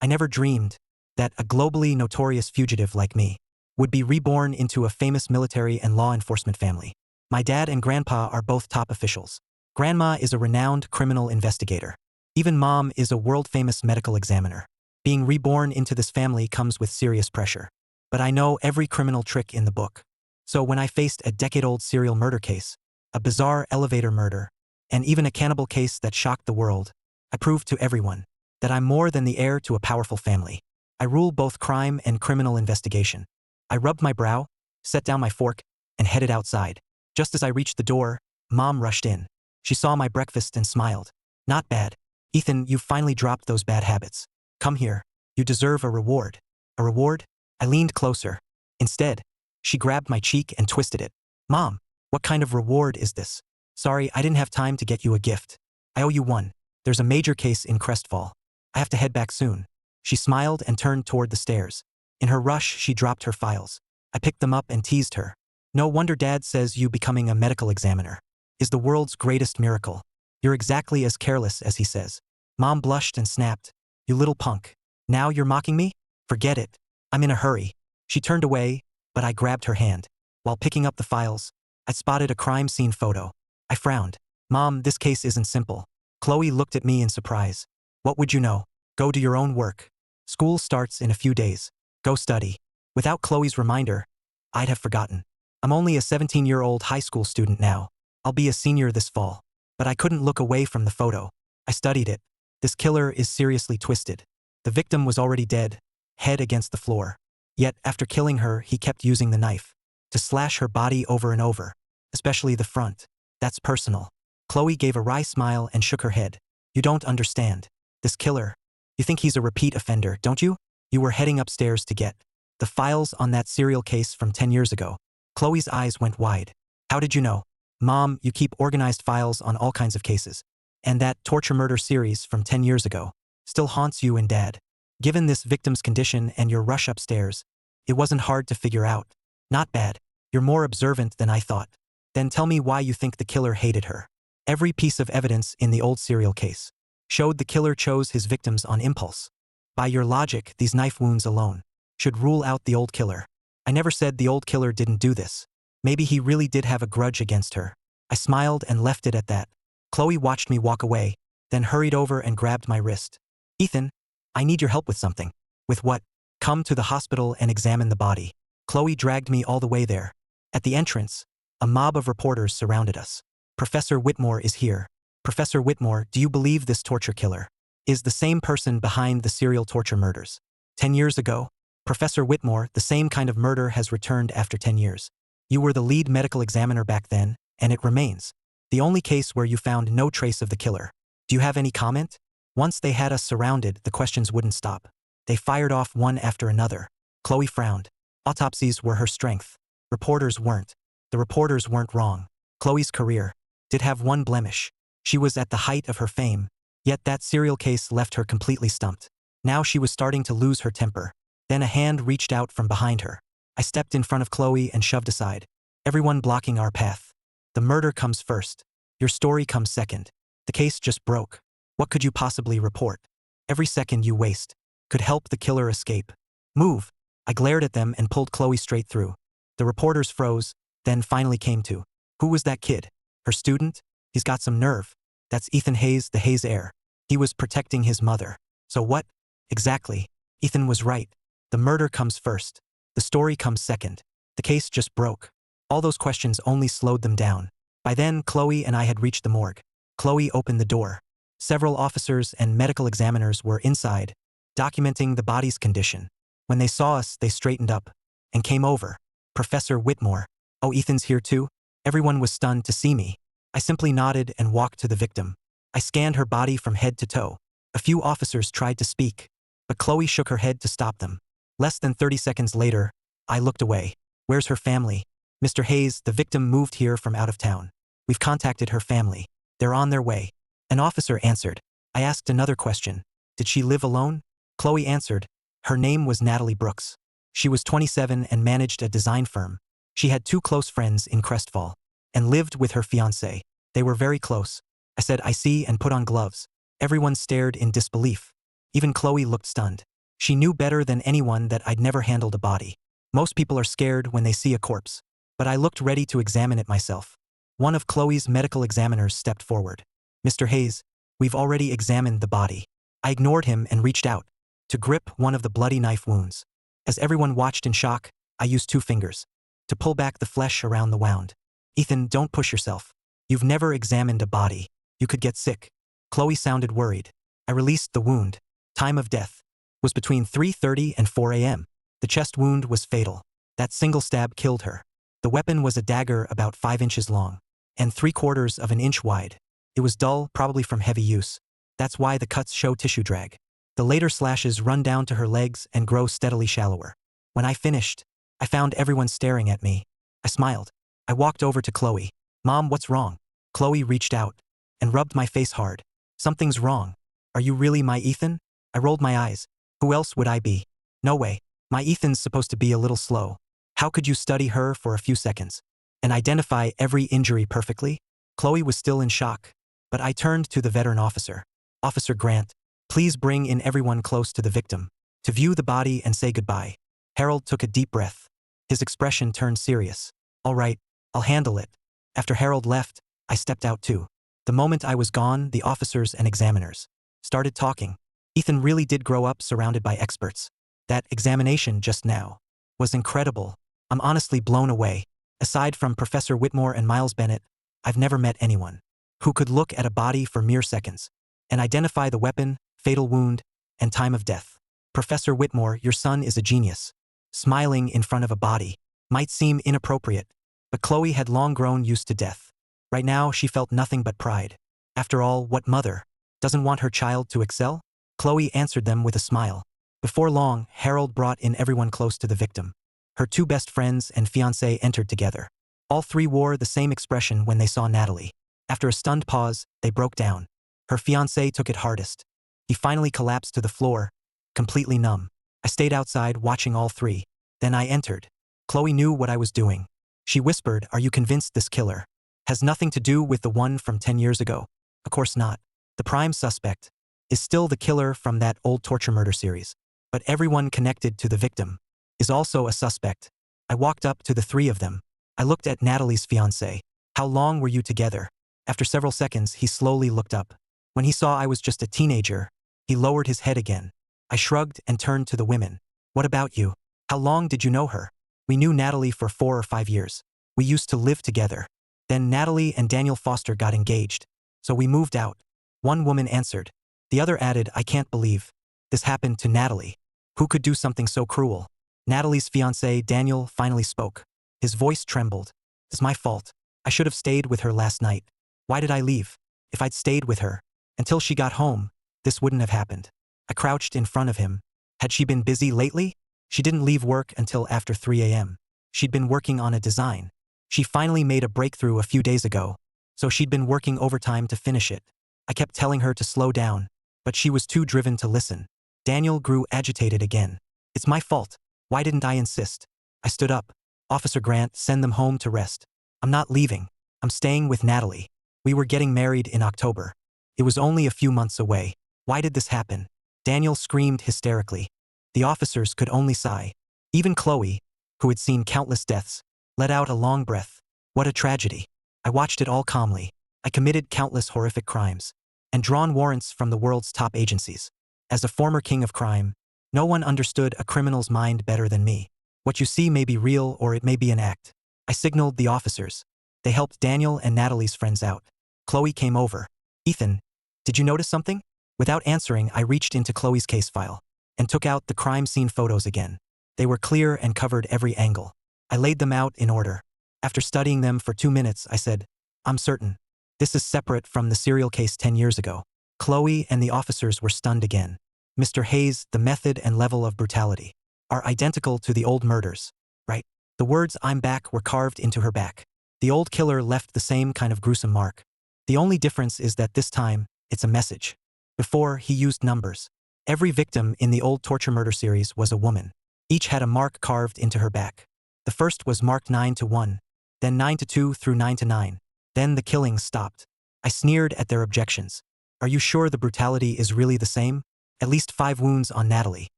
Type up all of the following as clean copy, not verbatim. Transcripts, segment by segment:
I never dreamed that a globally notorious fugitive like me would be reborn into a famous military and law enforcement family. My dad and grandpa are both top officials. Grandma is a renowned criminal investigator. Even mom is a world-famous medical examiner. Being reborn into this family comes with serious pressure. But I know every criminal trick in the book. So when I faced a decade-old serial murder case, a bizarre elevator murder, and even a cannibal case that shocked the world, I proved to everyone that I'm more than the heir to a powerful family. I rule both crime and criminal investigation. I rubbed my brow, set down my fork, and headed outside. Just as I reached the door, Mom rushed in. She saw my breakfast and smiled. Not bad. Ethan, you've finally dropped those bad habits. Come here. You deserve a reward. A reward? I leaned closer. Instead, she grabbed my cheek and twisted it. Mom, what kind of reward is this? Sorry, I didn't have time to get you a gift. I owe you one. There's a major case in Crestfall. I have to head back soon. She smiled and turned toward the stairs. In her rush, she dropped her files. I picked them up and teased her. No wonder Dad says you becoming a medical examiner is the world's greatest miracle. You're exactly as careless as he says. Mom blushed and snapped. You little punk. Now you're mocking me? Forget it. I'm in a hurry. She turned away, but I grabbed her hand. While picking up the files, I spotted a crime scene photo. I frowned. Mom, this case isn't simple. Chloe looked at me in surprise. What would you know? Go do your own work. School starts in a few days. Go study. Without Chloe's reminder, I'd have forgotten. I'm only a 17-year-old high school student now. I'll be a senior this fall. But I couldn't look away from the photo. I studied it. This killer is seriously twisted. The victim was already dead, head against the floor. Yet, after killing her, he kept using the knife to slash her body over and over, especially the front. That's personal. Chloe gave a wry smile and shook her head. You don't understand. This killer. You think he's a repeat offender, don't you? You were heading upstairs to get the files on that serial case from 10 years ago. Chloe's eyes went wide. How did you know? Mom, you keep organized files on all kinds of cases. And that torture murder series from 10 years ago still haunts you and Dad. Given this victim's condition and your rush upstairs, it wasn't hard to figure out. Not bad. You're more observant than I thought. Then tell me why you think the killer hated her. Every piece of evidence in the old serial case showed the killer chose his victims on impulse. By your logic, these knife wounds alone should rule out the old killer. I never said the old killer didn't do this. Maybe he really did have a grudge against her. I smiled and left it at that. Chloe watched me walk away, then hurried over and grabbed my wrist. Ethan, I need your help with something. With what? Come to the hospital and examine the body. Chloe dragged me all the way there. At the entrance, a mob of reporters surrounded us. Professor Whitmore is here. Professor Whitmore, do you believe this torture killer is the same person behind the serial torture murders? 10 years ago, Professor Whitmore, the same kind of murder has returned after 10 years. You were the lead medical examiner back then, and it remains the only case where you found no trace of the killer. Do you have any comment? Once they had us surrounded, the questions wouldn't stop. They fired off one after another. Chloe frowned. Autopsies were her strength. Reporters weren't. The reporters weren't wrong. Chloe's career did have one blemish. She was at the height of her fame, yet that serial case left her completely stumped. Now she was starting to lose her temper. Then a hand reached out from behind her. I stepped in front of Chloe and shoved aside. Everyone blocking our path. The murder comes first. Your story comes second. The case just broke. What could you possibly report? Every second you waste could help the killer escape. Move. I glared at them and pulled Chloe straight through. The reporters froze, then finally came to. Who was that kid? Her student? He's got some nerve. That's Ethan Hayes, the Hayes heir. He was protecting his mother. So what? Exactly. Ethan was right. The murder comes first. The story comes second. The case just broke. All those questions only slowed them down. By then, Chloe and I had reached the morgue. Chloe opened the door. Several officers and medical examiners were inside, documenting the body's condition. When they saw us, they straightened up and came over. Professor Whitmore. Oh, Ethan's here too? Everyone was stunned to see me. I simply nodded and walked to the victim. I scanned her body from head to toe. A few officers tried to speak, but Chloe shook her head to stop them. Less than 30 seconds later, I looked away. Where's her family? Mr. Hayes, the victim moved here from out of town. We've contacted her family. They're on their way. An officer answered. I asked another question. Did she live alone? Chloe answered. Her name was Natalie Brooks. She was 27 and managed a design firm. She had 2 close friends in Crestfall and lived with her fiancé. They were very close. I said, I see, and put on gloves. Everyone stared in disbelief. Even Chloe looked stunned. She knew better than anyone that I'd never handled a body. Most people are scared when they see a corpse. But I looked ready to examine it myself. One of Chloe's medical examiners stepped forward. "Mr. Hayes, we've already examined the body." I ignored him and reached out to grip one of the bloody knife wounds. As everyone watched in shock, I used 2 fingers to pull back the flesh around the wound. "Ethan, don't push yourself. You've never examined a body. You could get sick." Chloe sounded worried. I released the wound. Time of death was between 3:30 and 4 a.m. The chest wound was fatal. That single stab killed her. The weapon was a dagger about 5 inches long and 3/4 of an inch wide. It was dull, probably from heavy use. That's why the cuts show tissue drag. The later slashes run down to her legs and grow steadily shallower. When I finished, I found everyone staring at me. I smiled. I walked over to Chloe. "Mom, what's wrong?" Chloe reached out and rubbed my face hard. "Something's wrong. Are you really my Ethan?" I rolled my eyes. Who else would I be? No way. My Ethan's supposed to be a little slow. How could you study her for a few seconds and identify every injury perfectly? Chloe was still in shock, but I turned to the veteran officer. "Officer Grant, please bring in everyone close to the victim to view the body and say goodbye." Harold took a deep breath. His expression turned serious. "All right, I'll handle it." After Harold left, I stepped out too. The moment I was gone, the officers and examiners started talking. Ethan really did grow up surrounded by experts. That examination just now was incredible. I'm honestly blown away. Aside from Professor Whitmore and Miles Bennett, I've never met anyone who could look at a body for mere seconds and identify the weapon, fatal wound, and time of death. "Professor Whitmore, your son is a genius." Smiling in front of a body might seem inappropriate, but Chloe had long grown used to death. Right now, she felt nothing but pride. After all, what mother doesn't want her child to excel? Chloe answered them with a smile. Before long, Harold brought in everyone close to the victim. Her 2 best friends and fiancé entered together. All 3 wore the same expression when they saw Natalie. After a stunned pause, they broke down. Her fiancé took it hardest. He finally collapsed to the floor, completely numb. I stayed outside watching all 3. Then I entered. Chloe knew what I was doing. She whispered, "Are you convinced this killer has nothing to do with the one from 10 years ago?" Of course not. The prime suspect is still the killer from that old torture murder series. But everyone connected to the victim is also a suspect. I walked up to the 3 of them. I looked at Natalie's fiancé. "How long were you together?" After several seconds, he slowly looked up. When he saw I was just a teenager, he lowered his head again. I shrugged and turned to the women. "What about you? How long did you know her?" "We knew Natalie for 4 or 5 years. We used to live together. Then Natalie and Daniel Foster got engaged, so we moved out." One woman answered. The other added, "I can't believe this happened to Natalie. Who could do something so cruel?" Natalie's fiancé, Daniel, finally spoke. His voice trembled. "It's my fault. I should have stayed with her last night. Why did I leave? If I'd stayed with her until she got home, this wouldn't have happened." I crouched in front of him. Had she been busy lately? She didn't leave work until after 3 a.m. She'd been working on a design. She finally made a breakthrough a few days ago, so she'd been working overtime to finish it. I kept telling her to slow down, but she was too driven to listen. Daniel grew agitated again. "It's my fault. Why didn't I insist?" I stood up. "Officer Grant, send them home to rest." "I'm not leaving. I'm staying with Natalie. We were getting married in October. It was only a few months away. Why did this happen?" Daniel screamed hysterically. The officers could only sigh. Even Chloe, who had seen countless deaths, let out a long breath. What a tragedy. I watched it all calmly. I committed countless horrific crimes and drawn warrants from the world's top agencies. As a former king of crime, no one understood a criminal's mind better than me. What you see may be real or it may be an act. I signaled the officers. They helped Daniel and Natalie's friends out. Chloe came over. "Ethan, did you notice something?" Without answering, I reached into Chloe's case file and took out the crime scene photos again. They were clear and covered every angle. I laid them out in order. After studying them for 2 minutes, I said, "I'm certain this is separate from the serial case 10 years ago." Chloe and the officers were stunned again. "Mr. Hayes, the method and level of brutality are identical to the old murders, right?" The words "I'm back" were carved into her back. The old killer left the same kind of gruesome mark. The only difference is that this time, it's a message. Before, he used numbers. Every victim in the old torture murder series was a woman. Each had a mark carved into her back. The first was marked 9 to 1, then 9 to 2 through 9 to 9. Then the killings stopped. I sneered at their objections. "Are you sure the brutality is really the same? At least 5 wounds on Natalie.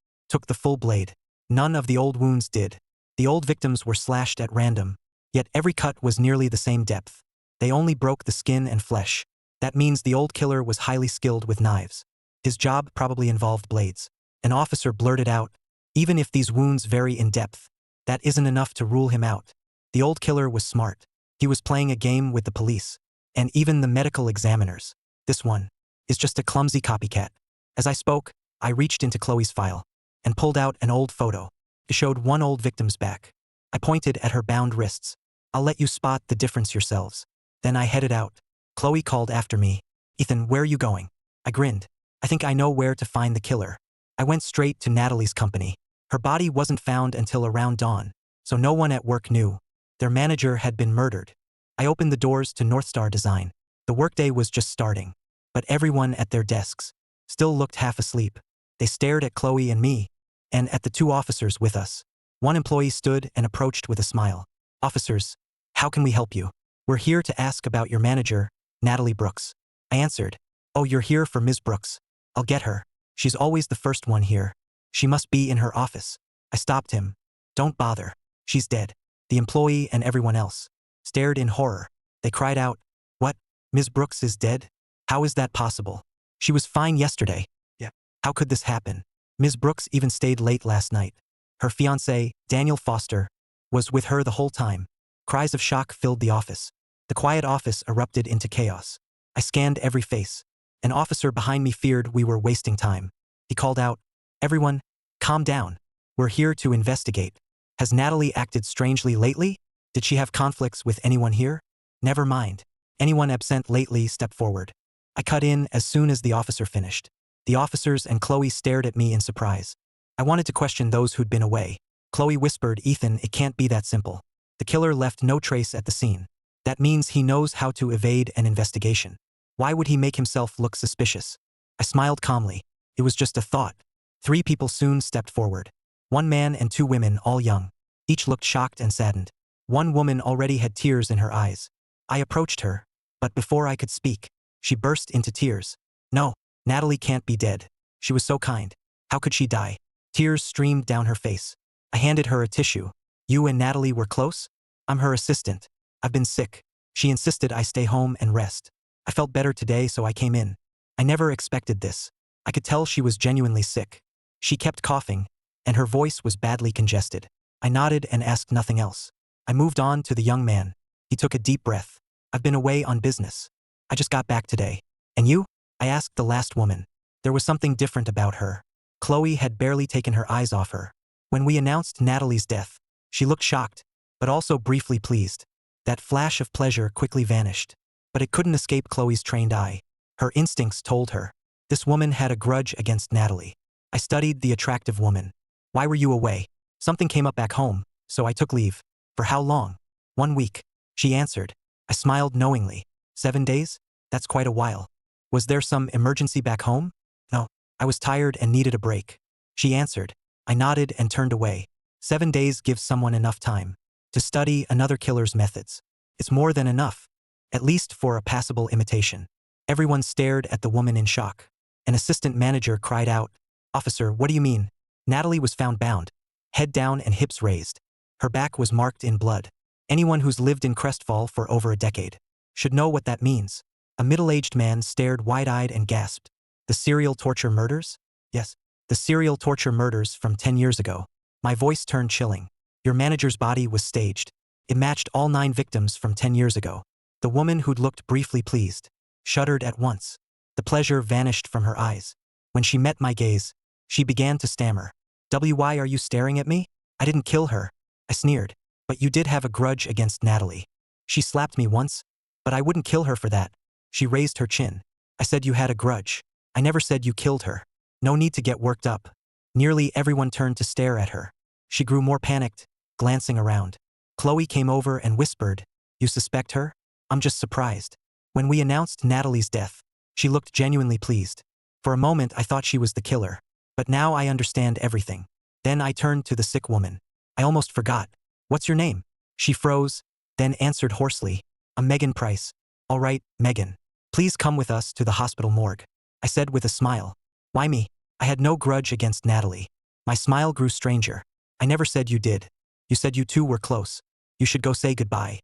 took the full blade. None of the old wounds did. The old victims were slashed at random, yet every cut was nearly the same depth. They only broke the skin and flesh. That means the old killer was highly skilled with knives. His job probably involved blades. An officer blurted out, "Even if these wounds vary in depth, that isn't enough to rule him out." The old killer was smart. He was playing a game with the police, and even the medical examiners. This one is just a clumsy copycat. As I spoke, I reached into Chloe's file and pulled out an old photo. It showed one old victim's back. I pointed at her bound wrists. "I'll let you spot the difference yourselves." Then I headed out. Chloe called after me. "Ethan, where are you going?" I grinned. "I think I know where to find the killer." I went straight to Natalie's company. Her body wasn't found until around dawn, so no one at work knew. Their manager had been murdered. I opened the doors to North Star Design. The workday was just starting, but everyone at their desks still looked half asleep. They stared at Chloe and me, and at the two officers with us. One employee stood and approached with a smile. "Officers, how can we help you?" "We're here to ask about your manager, Natalie Brooks." I answered. "Oh, you're here for Ms. Brooks. I'll get her. She's always the first one here. She must be in her office." I stopped him. "Don't bother. She's dead." The employee and everyone else stared in horror. They cried out, "What? Ms. Brooks is dead? How is that possible? She was fine yesterday." "Yeah. How could this happen?" "Ms. Brooks even stayed late last night. Her fiancé, Daniel Foster, was with her the whole time." Cries of shock filled the office. The quiet office erupted into chaos. I scanned every face. An officer behind me feared we were wasting time. He called out, "Everyone, calm down. We're here to investigate. Has Natalie acted strangely lately? Did she have conflicts with anyone here?" "Never mind. Anyone absent lately, step forward." I cut in as soon as the officer finished. The officers and Chloe stared at me in surprise. I wanted to question those who'd been away. Chloe whispered, "Ethan, it can't be that simple. The killer left no trace at the scene. That means he knows how to evade an investigation. Why would he make himself look suspicious?" I smiled calmly. It was just a thought. 3 people soon stepped forward. 1 man and 2 women, all young. Each looked shocked and saddened. One woman already had tears in her eyes. I approached her, but before I could speak, she burst into tears. "No, Natalie can't be dead. She was so kind. How could she die?" Tears streamed down her face. I handed her a tissue. "You and Natalie were close?" "I'm her assistant. I've been sick. She insisted I stay home and rest. I felt better today, so I came in." I never expected this. I could tell she was genuinely sick. She kept coughing, and her voice was badly congested. I nodded and asked nothing else. I moved on to the young man. He took a deep breath. "I've been away on business. I just got back today." "And you?" I asked the last woman. There was something different about her. Chloe had barely taken her eyes off her. When we announced Natalie's death, she looked shocked, but also briefly pleased. That flash of pleasure quickly vanished. But it couldn't escape Chloe's trained eye. Her instincts told her. This woman had a grudge against Natalie. I studied the attractive woman. "Why were you away?" "Something came up back home, so I took leave." "For how long?" "1 week." She answered. I smiled knowingly. 7 days? That's quite a while. "Was there some emergency back home?" "No. I was tired and needed a break." She answered. I nodded and turned away. 7 days gives someone enough time to study another killer's methods. It's more than enough, at least for a passable imitation. Everyone stared at the woman in shock. An assistant manager cried out, "Officer, what do you mean?" Natalie was found bound, head down and hips raised. Her back was marked in blood. Anyone who's lived in Crestfall for over a decade should know what that means. A middle-aged man stared wide-eyed and gasped. "The serial torture murders?" "Yes, the serial torture murders from 10 years ago." My voice turned chilling. "Your manager's body was staged. It matched all 9 victims from 10 years ago." The woman who'd looked briefly pleased shuddered at once. The pleasure vanished from her eyes. When she met my gaze, she began to stammer. "Why are you staring at me? I didn't kill her." I sneered. "But you did have a grudge against Natalie. She slapped me once, but I wouldn't kill her for that." She raised her chin. "I said you had a grudge. I never said you killed her. No need to get worked up." Nearly everyone turned to stare at her. She grew more panicked, glancing around. Chloe came over and whispered, "You suspect her?" "I'm just surprised." When we announced Natalie's death, she looked genuinely pleased. For a moment I thought she was the killer, but now I understand everything. Then I turned to the sick woman. "I almost forgot. What's your name?" She froze, then answered hoarsely, "I'm Megan Price." "All right, Megan. Please come with us to the hospital morgue." I said with a smile. "Why me?" I had no grudge against Natalie. My smile grew stranger. I never said you did. You said you two were close. You should go say goodbye.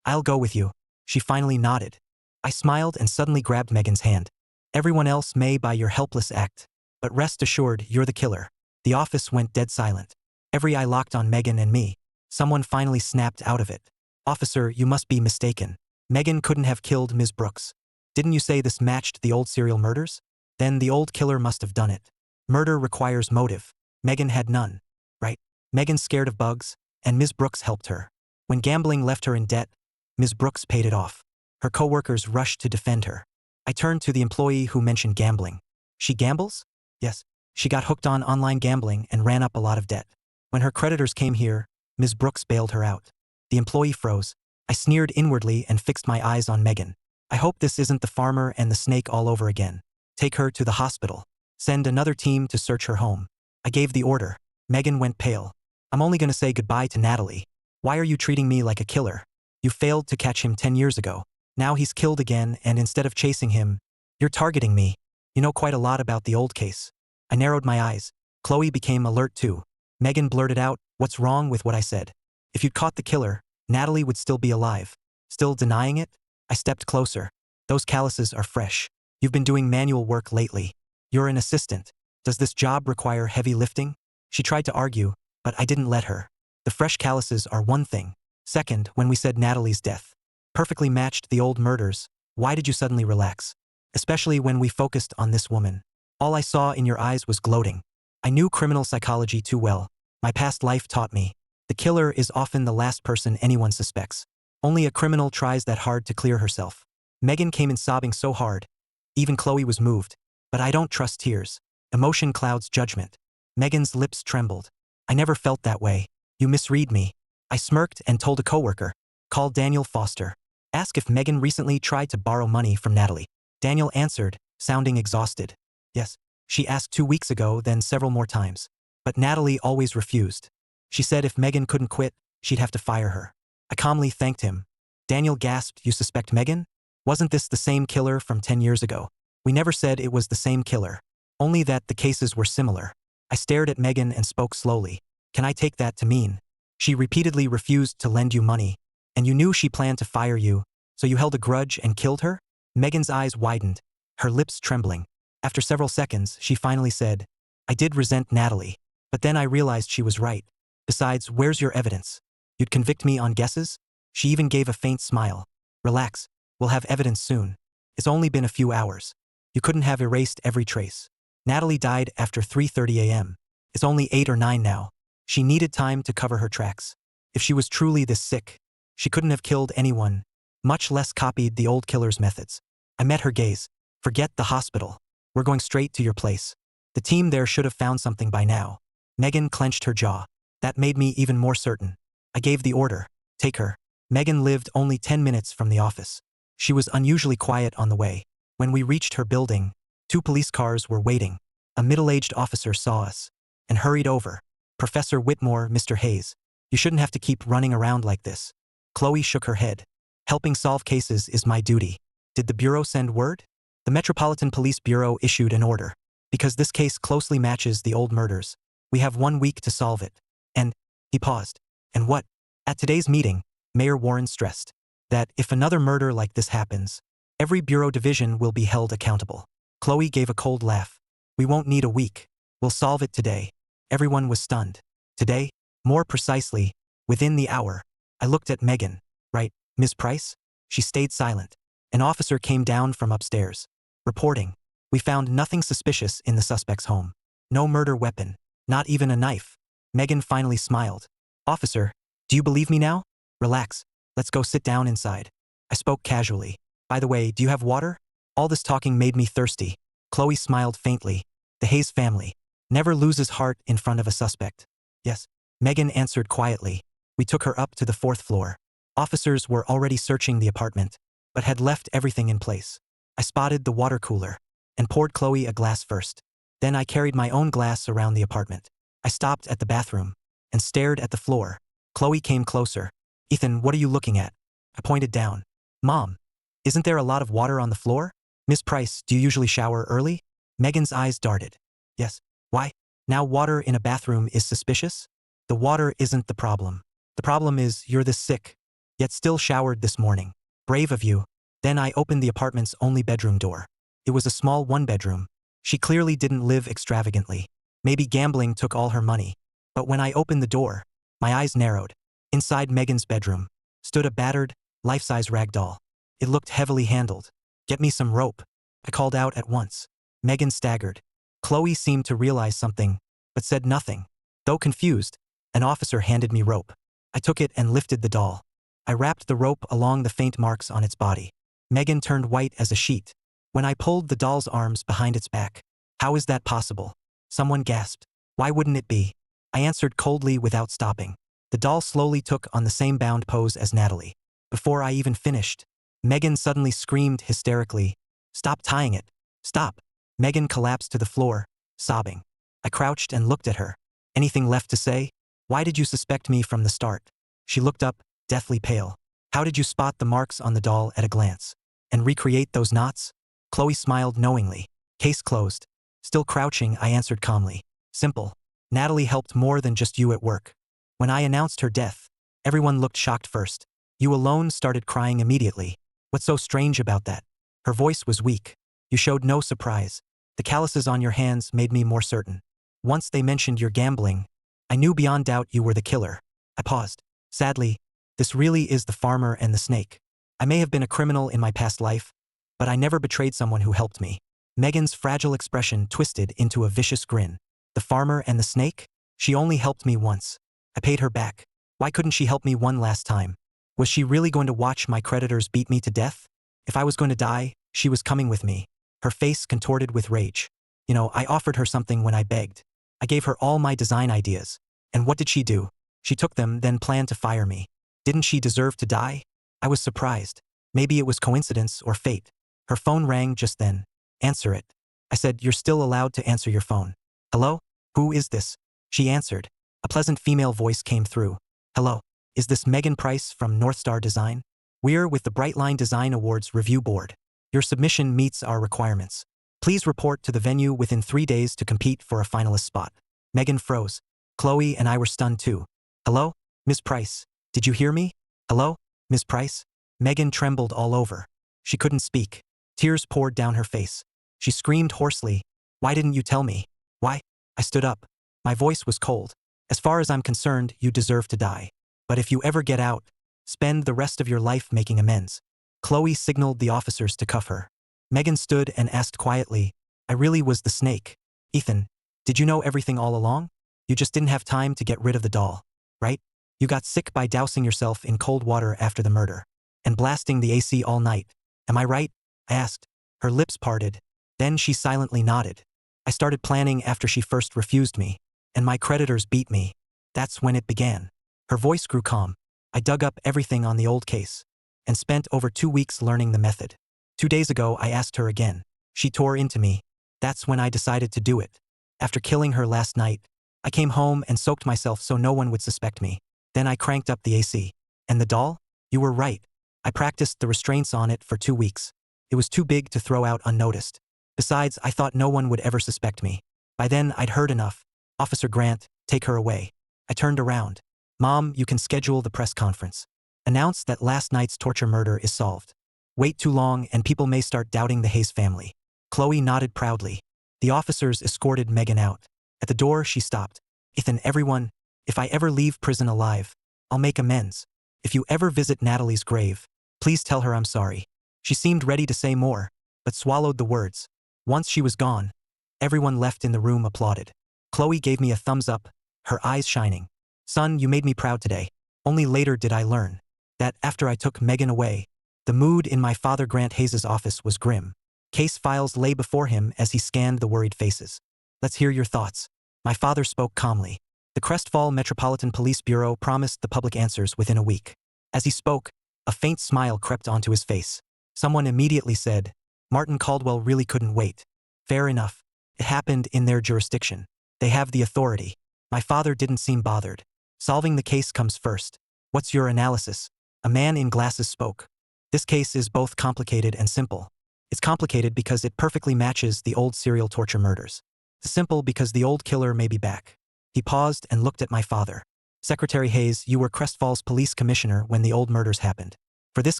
I'll go with you. She finally nodded. I smiled and suddenly grabbed Megan's hand. Everyone else may by your helpless act. But rest assured, you're the killer. The office went dead silent. Every eye locked on Megan and me. Someone finally snapped out of it. Officer, you must be mistaken. Megan couldn't have killed Ms. Brooks. Didn't you say this matched the old serial murders? Then the old killer must have done it. Murder requires motive. Megan had none. Right? Megan's scared of bugs, and Ms. Brooks helped her. When gambling left her in debt, Ms. Brooks paid it off. Her co-workers rushed to defend her. I turned to the employee who mentioned gambling. She gambles? Yes. She got hooked on online gambling and ran up a lot of debt. When her creditors came here, Ms. Brooks bailed her out. The employee froze. I sneered inwardly and fixed my eyes on Megan. I hope this isn't the farmer and the snake all over again. Take her to the hospital. Send another team to search her home. I gave the order. Megan went pale. I'm only gonna say goodbye to Natalie. Why are you treating me like a killer? You failed to catch him 10 years ago. Now he's killed again, and instead of chasing him, you're targeting me. You know quite a lot about the old case. I narrowed my eyes. Chloe became alert too. Megan blurted out, what's wrong with what I said? If you'd caught the killer, Natalie would still be alive. Still denying it? I stepped closer. Those calluses are fresh. You've been doing manual work lately. You're an assistant. Does this job require heavy lifting? She tried to argue, but I didn't let her. The fresh calluses are one thing. Second, when we said Natalie's death perfectly matched the old murders, why did you suddenly relax? Especially when we focused on this woman. All I saw in your eyes was gloating. I knew criminal psychology too well. My past life taught me. The killer is often the last person anyone suspects. Only a criminal tries that hard to clear herself. Megan came in sobbing so hard. Even Chloe was moved. But I don't trust tears. Emotion clouds judgment. Megan's lips trembled. I never felt that way. You misread me. I smirked and told a coworker. Call Daniel Foster. Ask if Megan recently tried to borrow money from Natalie. Daniel answered, sounding exhausted. Yes. She asked 2 weeks ago, then several more times. But Natalie always refused. She said if Megan couldn't quit, she'd have to fire her. I calmly thanked him. Daniel gasped, you suspect Megan? Wasn't this the same killer from 10 years ago? We never said it was the same killer. Only that the cases were similar. I stared at Megan and spoke slowly. Can I take that to mean? She repeatedly refused to lend you money. And you knew she planned to fire you, so you held a grudge and killed her? Megan's eyes widened, her lips trembling. After several seconds, she finally said, I did resent Natalie. But then I realized she was right. Besides, where's your evidence? You'd convict me on guesses? She even gave a faint smile. Relax, we'll have evidence soon. It's only been a few hours. You couldn't have erased every trace. Natalie died after 3:30 a.m. It's only 8 or 9 now. She needed time to cover her tracks. If she was truly this sick, she couldn't have killed anyone, much less copied the old killer's methods. I met her gaze. Forget the hospital. We're going straight to your place. The team there should have found something by now. Megan clenched her jaw. That made me even more certain. I gave the order. Take her. Megan lived only 10 minutes from the office. She was unusually quiet on the way. When we reached her building, 2 police cars were waiting. A middle-aged officer saw us and hurried over. Professor Whitmore, Mr. Hayes, you shouldn't have to keep running around like this. Chloe shook her head. Helping solve cases is my duty. Did the Bureau send word? The Metropolitan Police Bureau issued an order. Because this case closely matches the old murders, we have 1 week to solve it. And, he paused. And what? At today's meeting, Mayor Warren stressed that if another murder like this happens, every Bureau division will be held accountable. Chloe gave a cold laugh. We won't need a week. We'll solve it today. Everyone was stunned. Today? More precisely, within the hour. I looked at Megan. Right, Ms. Price? She stayed silent. An officer came down from upstairs, reporting. We found nothing suspicious in the suspect's home. No murder weapon. Not even a knife. Megan finally smiled. Officer, do you believe me now? Relax. Let's go sit down inside. I spoke casually. By the way, do you have water? All this talking made me thirsty. Chloe smiled faintly. The Hayes family never loses heart in front of a suspect. Yes. Megan answered quietly. We took her up to the 4th floor. Officers were already searching the apartment, but had left everything in place. I spotted the water cooler and poured Chloe a glass first. Then I carried my own glass around the apartment. I stopped at the bathroom and stared at the floor. Chloe came closer. Ethan, what are you looking at? I pointed down. Mom, isn't there a lot of water on the floor? Miss Price, do you usually shower early? Megan's eyes darted. Yes. Why? Now water in a bathroom is suspicious? The water isn't the problem. The problem is you're this sick, yet still showered this morning. Brave of you. Then I opened the apartment's only bedroom door. It was a small one-bedroom. She clearly didn't live extravagantly. Maybe gambling took all her money. But when I opened the door, my eyes narrowed. Inside Megan's bedroom stood a battered, life-size rag doll. It looked heavily handled. Get me some rope, I called out at once. Megan staggered. Chloe seemed to realize something, but said nothing. Though confused, an officer handed me rope. I took it and lifted the doll. I wrapped the rope along the faint marks on its body. Megan turned white as a sheet. When I pulled the doll's arms behind its back, how is that possible? Someone gasped. Why wouldn't it be? I answered coldly without stopping. The doll slowly took on the same bound pose as Natalie. Before I even finished, Megan suddenly screamed hysterically, "Stop tying it! Stop!" Megan collapsed to the floor, sobbing. I crouched and looked at her. Anything left to say? Why did you suspect me from the start? She looked up, deathly pale. How did you spot the marks on the doll at a glance? And recreate those knots? Chloe smiled knowingly. Case closed. Still crouching, I answered calmly. Simple. Natalie helped more than just you at work. When I announced her death, everyone looked shocked first. You alone started crying immediately. What's so strange about that? Her voice was weak. You showed no surprise. The calluses on your hands made me more certain. Once they mentioned your gambling, I knew beyond doubt you were the killer. I paused. Sadly, this really is the farmer and the snake. I may have been a criminal in my past life, but I never betrayed someone who helped me. Megan's fragile expression twisted into a vicious grin. The farmer and the snake? She only helped me once. I paid her back. Why couldn't she help me one last time? Was she really going to watch my creditors beat me to death? If I was going to die, she was coming with me. Her face contorted with rage. I offered her something when I begged. I gave her all my design ideas. And what did she do? She took them, then planned to fire me. Didn't she deserve to die? I was surprised. Maybe it was coincidence or fate. Her phone rang just then. Answer it. I said, you're still allowed to answer your phone. Hello? Who is this? She answered. A pleasant female voice came through. Hello. Is this Megan Price from North Star Design? We're with the Brightline Design Awards Review Board. Your submission meets our requirements. Please report to the venue within 3 days to compete for a finalist spot. Megan froze. Chloe and I were stunned too. Hello? Ms. Price. Did you hear me? Hello? Ms. Price? Megan trembled all over. She couldn't speak. Tears poured down her face. She screamed hoarsely. Why didn't you tell me? Why? I stood up. My voice was cold. As far as I'm concerned, you deserve to die. But if you ever get out, spend the rest of your life making amends. Chloe signaled the officers to cuff her. Megan stood and asked quietly, I really was the snake. Ethan, did you know everything all along? You just didn't have time to get rid of the doll, right? You got sick by dousing yourself in cold water after the murder and blasting the AC all night. Am I right? I asked. Her lips parted. Then she silently nodded. I started planning after she first refused me, and my creditors beat me. That's when it began. Her voice grew calm. I dug up everything on the old case and spent over 2 weeks learning the method. 2 days ago, I asked her again. She tore into me. That's when I decided to do it. After killing her last night, I came home and soaked myself so no one would suspect me. Then I cranked up the AC. And the doll? You were right. I practiced the restraints on it for 2 weeks. It was too big to throw out unnoticed. Besides, I thought no one would ever suspect me. By then, I'd heard enough. Officer Grant, take her away. I turned around. Mom, you can schedule the press conference. Announce that last night's torture murder is solved. Wait too long and people may start doubting the Hayes family. Chloe nodded proudly. The officers escorted Megan out. At the door, she stopped. Ethan, everyone, if I ever leave prison alive, I'll make amends. If you ever visit Natalie's grave, please tell her I'm sorry. She seemed ready to say more, but swallowed the words. Once she was gone, everyone left in the room applauded. Chloe gave me a thumbs up, her eyes shining. Son, you made me proud today. Only later did I learn that after I took Megan away, the mood in my father Grant Hayes' office was grim. Case files lay before him as he scanned the worried faces. Let's hear your thoughts. My father spoke calmly. The Crestfall Metropolitan Police Bureau promised the public answers within a week. As he spoke, a faint smile crept onto his face. Someone immediately said, Martin Caldwell really couldn't wait. Fair enough. It happened in their jurisdiction. They have the authority. My father didn't seem bothered. Solving the case comes first. What's your analysis? A man in glasses spoke. This case is both complicated and simple. It's complicated because it perfectly matches the old serial torture murders. Simple because the old killer may be back. He paused and looked at my father. Secretary Hayes, you were Crestfall's police commissioner when the old murders happened. For this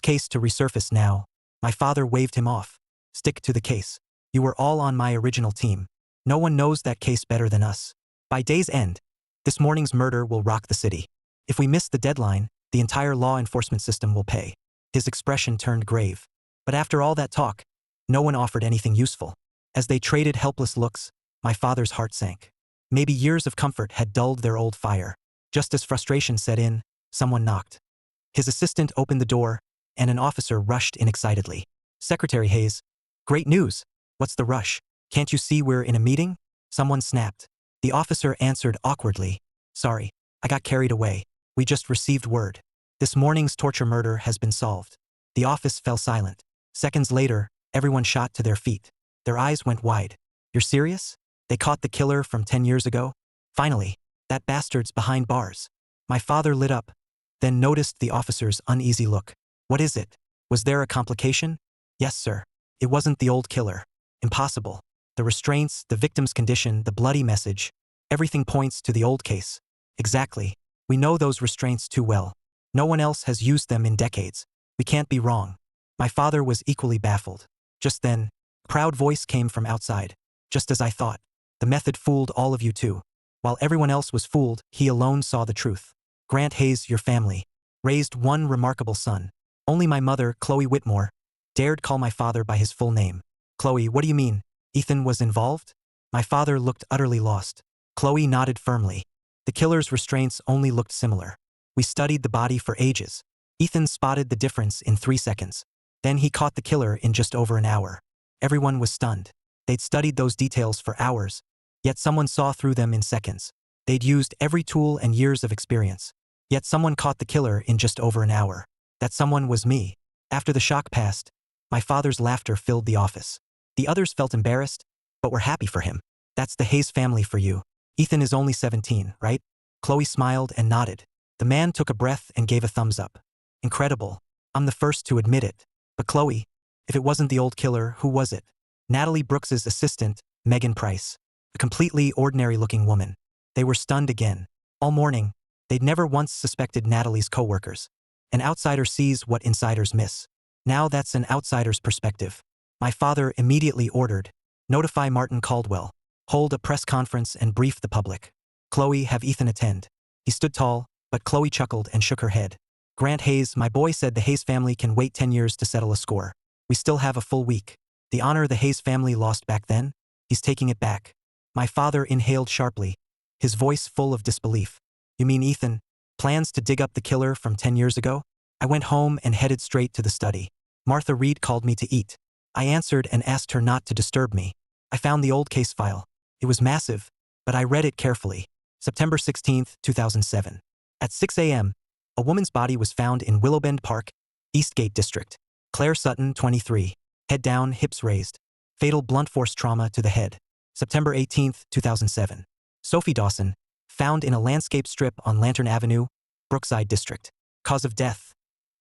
case to resurface now, my father waved him off. Stick to the case. You were all on my original team. No one knows that case better than us. By day's end, this morning's murder will rock the city. If we miss the deadline, the entire law enforcement system will pay. His expression turned grave. But after all that talk, no one offered anything useful. As they traded helpless looks, my father's heart sank. Maybe years of comfort had dulled their old fire. Just as frustration set in, someone knocked. His assistant opened the door, and an officer rushed in excitedly. Secretary Hayes, great news. What's the rush? Can't you see we're in a meeting? Someone snapped. The officer answered awkwardly. Sorry, I got carried away. We just received word. This morning's torture murder has been solved. The office fell silent. Seconds later, everyone shot to their feet. Their eyes went wide. You're serious? They caught the killer from 10 years ago? Finally, that bastard's behind bars. My father lit up, then noticed the officer's uneasy look. What is it? Was there a complication? Yes, sir. It wasn't the old killer. Impossible. The restraints, the victim's condition, the bloody message. Everything points to the old case. Exactly. We know those restraints too well. No one else has used them in decades. We can't be wrong. My father was equally baffled. Just then, a proud voice came from outside. Just as I thought. The method fooled all of you too. While everyone else was fooled, he alone saw the truth. Grant Hayes, your family, raised one remarkable son. Only my mother, Chloe Whitmore, dared call my father by his full name. Chloe, what do you mean? Ethan was involved? My father looked utterly lost. Chloe nodded firmly. The killer's restraints only looked similar. We studied the body for ages. Ethan spotted the difference in 3 seconds. Then he caught the killer in just over an hour. Everyone was stunned. They'd studied those details for hours, yet someone saw through them in seconds. They'd used every tool and years of experience. Yet someone caught the killer in just over an hour. That someone was me. After the shock passed, my father's laughter filled the office. The others felt embarrassed, but were happy for him. That's the Hayes family for you. Ethan is only 17, right? Chloe smiled and nodded. The man took a breath and gave a thumbs up. Incredible. I'm the first to admit it. But Chloe, if it wasn't the old killer, who was it? Natalie Brooks's assistant, Megan Price. A completely ordinary-looking woman. They were stunned again. All morning, they'd never once suspected Natalie's co-workers. An outsider sees what insiders miss. Now that's an outsider's perspective. My father immediately ordered, notify Martin Caldwell, hold a press conference and brief the public. Chloe, have Ethan attend. He stood tall, but Chloe chuckled and shook her head. Grant Hayes, my boy said the Hayes family can wait 10 years to settle a score. We still have a full week. The honor the Hayes family lost back then, he's taking it back. My father inhaled sharply, his voice full of disbelief. You mean Ethan plans to dig up the killer from 10 years ago? I went home and headed straight to the study. Martha Reed called me to eat. I answered and asked her not to disturb me. I found the old case file. It was massive, but I read it carefully. September 16, 2007. At 6 a.m., a woman's body was found in Willowbend Park, Eastgate District. Claire Sutton, 23. Head down, hips raised. Fatal blunt force trauma to the head. September 18, 2007. Sophie Dawson, found in a landscape strip on Lantern Avenue, Brookside District. Cause of death: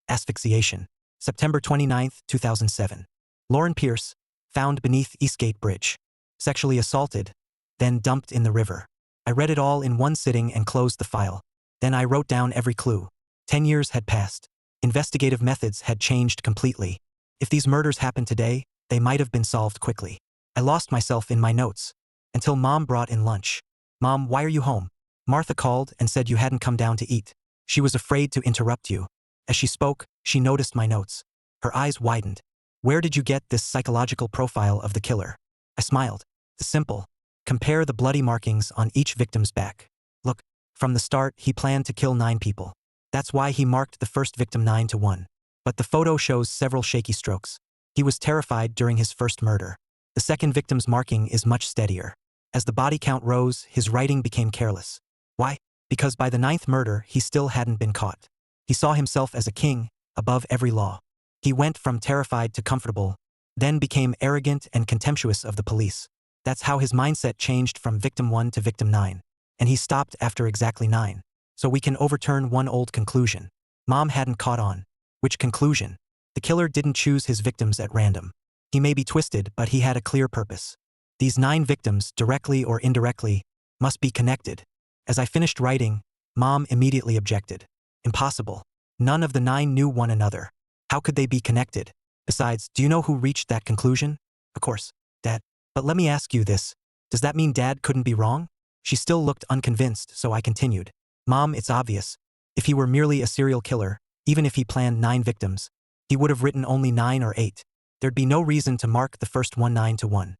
asphyxiation. September 29, 2007. Lauren Pierce, found beneath Eastgate Bridge. Sexually assaulted, then dumped in the river. I read it all in one sitting and closed the file. Then I wrote down every clue. 10 years had passed. Investigative methods had changed completely. If these murders happened today, they might have been solved quickly. I lost myself in my notes. Until Mom brought in lunch. Mom, why are you home? Martha called and said you hadn't come down to eat. She was afraid to interrupt you. As she spoke, she noticed my notes. Her eyes widened. Where did you get this psychological profile of the killer? I smiled. The simple. Compare the bloody markings on each victim's back. Look, from the start, he planned to kill 9 people. That's why he marked the first victim 9-1. But the photo shows several shaky strokes. He was terrified during his first murder. The second victim's marking is much steadier. As the body count rose, his writing became careless. Why? Because by the 9th murder, he still hadn't been caught. He saw himself as a king, above every law. He went from terrified to comfortable, then became arrogant and contemptuous of the police. That's how his mindset changed from victim 1 to victim 9. And he stopped after exactly 9. So we can overturn one old conclusion. Mom hadn't caught on. Which conclusion? The killer didn't choose his victims at random. He may be twisted, but he had a clear purpose. These 9 victims, directly or indirectly, must be connected. As I finished writing, Mom immediately objected. Impossible. None of the 9 knew one another. How could they be connected? Besides, do you know who reached that conclusion? Of course, Dad. But let me ask you this. Does that mean Dad couldn't be wrong? She still looked unconvinced, so I continued. Mom, it's obvious. If he were merely a serial killer, even if he planned 9 victims, he would have written only 9 or 8. There'd be no reason to mark the first one 9 to 1.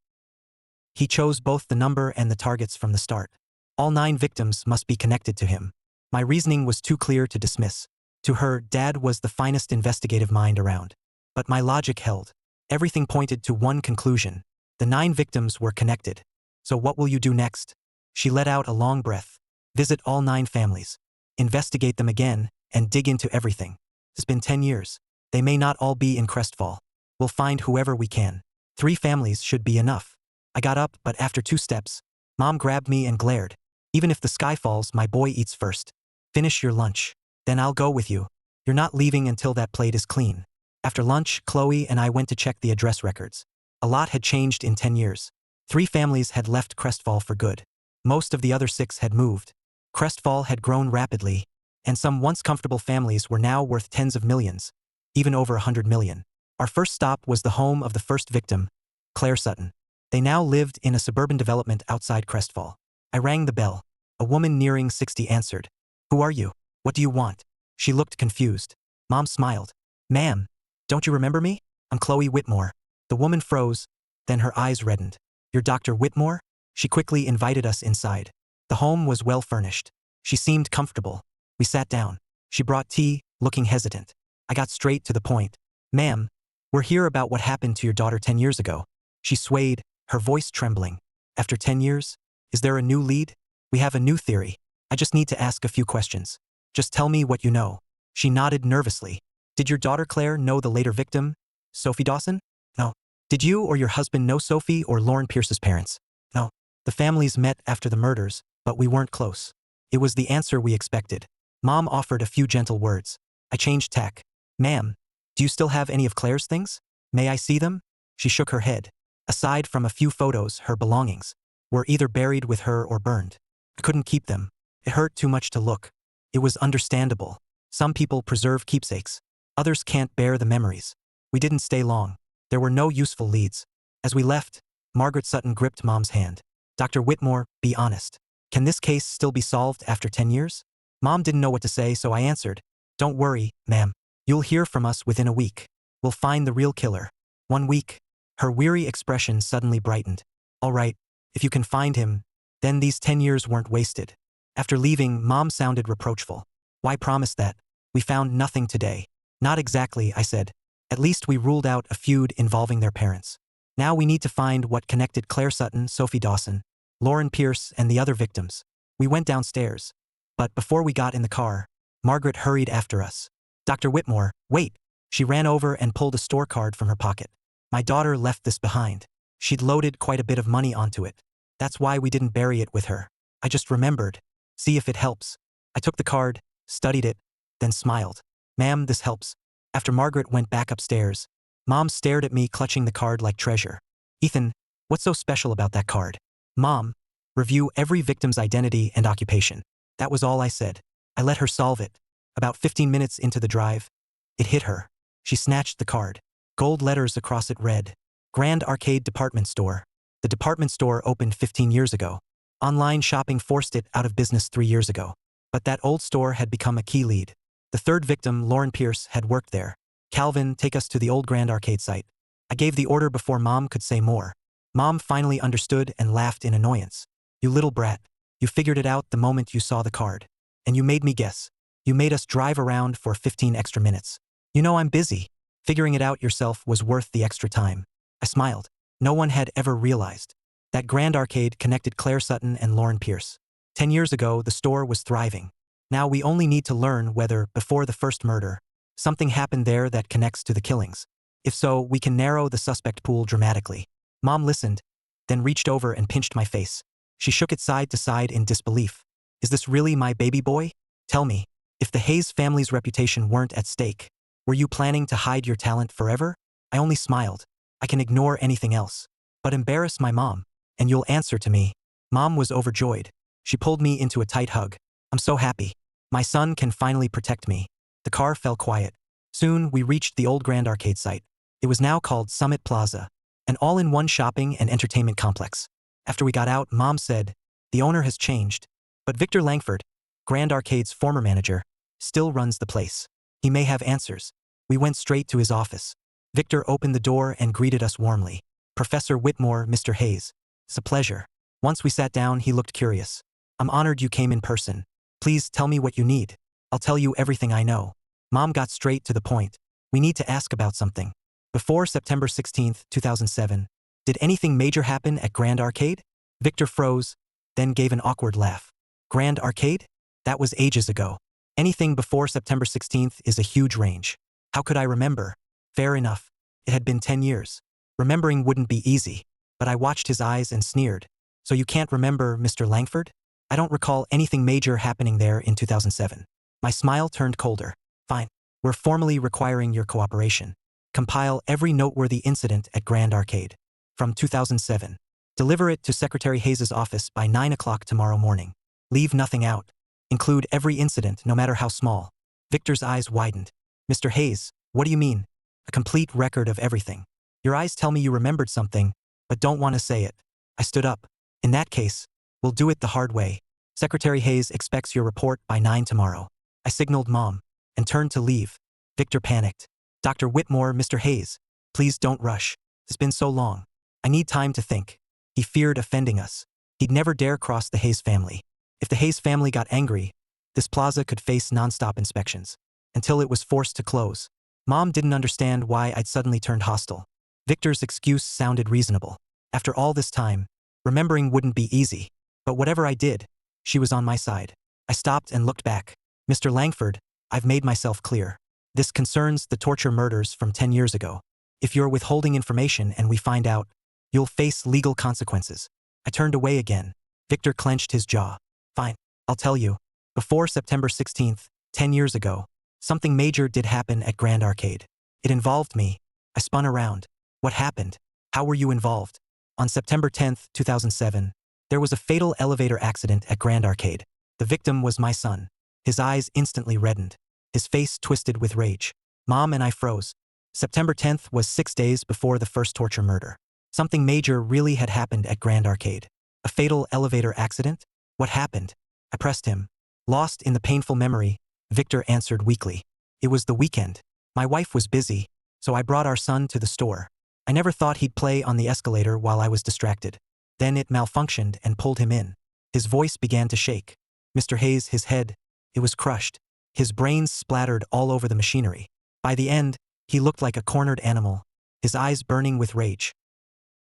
He chose both the number and the targets from the start. All 9 victims must be connected to him. My reasoning was too clear to dismiss. To her, Dad was the finest investigative mind around. But my logic held. Everything pointed to one conclusion. The 9 victims were connected. So what will you do next? She let out a long breath. Visit all 9 families. Investigate them again, and dig into everything. It's been 10 years. They may not all be in Crestfall. We'll find whoever we can. 3 families should be enough. I got up, but after 2 steps, Mom grabbed me and glared. Even if the sky falls, my boy eats first. Finish your lunch. Then I'll go with you. You're not leaving until that plate is clean. After lunch, Chloe and I went to check the address records. A lot had changed in 10 years. 3 families had left Crestfall for good. Most of the other 6 had moved. Crestfall had grown rapidly, and some once comfortable families were now worth tens of millions, even over 100 million. Our first stop was the home of the first victim, Claire Sutton. They now lived in a suburban development outside Crestfall. I rang the bell. A woman nearing 60 answered. Who are you? What do you want? She looked confused. Mom smiled. Ma'am, don't you remember me? I'm Chloe Whitmore. The woman froze, then her eyes reddened. You're Dr. Whitmore? She quickly invited us inside. The home was well furnished. She seemed comfortable. We sat down. She brought tea, looking hesitant. I got straight to the point. Ma'am, we're here about what happened to your daughter 10 years ago. She swayed, her voice trembling. After 10 years? Is there a new lead? We have a new theory. I just need to ask a few questions. Just tell me what you know. She nodded nervously. Did your daughter Claire know the later victim, Sophie Dawson? No. Did you or your husband know Sophie or Lauren Pierce's parents? No. The families met after the murders, but we weren't close. It was the answer we expected. Mom offered a few gentle words. I changed tack. Ma'am, do you still have any of Claire's things? May I see them? She shook her head. Aside from a few photos, her belongings were either buried with her or burned. I couldn't keep them. It hurt too much to look. It was understandable. Some people preserve keepsakes. Others can't bear the memories. We didn't stay long. There were no useful leads. As we left, Margaret Sutton gripped Mom's hand. Dr. Whitmore, be honest. Can this case still be solved after 10 years? Mom didn't know what to say, so I answered. Don't worry, ma'am. You'll hear from us within a week. We'll find the real killer. 1 week. Her weary expression suddenly brightened. All right, if you can find him, then these 10 years weren't wasted. After leaving, Mom sounded reproachful. Why promise that? We found nothing today. Not exactly, I said. At least we ruled out a feud involving their parents. Now we need to find what connected Claire Sutton, Sophie Dawson, Lauren Pierce, and the other victims. We went downstairs. But before we got in the car, Margaret hurried after us. Dr. Whitmore, wait. She ran over and pulled a store card from her pocket. My daughter left this behind. She'd loaded quite a bit of money onto it. That's why we didn't bury it with her. I just remembered. See if it helps. I took the card, studied it, then smiled. Ma'am, this helps. After Margaret went back upstairs, Mom stared at me clutching the card like treasure. Ethan, what's so special about that card? Mom, review every victim's identity and occupation. That was all I said. I let her solve it. About 15 minutes into the drive, it hit her. She snatched the card. Gold letters across it read, Grand Arcade Department Store. The department store opened 15 years ago. Online shopping forced it out of business 3 years ago. But that old store had become a key lead. The third victim, Lauren Pierce, had worked there. Calvin, take us to the old Grand Arcade site. I gave the order before Mom could say more. Mom finally understood and laughed in annoyance. You little brat. You figured it out the moment you saw the card. And you made me guess. You made us drive around for 15 extra minutes. You know I'm busy. Figuring it out yourself was worth the extra time. I smiled. No one had ever realized. That Grand Arcade connected Claire Sutton and Lauren Pierce. 10 years ago, the store was thriving. Now we only need to learn whether, before the first murder, something happened there that connects to the killings. If so, we can narrow the suspect pool dramatically. Mom listened, then reached over and pinched my face. She shook it side to side in disbelief. Is this really my baby boy? Tell me, if the Hayes family's reputation weren't at stake, were you planning to hide your talent forever? I only smiled. I can ignore anything else. But embarrass my mom. And you'll answer to me. Mom was overjoyed. She pulled me into a tight hug. I'm so happy. My son can finally protect me. The car fell quiet. Soon, we reached the old Grand Arcade site. It was now called Summit Plaza, an all-in-one shopping and entertainment complex. After we got out, Mom said, the owner has changed. But Victor Langford, Grand Arcade's former manager, still runs the place. He may have answers. We went straight to his office. Victor opened the door and greeted us warmly. Professor Whitmore, Mr. Hayes. It's a pleasure. Once we sat down, he looked curious. I'm honored you came in person. Please tell me what you need. I'll tell you everything I know. Mom got straight to the point. We need to ask about something. Before September 16, 2007, did anything major happen at Grand Arcade? Victor froze, then gave an awkward laugh. Grand Arcade? That was ages ago. Anything before September 16th is a huge range. How could I remember? Fair enough. It had been 10 years. Remembering wouldn't be easy, but I watched his eyes and sneered. So you can't remember Mr. Langford? I don't recall anything major happening there in 2007. My smile turned colder. Fine. We're formally requiring your cooperation. Compile every noteworthy incident at Grand Arcade. From 2007. Deliver it to Secretary Hayes' office by 9 o'clock tomorrow morning. Leave nothing out. Include every incident, no matter how small. Victor's eyes widened. Mr. Hayes, what do you mean? A complete record of everything. Your eyes tell me you remembered something, but don't want to say it. I stood up. In that case, we'll do it the hard way. Secretary Hayes expects your report by 9 tomorrow. I signaled Mom and turned to leave. Victor panicked. Dr. Whitmore, Mr. Hayes, please don't rush. It's been so long. I need time to think. He feared offending us. He'd never dare cross the Hayes family. If the Hayes family got angry, this plaza could face nonstop inspections, until it was forced to close. Mom didn't understand why I'd suddenly turned hostile. Victor's excuse sounded reasonable. After all this time, remembering wouldn't be easy. But whatever I did, she was on my side. I stopped and looked back. Mr. Langford, I've made myself clear. This concerns the torture murders from 10 years ago. If you're withholding information and we find out, you'll face legal consequences. I turned away again. Victor clenched his jaw. Fine, I'll tell you. Before September 16th, 10 years ago, something major did happen at Grand Arcade. It involved me. I spun around. What happened? How were you involved? On September 10th, 2007, there was a fatal elevator accident at Grand Arcade. The victim was my son. His eyes instantly reddened. His face twisted with rage. Mom and I froze. September 10th was 6 days before the first torture murder. Something major really had happened at Grand Arcade. A fatal elevator accident? What happened? I pressed him. Lost in the painful memory, Victor answered weakly. It was the weekend. My wife was busy, so I brought our son to the store. I never thought he'd play on the escalator while I was distracted. Then it malfunctioned and pulled him in. His voice began to shake. Mr. Hayes, his head, it was crushed. His brains splattered all over the machinery. By the end, he looked like a cornered animal, his eyes burning with rage.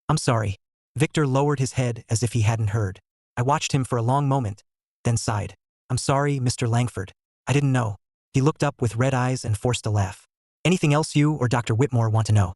I'm sorry. Victor lowered his head as if he hadn't heard. I watched him for a long moment, then sighed. I'm sorry, Mr. Langford. I didn't know. He looked up with red eyes and forced a laugh. Anything else you or Dr. Whitmore want to know?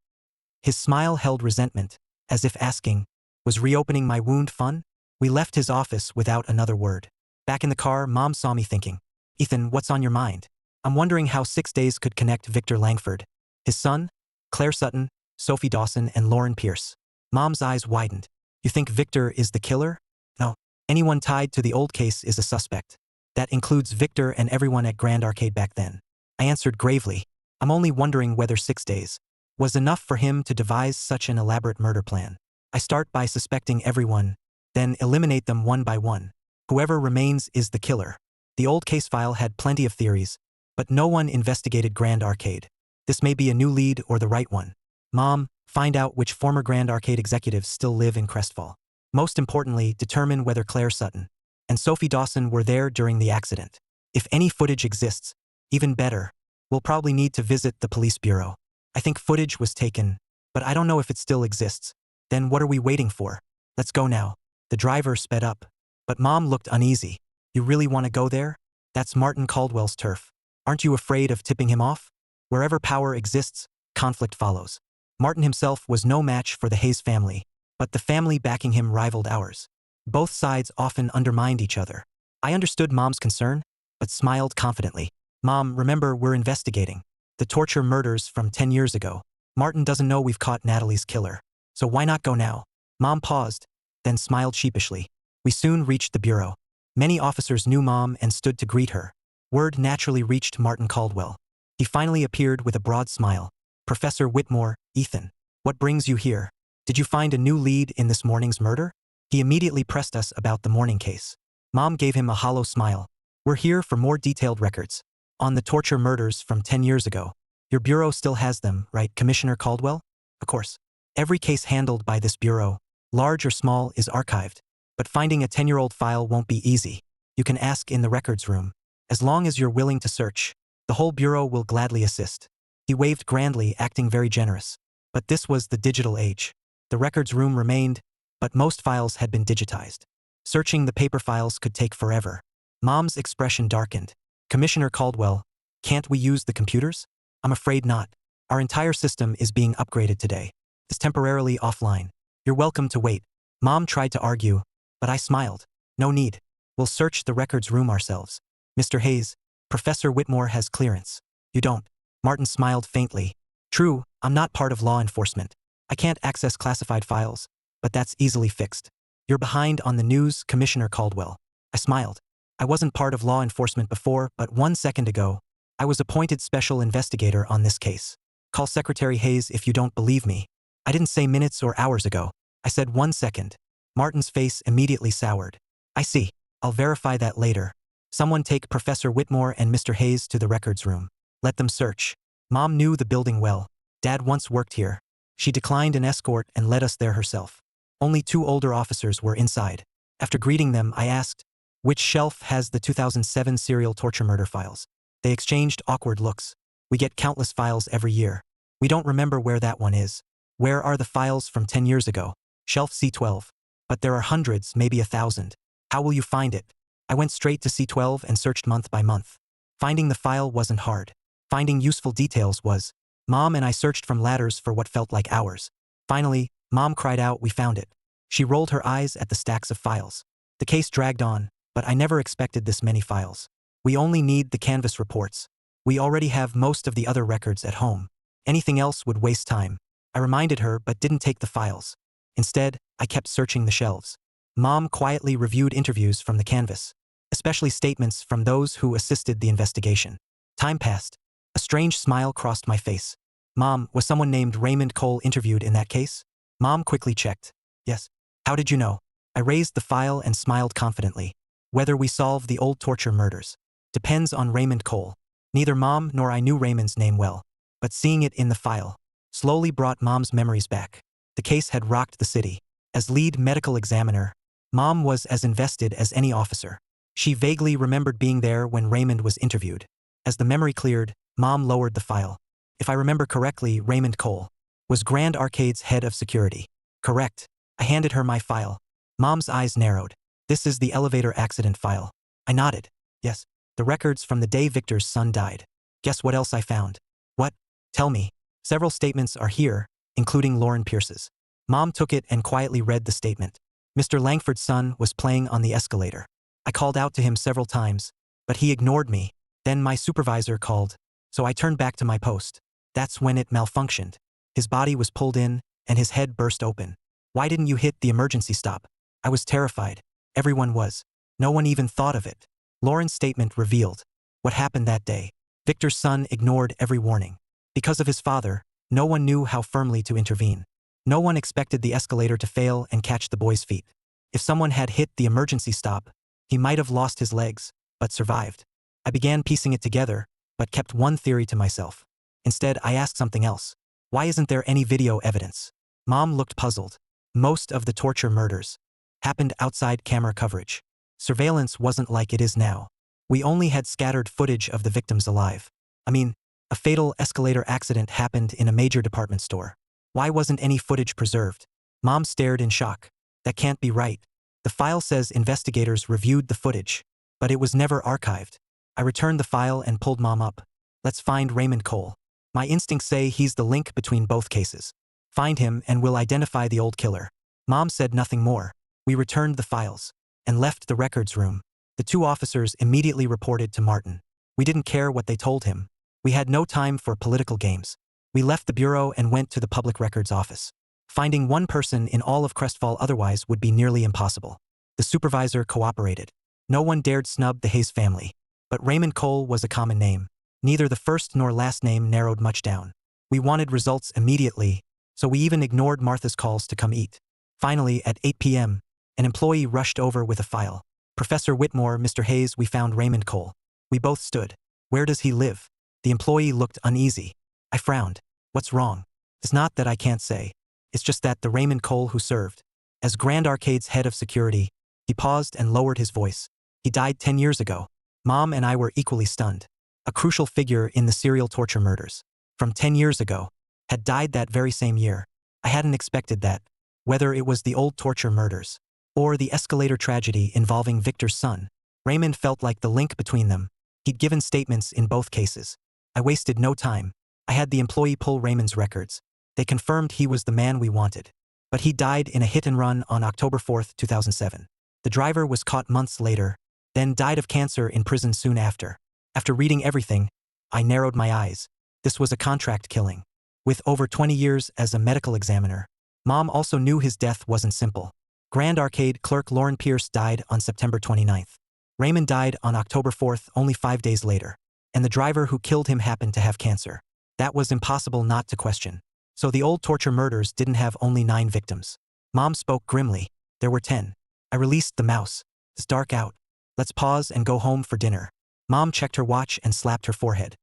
His smile held resentment, as if asking, was reopening my wound fun? We left his office without another word. Back in the car, Mom saw me thinking, Ethan, what's on your mind? I'm wondering how 6 days could connect Victor Langford, his son, Claire Sutton, Sophie Dawson, and Lauren Pierce. Mom's eyes widened. You think Victor is the killer? No. Anyone tied to the old case is a suspect. That includes Victor and everyone at Grand Arcade back then. I answered gravely. I'm only wondering whether 6 days was enough for him to devise such an elaborate murder plan. I start by suspecting everyone, then eliminate them one by one. Whoever remains is the killer. The old case file had plenty of theories, but no one investigated Grand Arcade. This may be a new lead or the right one. Mom, find out which former Grand Arcade executives still live in Crestfall. Most importantly, determine whether Claire Sutton and Sophie Dawson were there during the accident. If any footage exists, even better, we'll probably need to visit the police bureau. I think footage was taken, but I don't know if it still exists. Then what are we waiting for? Let's go now. The driver sped up, but Mom looked uneasy. You really want to go there? That's Martin Caldwell's turf. Aren't you afraid of tipping him off? Wherever power exists, conflict follows. Martin himself was no match for the Hayes family, but the family backing him rivaled ours. Both sides often undermined each other. I understood Mom's concern, but smiled confidently. Mom, remember we're investigating the torture murders from 10 years ago. Martin doesn't know we've caught Natalie's killer. So why not go now? Mom paused, then smiled sheepishly. We soon reached the bureau. Many officers knew Mom and stood to greet her. Word naturally reached Martin Caldwell. He finally appeared with a broad smile. Professor Whitmore, Ethan. What brings you here? Did you find a new lead in this morning's murder? He immediately pressed us about the morning case. Mom gave him a hollow smile. We're here for more detailed records. On the torture murders from 10 years ago. Your bureau still has them, right, Commissioner Caldwell? Of course. Every case handled by this bureau, large or small, is archived. But finding a 10-year-old file won't be easy. You can ask in the records room. As long as you're willing to search, the whole bureau will gladly assist. He waved grandly, acting very generous. But this was the digital age. The records room remained, but most files had been digitized. Searching the paper files could take forever. Mom's expression darkened. Commissioner Caldwell, can't we use the computers? I'm afraid not. Our entire system is being upgraded today. It's temporarily offline. You're welcome to wait. Mom tried to argue, but I smiled. No need. We'll search the records room ourselves. Mr. Hayes, Professor Whitmore has clearance. You don't. Martin smiled faintly. True, I'm not part of law enforcement. I can't access classified files, but that's easily fixed. You're behind on the news, Commissioner Caldwell. I smiled. I wasn't part of law enforcement before, but 1 second ago, I was appointed special investigator on this case. Call Secretary Hayes if you don't believe me. I didn't say minutes or hours ago. I said 1 second. Martin's face immediately soured. I see. I'll verify that later. Someone take Professor Whitmore and Mr. Hayes to the records room. Let them search. Mom knew the building well. Dad once worked here. She declined an escort and led us there herself. Only 2 older officers were inside. After greeting them, I asked, which shelf has the 2007 serial torture murder files? They exchanged awkward looks. We get countless files every year. We don't remember where that one is. Where are the files from 10 years ago? Shelf C12. But there are hundreds, maybe 1,000. How will you find it? I went straight to C12 and searched month by month. Finding the file wasn't hard. Finding useful details was. Mom and I searched from ladders for what felt like hours. Finally, Mom cried out, we found it. She rolled her eyes at the stacks of files. The case dragged on, but I never expected this many files. We only need the canvas reports. We already have most of the other records at home. Anything else would waste time. I reminded her but didn't take the files. Instead, I kept searching the shelves. Mom quietly reviewed interviews from the canvas, especially statements from those who assisted the investigation. Time passed. A strange smile crossed my face. Mom, was someone named Raymond Cole interviewed in that case? Mom quickly checked. Yes. How did you know? I raised the file and smiled confidently. Whether we solve the old torture murders depends on Raymond Cole. Neither Mom nor I knew Raymond's name well, but seeing it in the file slowly brought Mom's memories back. The case had rocked the city. As lead medical examiner, Mom was as invested as any officer. She vaguely remembered being there when Raymond was interviewed. As the memory cleared, Mom lowered the file. If I remember correctly, Raymond Cole was Grand Arcade's head of security. Correct. I handed her my file. Mom's eyes narrowed. This is the elevator accident file. I nodded. Yes. The records from the day Victor's son died. Guess what else I found? What? Tell me. Several statements are here, including Lauren Pierce's. Mom took it and quietly read the statement. Mr. Langford's son was playing on the escalator. I called out to him several times, but he ignored me. Then my supervisor called, so I turned back to my post. That's when it malfunctioned. His body was pulled in, and his head burst open. Why didn't you hit the emergency stop? I was terrified. Everyone was. No one even thought of it. Lauren's statement revealed what happened that day. Victor's son ignored every warning. Because of his father, no one knew how firmly to intervene. No one expected the escalator to fail and catch the boy's feet. If someone had hit the emergency stop, he might have lost his legs, but survived. I began piecing it together, but kept one theory to myself. Instead, I asked something else. Why isn't there any video evidence? Mom looked puzzled. Most of the torture murders happened outside camera coverage. Surveillance wasn't like it is now. We only had scattered footage of the victims alive. I mean, a fatal escalator accident happened in a major department store. Why wasn't any footage preserved? Mom stared in shock. That can't be right. The file says investigators reviewed the footage, but it was never archived. I returned the file and pulled Mom up. Let's find Raymond Cole. My instincts say he's the link between both cases. Find him and we'll identify the old killer. Mom said nothing more. We returned the files and left the records room. The 2 officers immediately reported to Martin. We didn't care what they told him. We had no time for political games. We left the bureau and went to the public records office. Finding one person in all of Crestfall otherwise would be nearly impossible. The supervisor cooperated. No one dared snub the Hayes family. But Raymond Cole was a common name. Neither the first nor last name narrowed much down. We wanted results immediately, so we even ignored Martha's calls to come eat. Finally, at 8 p.m., an employee rushed over with a file. Professor Whitmore, Mr. Hayes, we found Raymond Cole. We both stood. Where does he live? The employee looked uneasy. I frowned. What's wrong? It's not that I can't say. It's just that the Raymond Cole who served as Grand Arcade's head of security, he paused and lowered his voice. He died 10 years ago. Mom and I were equally stunned. A crucial figure in the serial torture murders. From 10 years ago. Had died that very same year. I hadn't expected that. Whether it was the old torture murders or the escalator tragedy involving Victor's son, Raymond felt like the link between them. He'd given statements in both cases. I wasted no time. I had the employee pull Raymond's records. They confirmed he was the man we wanted. But he died in a hit-and-run on October 4, 2007. The driver was caught months later, then died of cancer in prison soon after. After reading everything, I narrowed my eyes. This was a contract killing. With over 20 years as a medical examiner, Mom also knew his death wasn't simple. Grand Arcade clerk Lauren Pierce died on September 29th. Raymond died on October 4th, only 5 days later. And the driver who killed him happened to have cancer. That was impossible not to question. So the old torture murders didn't have only 9 victims. Mom spoke grimly. There were 10. I released the mouse. It's dark out. Let's pause and go home for dinner. Mom checked her watch and slapped her forehead.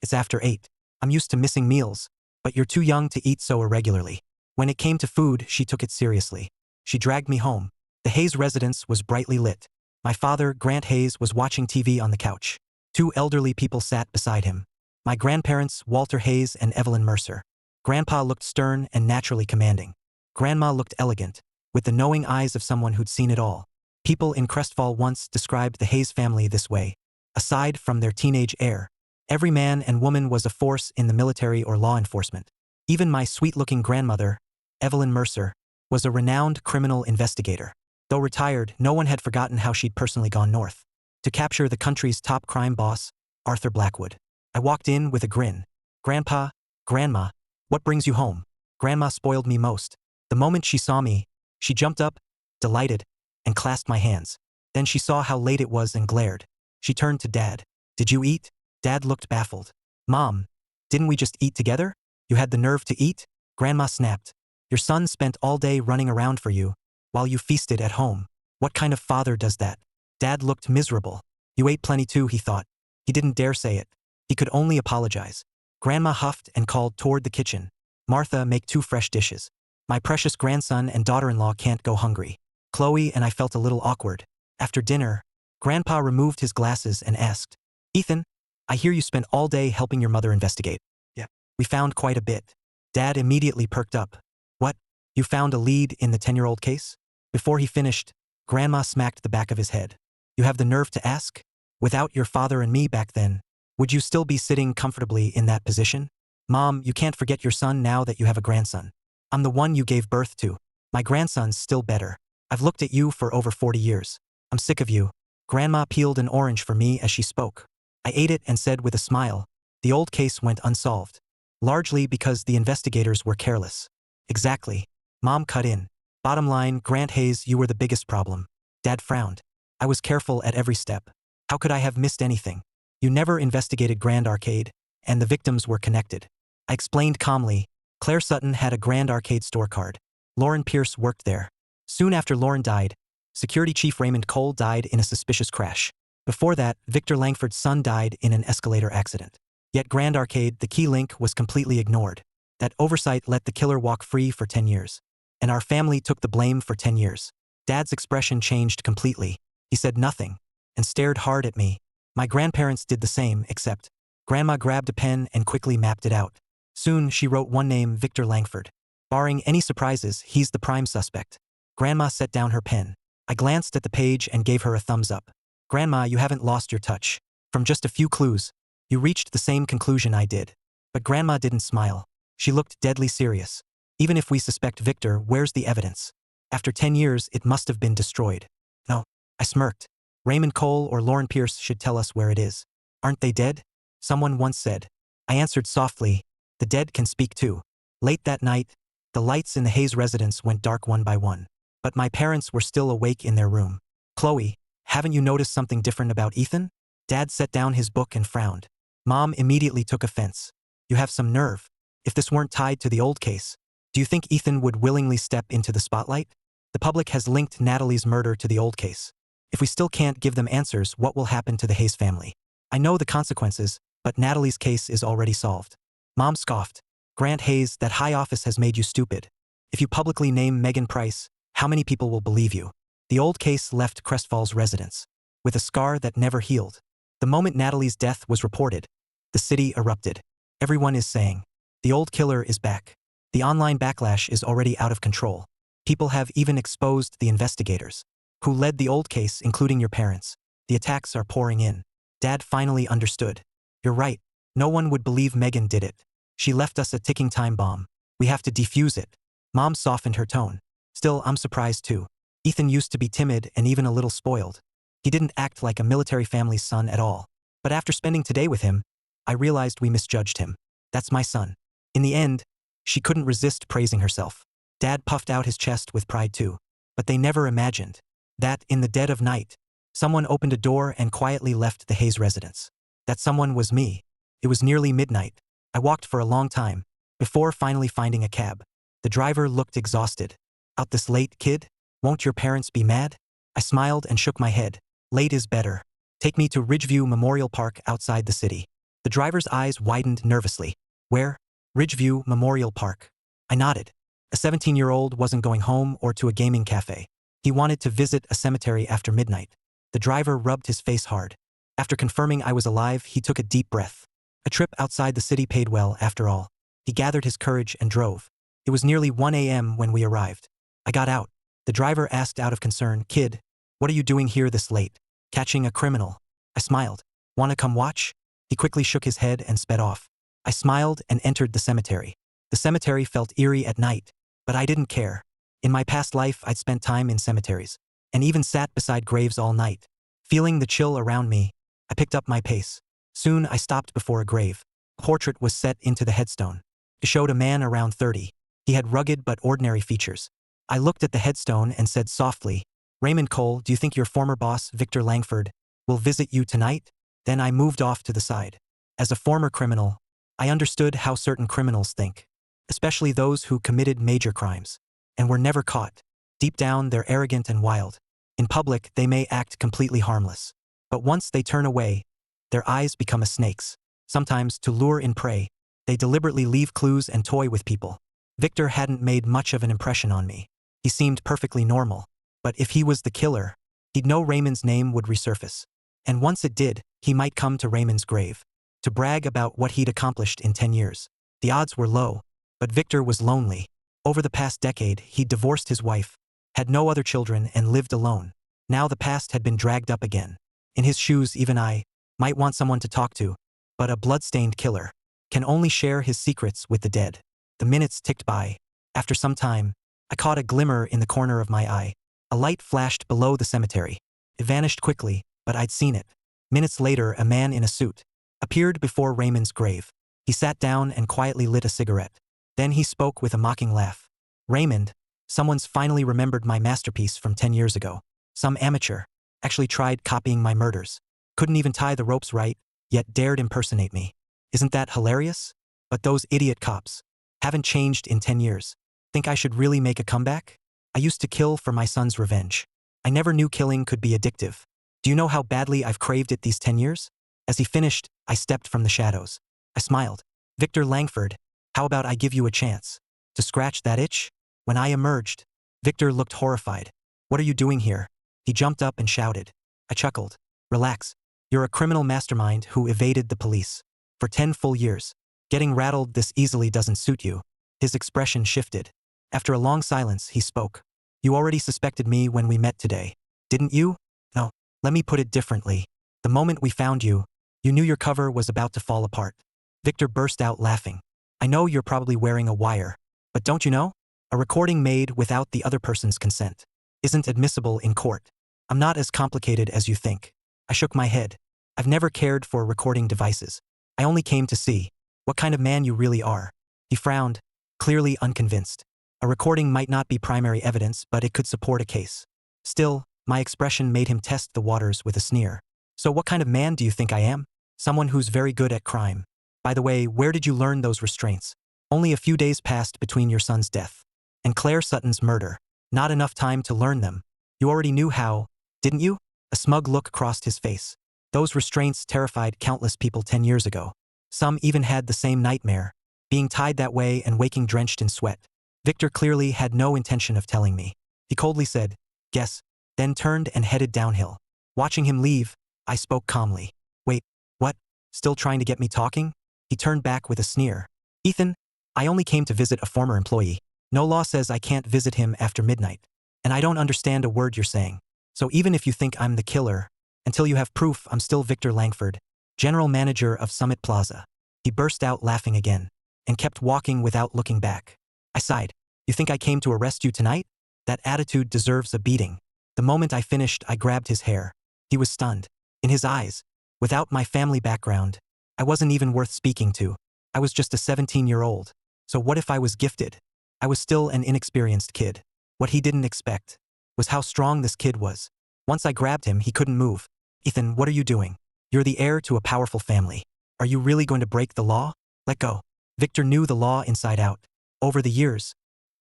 It's after 8. I'm used to missing meals, but you're too young to eat so irregularly. When it came to food, she took it seriously. She dragged me home. The Hayes residence was brightly lit. My father, Grant Hayes, was watching TV on the couch. 2 elderly people sat beside him. My grandparents, Walter Hayes and Evelyn Mercer. Grandpa looked stern and naturally commanding. Grandma looked elegant, with the knowing eyes of someone who'd seen it all. People in Crestfall once described the Hayes family this way. Aside from their teenage heir, every man and woman was a force in the military or law enforcement. Even my sweet-looking grandmother, Evelyn Mercer, was a renowned criminal investigator. Though retired, no one had forgotten how she'd personally gone north to capture the country's top crime boss, Arthur Blackwood. I walked in with a grin. Grandpa, Grandma, what brings you home? Grandma spoiled me most. The moment she saw me, she jumped up, delighted, and clasped my hands. Then she saw how late it was and glared. She turned to Dad. Did you eat? Dad looked baffled. Mom, didn't we just eat together? You had the nerve to eat? Grandma snapped. Your son spent all day running around for you, while you feasted at home. What kind of father does that? Dad looked miserable. You ate plenty too, he thought. He didn't dare say it. He could only apologize. Grandma huffed and called toward the kitchen. Martha, make 2 fresh dishes. My precious grandson and daughter-in-law can't go hungry. Chloe and I felt a little awkward. After dinner, Grandpa removed his glasses and asked, Ethan, I hear you spent all day helping your mother investigate. Yeah. We found quite a bit. Dad immediately perked up. What? You found a lead in the 10-year-old case? Before he finished, Grandma smacked the back of his head. You have the nerve to ask? Without your father and me back then, would you still be sitting comfortably in that position? Mom, you can't forget your son now that you have a grandson. I'm the one you gave birth to. My grandson's still better. I've looked at you for over 40 years. I'm sick of you. Grandma peeled an orange for me as she spoke. I ate it and said with a smile, the old case went unsolved. Largely because the investigators were careless. Exactly. Mom cut in. Bottom line, Grant Hayes, you were the biggest problem. Dad frowned. I was careful at every step. How could I have missed anything? You never investigated Grand Arcade, and the victims were connected. I explained calmly. Claire Sutton had a Grand Arcade store card. Lauren Pierce worked there. Soon after Lauren died, Security Chief Raymond Cole died in a suspicious crash. Before that, Victor Langford's son died in an escalator accident. Yet Grand Arcade, the key link, was completely ignored. That oversight let the killer walk free for 10 years. And our family took the blame for 10 years. Dad's expression changed completely. He said nothing, and stared hard at me. My grandparents did the same, except Grandma grabbed a pen and quickly mapped it out. Soon she wrote one name, Victor Langford. Barring any surprises, he's the prime suspect. Grandma set down her pen. I glanced at the page and gave her a thumbs up. Grandma, you haven't lost your touch. From just a few clues, you reached the same conclusion I did. But Grandma didn't smile. She looked deadly serious. Even if we suspect Victor, where's the evidence? After 10 years, it must have been destroyed. No, I smirked. Raymond Cole or Lauren Pierce should tell us where it is. Aren't they dead? Someone once said. I answered softly, the dead can speak too. Late that night, The lights in the Hayes residence went dark one by one. But my parents were still awake in their room. "Chloe, haven't you noticed something different about Ethan?" Dad set down his book and frowned. Mom immediately took offense. "You have some nerve. If this weren't tied to the old case, do you think Ethan would willingly step into the spotlight? The public has linked Natalie's murder to the old case. If we still can't give them answers, what will happen to the Hayes family? I know the consequences, but Natalie's case is already solved." Mom scoffed. "Grant Hayes, that high office has made you stupid. If you publicly name Megan Price, how many people will believe you?" The old case left Crestfall's residence with a scar that never healed. The moment Natalie's death was reported, the city erupted. Everyone is saying, the old killer is back. The online backlash is already out of control. People have even exposed the investigators who led the old case, including your parents. The attacks are pouring in. Dad finally understood. "You're right. No one would believe Megan did it. She left us a ticking time bomb. We have to defuse it." Mom softened her tone. "Still, I'm surprised too. Ethan used to be timid and even a little spoiled. He didn't act like a military family's son at all. But after spending today with him, I realized we misjudged him. That's my son." In the end, she couldn't resist praising herself. Dad puffed out his chest with pride too. But they never imagined that, in the dead of night, someone opened a door and quietly left the Hayes residence. That someone was me. It was nearly midnight. I walked for a long time, before finally finding a cab. The driver looked exhausted. "Out this late, kid? Won't your parents be mad?" I smiled and shook my head. "Late is better. Take me to Ridgeview Memorial Park outside the city." The driver's eyes widened nervously. "Where?" "Ridgeview Memorial Park." I nodded. A 17-year-old wasn't going home or to a gaming cafe. He wanted to visit a cemetery after midnight. The driver rubbed his face hard. After confirming I was alive, he took a deep breath. A trip outside the city paid well, after all. He gathered his courage and drove. It was nearly 1 a.m. when we arrived. I got out. The driver asked out of concern, "Kid, what are you doing here this late?" "Catching a criminal." I smiled. "Wanna come watch?" He quickly shook his head and sped off. I smiled and entered the cemetery. The cemetery felt eerie at night, but I didn't care. In my past life, I'd spent time in cemeteries, and even sat beside graves all night. Feeling the chill around me, I picked up my pace. Soon I stopped before a grave. A portrait was set into the headstone. It showed a man around 30. He had rugged but ordinary features. I looked at the headstone and said softly, "Raymond Cole, do you think your former boss, Victor Langford, will visit you tonight?" Then I moved off to the side. As a former criminal, I understood how certain criminals think, especially those who committed major crimes and were never caught. Deep down, they're arrogant and wild. In public, they may act completely harmless. But once they turn away, their eyes become a snake's. Sometimes, to lure in prey, they deliberately leave clues and toy with people. Victor hadn't made much of an impression on me. He seemed perfectly normal. But if he was the killer, he'd know Raymond's name would resurface. And once it did, he might come to Raymond's grave to brag about what he'd accomplished in 10 years. The odds were low, but Victor was lonely. Over the past decade, he'd divorced his wife, had no other children, and lived alone. Now the past had been dragged up again. In his shoes, even I might want someone to talk to, but a blood-stained killer can only share his secrets with the dead. The minutes ticked by. After some time, I caught a glimmer in the corner of my eye. A light flashed below the cemetery. It vanished quickly, but I'd seen it. Minutes later, a man in a suit appeared before Raymond's grave. He sat down and quietly lit a cigarette. Then he spoke with a mocking laugh. "Raymond, someone's finally remembered my masterpiece from 10 years ago. Some amateur actually tried copying my murders. Couldn't even tie the ropes right, yet dared impersonate me. Isn't that hilarious? But those idiot cops haven't changed in 10 years. Think I should really make a comeback? I used to kill for my son's revenge. I never knew killing could be addictive. Do you know how badly I've craved it these 10 years? As he finished, I stepped from the shadows. I smiled. "Victor Langford, how about I give you a chance to scratch that itch?" When I emerged, Victor looked horrified. "What are you doing here?" He jumped up and shouted. I chuckled. "Relax. You're a criminal mastermind who evaded the police for 10 full years. Getting rattled this easily doesn't suit you." His expression shifted. After a long silence, he spoke. "You already suspected me when we met today, didn't you?" "No. Let me put it differently. The moment we found you, you knew your cover was about to fall apart." Victor burst out laughing. "I know you're probably wearing a wire, but don't you know? A recording made without the other person's consent isn't admissible in court. I'm not as complicated as you think." I shook my head. "I've never cared for recording devices. I only came to see what kind of man you really are." He frowned, clearly unconvinced. A recording might not be primary evidence, but it could support a case. Still, my expression made him test the waters with a sneer. So what kind of man do you think I am? Someone who's very good at crime. By the way, where did you learn those restraints? Only a few days passed between your son's death and Claire Sutton's murder. Not enough time to learn them. You already knew how, didn't you? A smug look crossed his face. Those restraints terrified countless people 10 years ago. Some even had the same nightmare, being tied that way and waking drenched in sweat. Victor clearly had no intention of telling me. He coldly said, "Guess," then turned and headed downhill. Watching him leave, I spoke calmly. "Wait, what? Still trying to get me talking?" He turned back with a sneer. "Ethan, I only came to visit a former employee. No law says I can't visit him after midnight. And I don't understand a word you're saying. So even if you think I'm the killer, until you have proof, I'm still Victor Langford, general manager of Summit Plaza." He burst out laughing again and kept walking without looking back. I sighed. "You think I came to arrest you tonight? That attitude deserves a beating." The moment I finished, I grabbed his hair. He was stunned. In his eyes, without my family background, I wasn't even worth speaking to. I was just a 17-year-old. So what if I was gifted? I was still an inexperienced kid. What he didn't expect was how strong this kid was. Once I grabbed him, he couldn't move. "Ethan, what are you doing? You're the heir to a powerful family. Are you really going to break the law? Let go." Victor knew the law inside out. Over the years,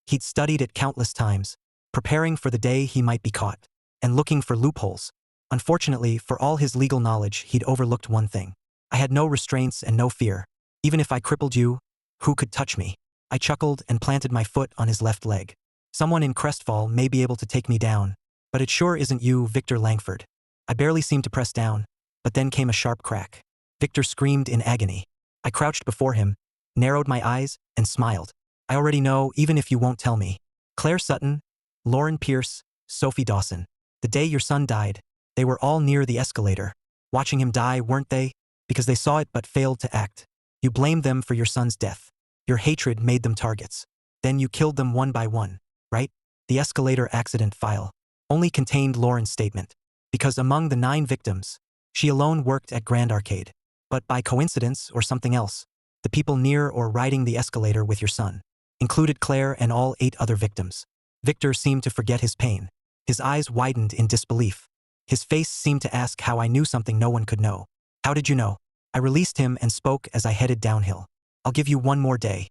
he'd studied it countless times, preparing for the day he might be caught, and looking for loopholes. Unfortunately, for all his legal knowledge, he'd overlooked one thing. I had no restraints and no fear. Even if I crippled you, who could touch me? I chuckled and planted my foot on his left leg. "Someone in Crestfall may be able to take me down, but it sure isn't you, Victor Langford." I barely seemed to press down, but then came a sharp crack. Victor screamed in agony. I crouched before him, narrowed my eyes, and smiled. "I already know, even if you won't tell me. Claire Sutton, Lauren Pierce, Sophie Dawson. The day your son died, they were all near the escalator, watching him die, weren't they? Because they saw it but failed to act. You blamed them for your son's death. Your hatred made them targets. Then you killed them one by one, right?" The escalator accident file only contained Lauren's statement, because among the 9 victims, she alone worked at Grand Arcade. But by coincidence or something else, the people near or riding the escalator with your son included Claire and all 8 other victims. Victor seemed to forget his pain. His eyes widened in disbelief. His face seemed to ask how I knew something no one could know. "How did you know?" I released him and spoke as I headed downhill. "I'll give you one more day.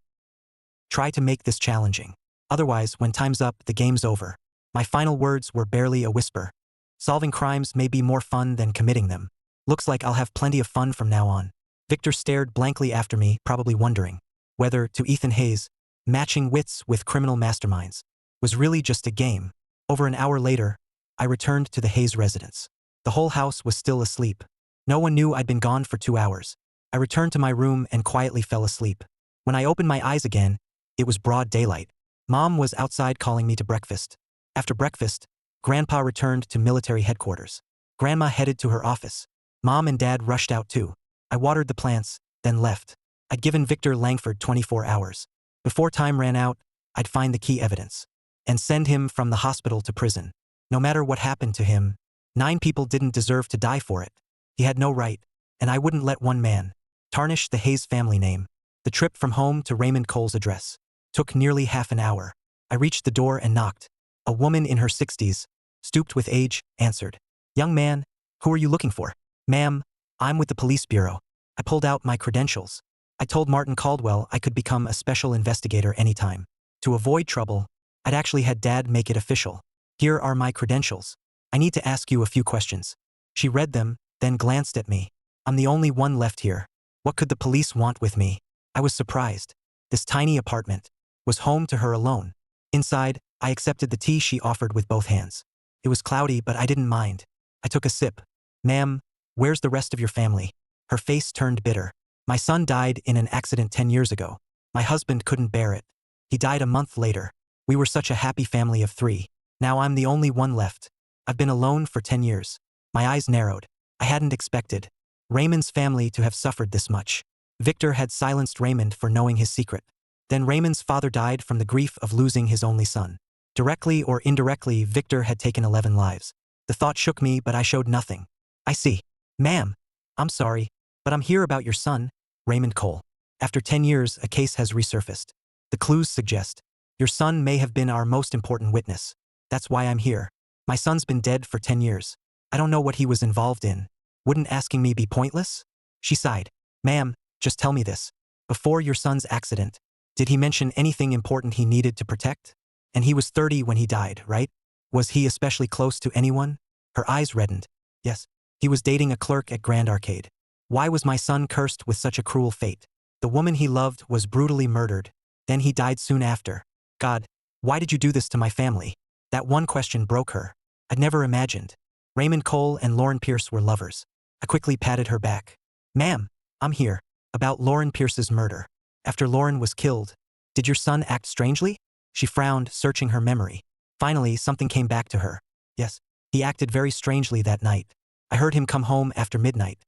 Try to make this challenging. Otherwise, when time's up, the game's over." My final words were barely a whisper. Solving crimes may be more fun than committing them. Looks like I'll have plenty of fun from now on. Victor stared blankly after me, probably wondering whether, to Ethan Hayes, matching wits with criminal masterminds was really just a game. Over an hour later, I returned to the Hayes residence. The whole house was still asleep. No one knew I'd been gone for 2 hours. I returned to my room and quietly fell asleep. When I opened my eyes again, it was broad daylight. Mom was outside calling me to breakfast. After breakfast, Grandpa returned to military headquarters. Grandma headed to her office. Mom and Dad rushed out too. I watered the plants, then left. I'd given Victor Langford 24 hours. Before time ran out, I'd find the key evidence and send him from the hospital to prison. No matter what happened to him, 9 people didn't deserve to die for it. He had no right, and I wouldn't let one man tarnish the Hayes family name. The trip from home to Raymond Cole's address took nearly half an hour. I reached the door and knocked. A woman in her 60s, stooped with age, answered. "Young man, who are you looking for?" "Ma'am, I'm with the police bureau." I pulled out my credentials. I told Martin Caldwell I could become a special investigator anytime. To avoid trouble, I'd actually had Dad make it official. "Here are my credentials. I need to ask you a few questions." She read them, then glanced at me. "I'm the only one left here. What could the police want with me?" I was surprised. This tiny apartment was home to her alone. Inside, I accepted the tea she offered with both hands. It was cloudy, but I didn't mind. I took a sip. "Ma'am, where's the rest of your family?" Her face turned bitter. "My son died in an accident 10 years ago. My husband couldn't bear it. He died a month later. We were such a happy family of 3. Now I'm the only one left. I've been alone for 10 years. My eyes narrowed. I hadn't expected Raymond's family to have suffered this much. Victor had silenced Raymond for knowing his secret. Then Raymond's father died from the grief of losing his only son. Directly or indirectly, Victor had taken 11 lives. The thought shook me, but I showed nothing. "I see. Ma'am, I'm sorry, but I'm here about your son, Raymond Cole. After 10 years, a case has resurfaced. The clues suggest Your son may have been our most important witness. That's why I'm here. My son's been dead for 10 years. I don't know what he was involved in. Wouldn't asking me be pointless? She sighed. Ma'am, just tell me this. Before your son's accident, did he mention anything important he needed to protect? And he was 30 when he died, right? Was he especially close to anyone? Her eyes reddened. Yes. He was dating a clerk at Grand Arcade. Why was my son cursed with such a cruel fate? The woman he loved was brutally murdered. Then he died soon after. God, why did you do this to my family? That one question broke her. I'd never imagined. Raymond Cole and Lauren Pierce were lovers. I quickly patted her back. Ma'am, I'm here. About Lauren Pierce's murder. After Lauren was killed, did your son act strangely? She frowned, searching her memory. Finally, something came back to her. Yes, he acted very strangely that night. I heard him come home after midnight.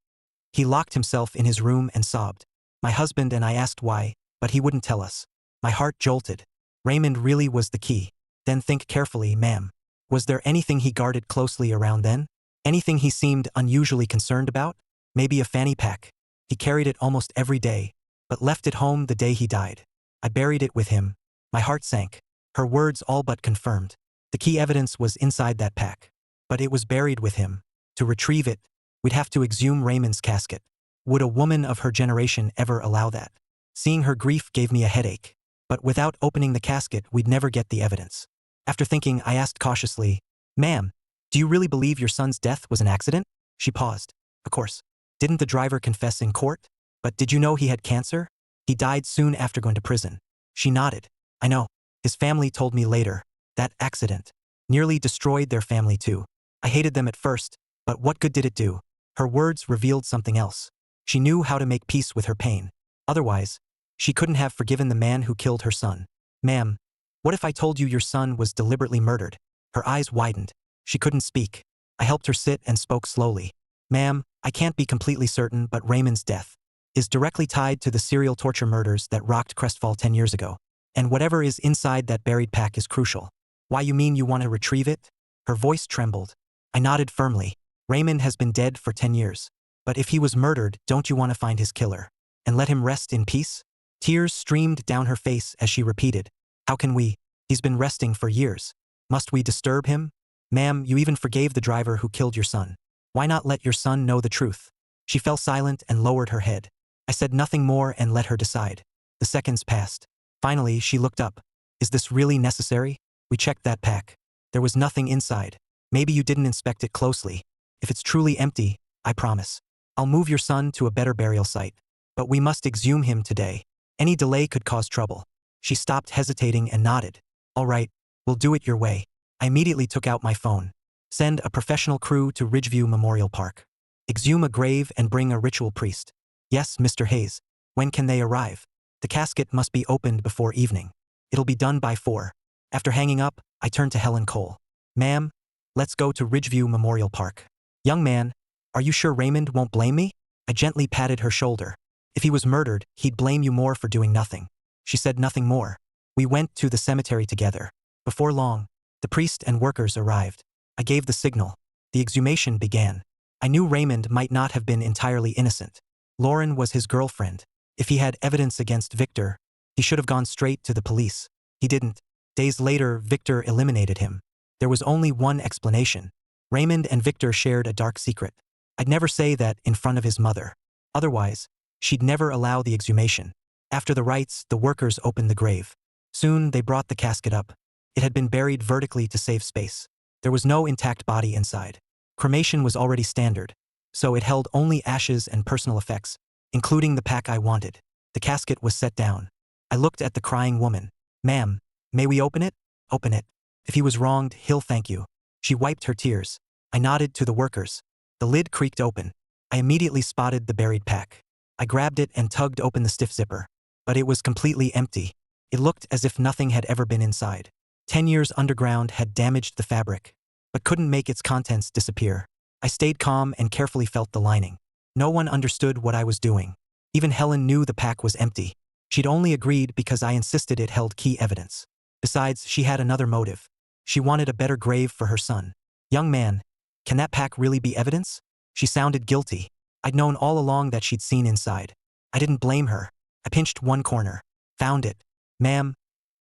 He locked himself in his room and sobbed. My husband and I asked why, but he wouldn't tell us. My heart jolted. Raymond really was the key. Then think carefully, ma'am. Was there anything he guarded closely around then? Anything he seemed unusually concerned about? Maybe a fanny pack. He carried it almost every day, but left it home the day he died. I buried it with him. My heart sank. Her words all but confirmed. The key evidence was inside that pack. But it was buried with him. To retrieve it, we'd have to exhume Raymond's casket. Would a woman of her generation ever allow that? Seeing her grief gave me a headache. But without opening the casket, we'd never get the evidence. After thinking, I asked cautiously, Ma'am, do you really believe your son's death was an accident? She paused. Of course. Didn't the driver confess in court? But did you know he had cancer? He died soon after going to prison. She nodded. I know. His family told me later. That accident nearly destroyed their family too. I hated them at first, but what good did it do? Her words revealed something else. She knew how to make peace with her pain. Otherwise, she couldn't have forgiven the man who killed her son. Ma'am, what if I told you your son was deliberately murdered? Her eyes widened. She couldn't speak. I helped her sit and spoke slowly. Ma'am, I can't be completely certain, but Raymond's death is directly tied to the serial torture murders that rocked Crestfall 10 years ago. And whatever is inside that buried pack is crucial. Why, you mean you want to retrieve it? Her voice trembled. I nodded firmly. Raymond has been dead for 10 years. But if he was murdered, don't you want to find his killer? And let him rest in peace? Tears streamed down her face as she repeated. How can we? He's been resting for years. Must we disturb him? Ma'am, you even forgave the driver who killed your son. Why not let your son know the truth? She fell silent and lowered her head. I said nothing more and let her decide. The seconds passed. Finally, she looked up. Is this really necessary? We checked that pack. There was nothing inside. Maybe you didn't inspect it closely. If it's truly empty, I promise, I'll move your son to a better burial site. But we must exhume him today. Any delay could cause trouble. She stopped hesitating and nodded. All right, we'll do it your way. I immediately took out my phone. Send a professional crew to Ridgeview Memorial Park. Exhume a grave and bring a ritual priest. Yes, Mr. Hayes. When can they arrive? The casket must be opened before evening. It'll be done by 4. After hanging up, I turned to Helen Cole. Ma'am, let's go to Ridgeview Memorial Park. Young man, are you sure Raymond won't blame me? I gently patted her shoulder. If he was murdered, he'd blame you more for doing nothing. She said nothing more. We went to the cemetery together. Before long, the priest and workers arrived. I gave the signal. The exhumation began. I knew Raymond might not have been entirely innocent. Lauren was his girlfriend. If he had evidence against Victor, he should have gone straight to the police. He didn't. Days later, Victor eliminated him. There was only one explanation. Raymond and Victor shared a dark secret. I'd never say that in front of his mother. Otherwise, she'd never allow the exhumation. After the rites, the workers opened the grave. Soon, they brought the casket up. It had been buried vertically to save space. There was no intact body inside. Cremation was already standard, so it held only ashes and personal effects, including the pack I wanted. The casket was set down. I looked at the crying woman. Ma'am, may we open it? Open it. If he was wronged, he'll thank you. She wiped her tears. I nodded to the workers. The lid creaked open. I immediately spotted the buried pack. I grabbed it and tugged open the stiff zipper. But it was completely empty. It looked as if nothing had ever been inside. 10 years underground had damaged the fabric, but couldn't make its contents disappear. I stayed calm and carefully felt the lining. No one understood what I was doing. Even Helen knew the pack was empty. She'd only agreed because I insisted it held key evidence. Besides, she had another motive. She wanted a better grave for her son. Young man, can that pack really be evidence? She sounded guilty. I'd known all along that she'd seen inside. I didn't blame her. I pinched one corner. Found it. Ma'am,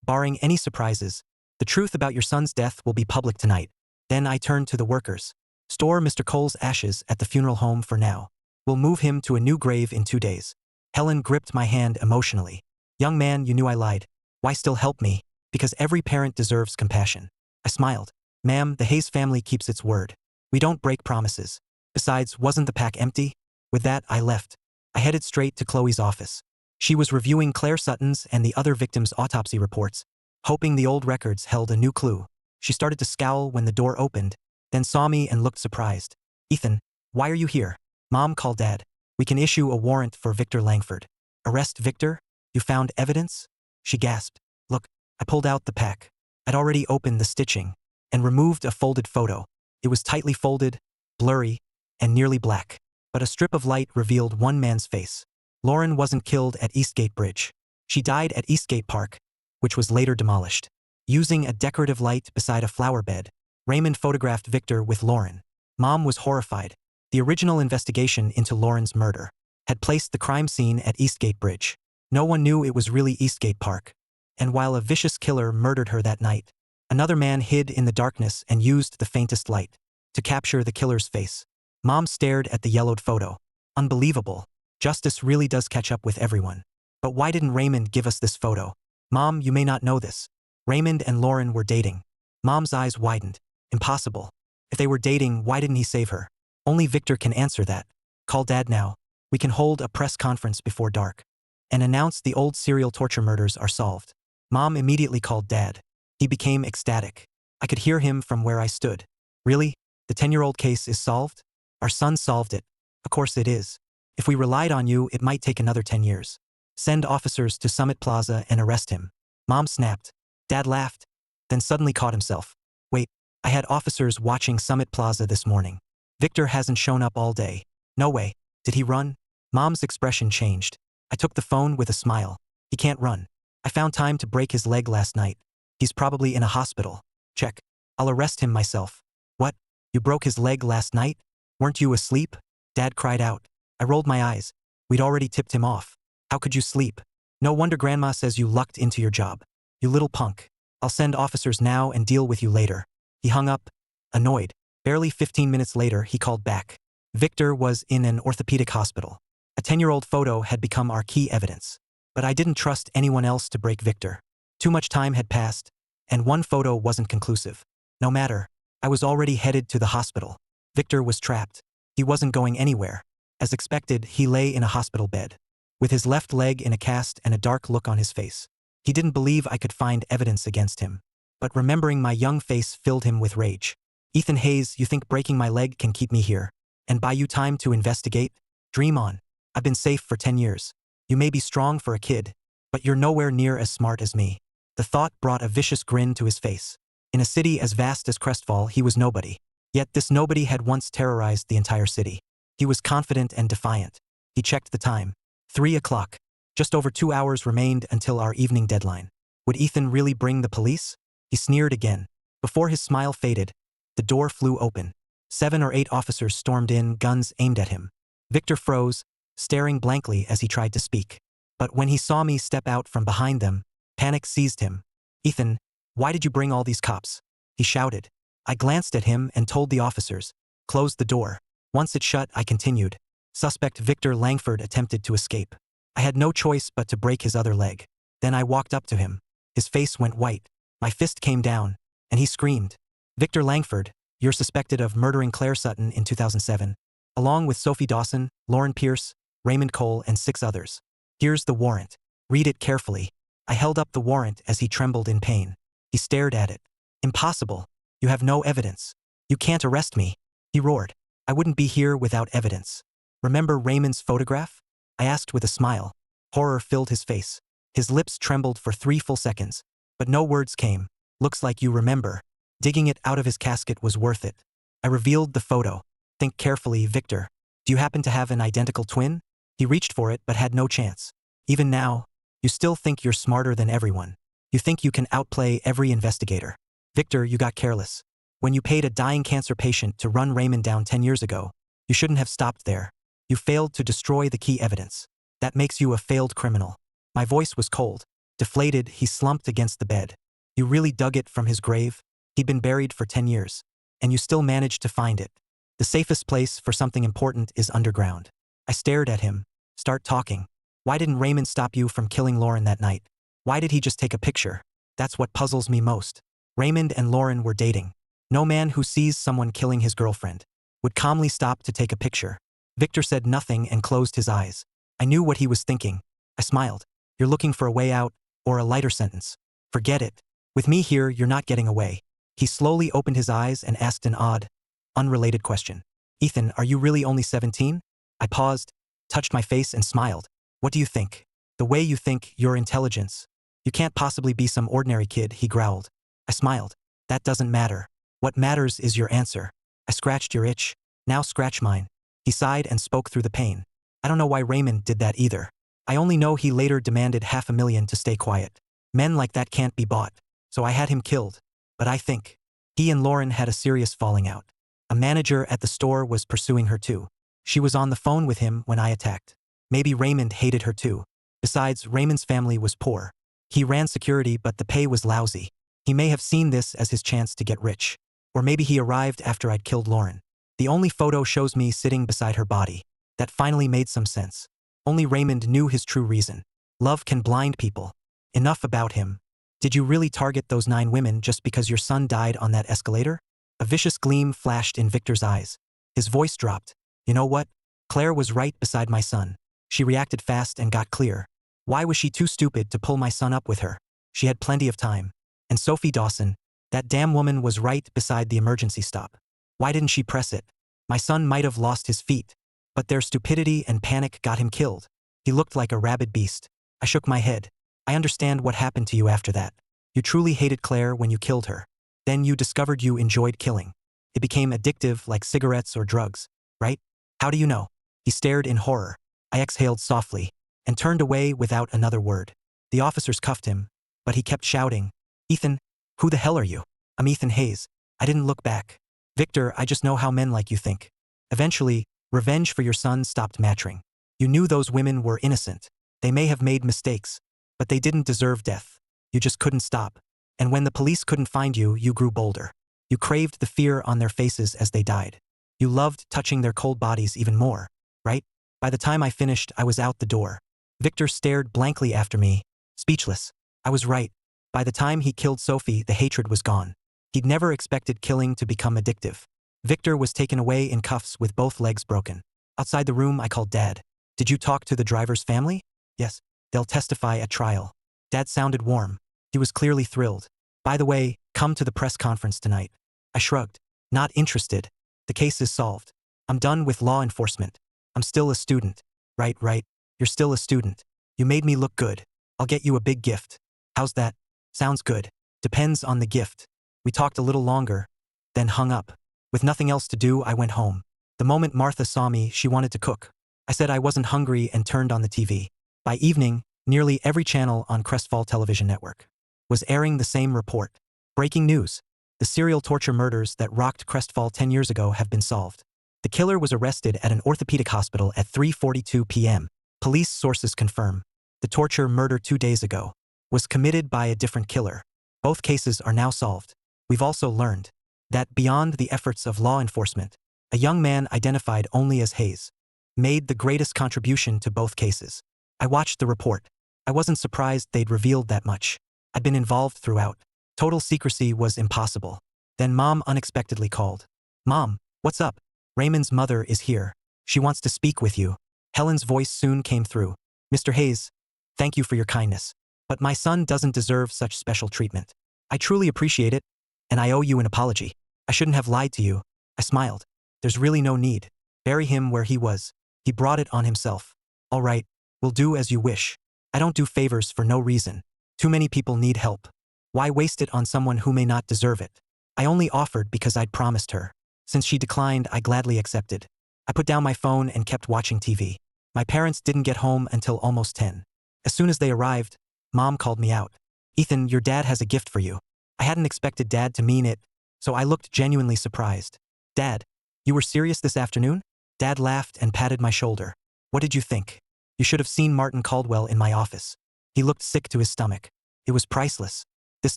Barring any surprises, the truth about your son's death will be public tonight. Then I turned to the workers. Store Mr. Cole's ashes at the funeral home for now. We'll move him to a new grave in 2 days. Helen gripped my hand emotionally. Young man, you knew I lied. Why still help me? Because every parent deserves compassion. I smiled. Ma'am, the Hayes family keeps its word. We don't break promises. Besides, wasn't the pack empty? With that, I left. I headed straight to Chloe's office. She was reviewing Claire Sutton's and the other victims' autopsy reports, hoping the old records held a new clue. She started to scowl when the door opened, then saw me and looked surprised. Ethan, why are you here? Mom, called Dad. We can issue a warrant for Victor Langford. Arrest Victor? You found evidence? She gasped. Look, I pulled out the pack. I'd already opened the stitching and removed a folded photo. It was tightly folded, blurry, and nearly black. But a strip of light revealed one man's face. Lauren wasn't killed at Eastgate Bridge. She died at Eastgate Park, which was later demolished. Using a decorative light beside a flower bed, Raymond photographed Victor with Lauren. Mom was horrified. The original investigation into Lauren's murder had placed the crime scene at Eastgate Bridge. No one knew it was really Eastgate Park. And while a vicious killer murdered her that night, another man hid in the darkness and used the faintest light to capture the killer's face. Mom stared at the yellowed photo. Unbelievable. Justice really does catch up with everyone. But why didn't Raymond give us this photo? Mom, you may not know this. Raymond and Lauren were dating. Mom's eyes widened. Impossible. If they were dating, why didn't he save her? Only Victor can answer that. Call Dad now. We can hold a press conference before dark and announce the old serial torture murders are solved. Mom immediately called Dad. He became ecstatic. I could hear him from where I stood. Really? The 10-year-old case is solved? Our son solved it. Of course it is. If we relied on you, it might take another 10 years. Send officers to Summit Plaza and arrest him. Mom snapped. Dad laughed, then suddenly caught himself. Wait, I had officers watching Summit Plaza this morning. Victor hasn't shown up all day. No way. Did he run? Mom's expression changed. I took the phone with a smile. He can't run. I found time to break his leg last night. He's probably in a hospital. Check. I'll arrest him myself. What? You broke his leg last night? Weren't you asleep? Dad cried out. I rolled my eyes. We'd already tipped him off. How could you sleep? No wonder Grandma says you lucked into your job. You little punk. I'll send officers now and deal with you later. He hung up, annoyed. Barely 15 minutes later, he called back. Victor was in an orthopedic hospital. A 10-year-old photo had become our key evidence. But I didn't trust anyone else to break Victor. Too much time had passed, and one photo wasn't conclusive. No matter, I was already headed to the hospital. Victor was trapped. He wasn't going anywhere. As expected, he lay in a hospital bed, with his left leg in a cast and a dark look on his face. He didn't believe I could find evidence against him. But remembering my young face filled him with rage. Ethan Hayes, you think breaking my leg can keep me here and buy you time to investigate? Dream on. I've been safe for 10 years. You may be strong for a kid, but you're nowhere near as smart as me. The thought brought a vicious grin to his face. In a city as vast as Crestfall, he was nobody. Yet this nobody had once terrorized the entire city. He was confident and defiant. He checked the time. 3 o'clock. Just over 2 hours remained until our evening deadline. Would Ethan really bring the police? He sneered again. Before his smile faded, the door flew open. 7 or 8 officers stormed in, guns aimed at him. Victor froze, staring blankly as he tried to speak. But when he saw me step out from behind them, panic seized him. Ethan, why did you bring all these cops? He shouted. I glanced at him and told the officers, close the door. Once it shut, I continued. Suspect Victor Langford attempted to escape. I had no choice but to break his other leg. Then I walked up to him. His face went white. My fist came down, and he screamed. Victor Langford, you're suspected of murdering Claire Sutton in 2007, along with Sophie Dawson, Lauren Pierce, Raymond Cole, and 6 others. Here's the warrant. Read it carefully. I held up the warrant as he trembled in pain. He stared at it. Impossible. You have no evidence. You can't arrest me. He roared. I wouldn't be here without evidence. Remember Raymond's photograph? I asked with a smile. Horror filled his face. His lips trembled for 3 full seconds, but no words came. Looks like you remember. Digging it out of his casket was worth it. I revealed the photo. Think carefully, Victor. Do you happen to have an identical twin? He reached for it but had no chance. Even now, you still think you're smarter than everyone. You think you can outplay every investigator. Victor, you got careless. When you paid a dying cancer patient to run Raymond down 10 years ago, you shouldn't have stopped there. You failed to destroy the key evidence. That makes you a failed criminal. My voice was cold. Deflated, he slumped against the bed. You really dug it from his grave? He'd been buried for 10 years. And you still managed to find it. The safest place for something important is underground. I stared at him. Start talking. Why didn't Raymond stop you from killing Lauren that night? Why did he just take a picture? That's what puzzles me most. Raymond and Lauren were dating. No man who sees someone killing his girlfriend would calmly stop to take a picture. Victor said nothing and closed his eyes. I knew what he was thinking. I smiled. You're looking for a way out, or a lighter sentence. Forget it. With me here, you're not getting away. He slowly opened his eyes and asked an odd, unrelated question. Ethan, are you really only 17? I paused, touched my face and smiled. What do you think? The way you think, your intelligence. You can't possibly be some ordinary kid, he growled. I smiled. That doesn't matter. What matters is your answer. I scratched your itch. Now scratch mine. He sighed and spoke through the pain. I don't know why Raymond did that either. I only know he later demanded $500,000 to stay quiet. Men like that can't be bought. So I had him killed. But I think he and Lauren had a serious falling out. A manager at the store was pursuing her too. She was on the phone with him when I attacked. Maybe Raymond hated her too. Besides, Raymond's family was poor. He ran security, but the pay was lousy. He may have seen this as his chance to get rich. Or maybe he arrived after I'd killed Lauren. The only photo shows me sitting beside her body. That finally made some sense. Only Raymond knew his true reason. Love can blind people. Enough about him. Did you really target those 9 women just because your son died on that escalator? A vicious gleam flashed in Victor's eyes. His voice dropped. You know what? Claire was right beside my son. She reacted fast and got clear. Why was she too stupid to pull my son up with her? She had plenty of time. And Sophie Dawson, that damn woman was right beside the emergency stop. Why didn't she press it? My son might have lost his feet. But their stupidity and panic got him killed. He looked like a rabid beast. I shook my head. I understand what happened to you after that. You truly hated Claire when you killed her. Then you discovered you enjoyed killing. It became addictive like cigarettes or drugs, right? How do you know? He stared in horror. I exhaled softly and turned away without another word. The officers cuffed him, but he kept shouting, Ethan, who the hell are you? I'm Ethan Hayes. I didn't look back. Victor, I just know how men like you think. Eventually, revenge for your son stopped mattering. You knew those women were innocent. They may have made mistakes, but they didn't deserve death. You just couldn't stop. And when the police couldn't find you, you grew bolder. You craved the fear on their faces as they died. You loved touching their cold bodies even more, right? By the time I finished, I was out the door. Victor stared blankly after me, speechless. I was right. By the time he killed Sophie, the hatred was gone. He'd never expected killing to become addictive. Victor was taken away in cuffs with both legs broken. Outside the room, I called Dad. Did you talk to the driver's family? Yes. They'll testify at trial. Dad sounded warm. He was clearly thrilled. By the way, come to the press conference tonight. I shrugged. Not interested. The case is solved. I'm done with law enforcement. I'm still a student. Right. You're still a student. You made me look good. I'll get you a big gift. How's that? Sounds good. Depends on the gift. We talked a little longer, then hung up. With nothing else to do, I went home. The moment Martha saw me, she wanted to cook. I said I wasn't hungry and turned on the TV. By evening, nearly every channel on Crestfall Television Network was airing the same report. Breaking news. The serial torture murders that rocked Crestfall 10 years ago have been solved. The killer was arrested at an orthopedic hospital at 3:42 p.m. Police sources confirm. The torture murder 2 days ago was committed by a different killer. Both cases are now solved. We've also learned that beyond the efforts of law enforcement, a young man identified only as Hayes made the greatest contribution to both cases. I watched the report. I wasn't surprised they'd revealed that much. I'd been involved throughout. Total secrecy was impossible. Then Mom unexpectedly called. Mom, what's up? Raymond's mother is here. She wants to speak with you. Helen's voice soon came through. Mr. Hayes, thank you for your kindness. But my son doesn't deserve such special treatment. I truly appreciate it, and I owe you an apology. I shouldn't have lied to you. I smiled. There's really no need. Bury him where he was. He brought it on himself. All right, we'll do as you wish. I don't do favors for no reason. Too many people need help. Why waste it on someone who may not deserve it? I only offered because I'd promised her. Since she declined, I gladly accepted. I put down my phone and kept watching TV. My parents didn't get home until almost 10. As soon as they arrived, Mom called me out. Ethan, your dad has a gift for you. I hadn't expected Dad to mean it, so I looked genuinely surprised. Dad, you were serious this afternoon? Dad laughed and patted my shoulder. What did you think? You should have seen Martin Caldwell in my office. He looked sick to his stomach. It was priceless. This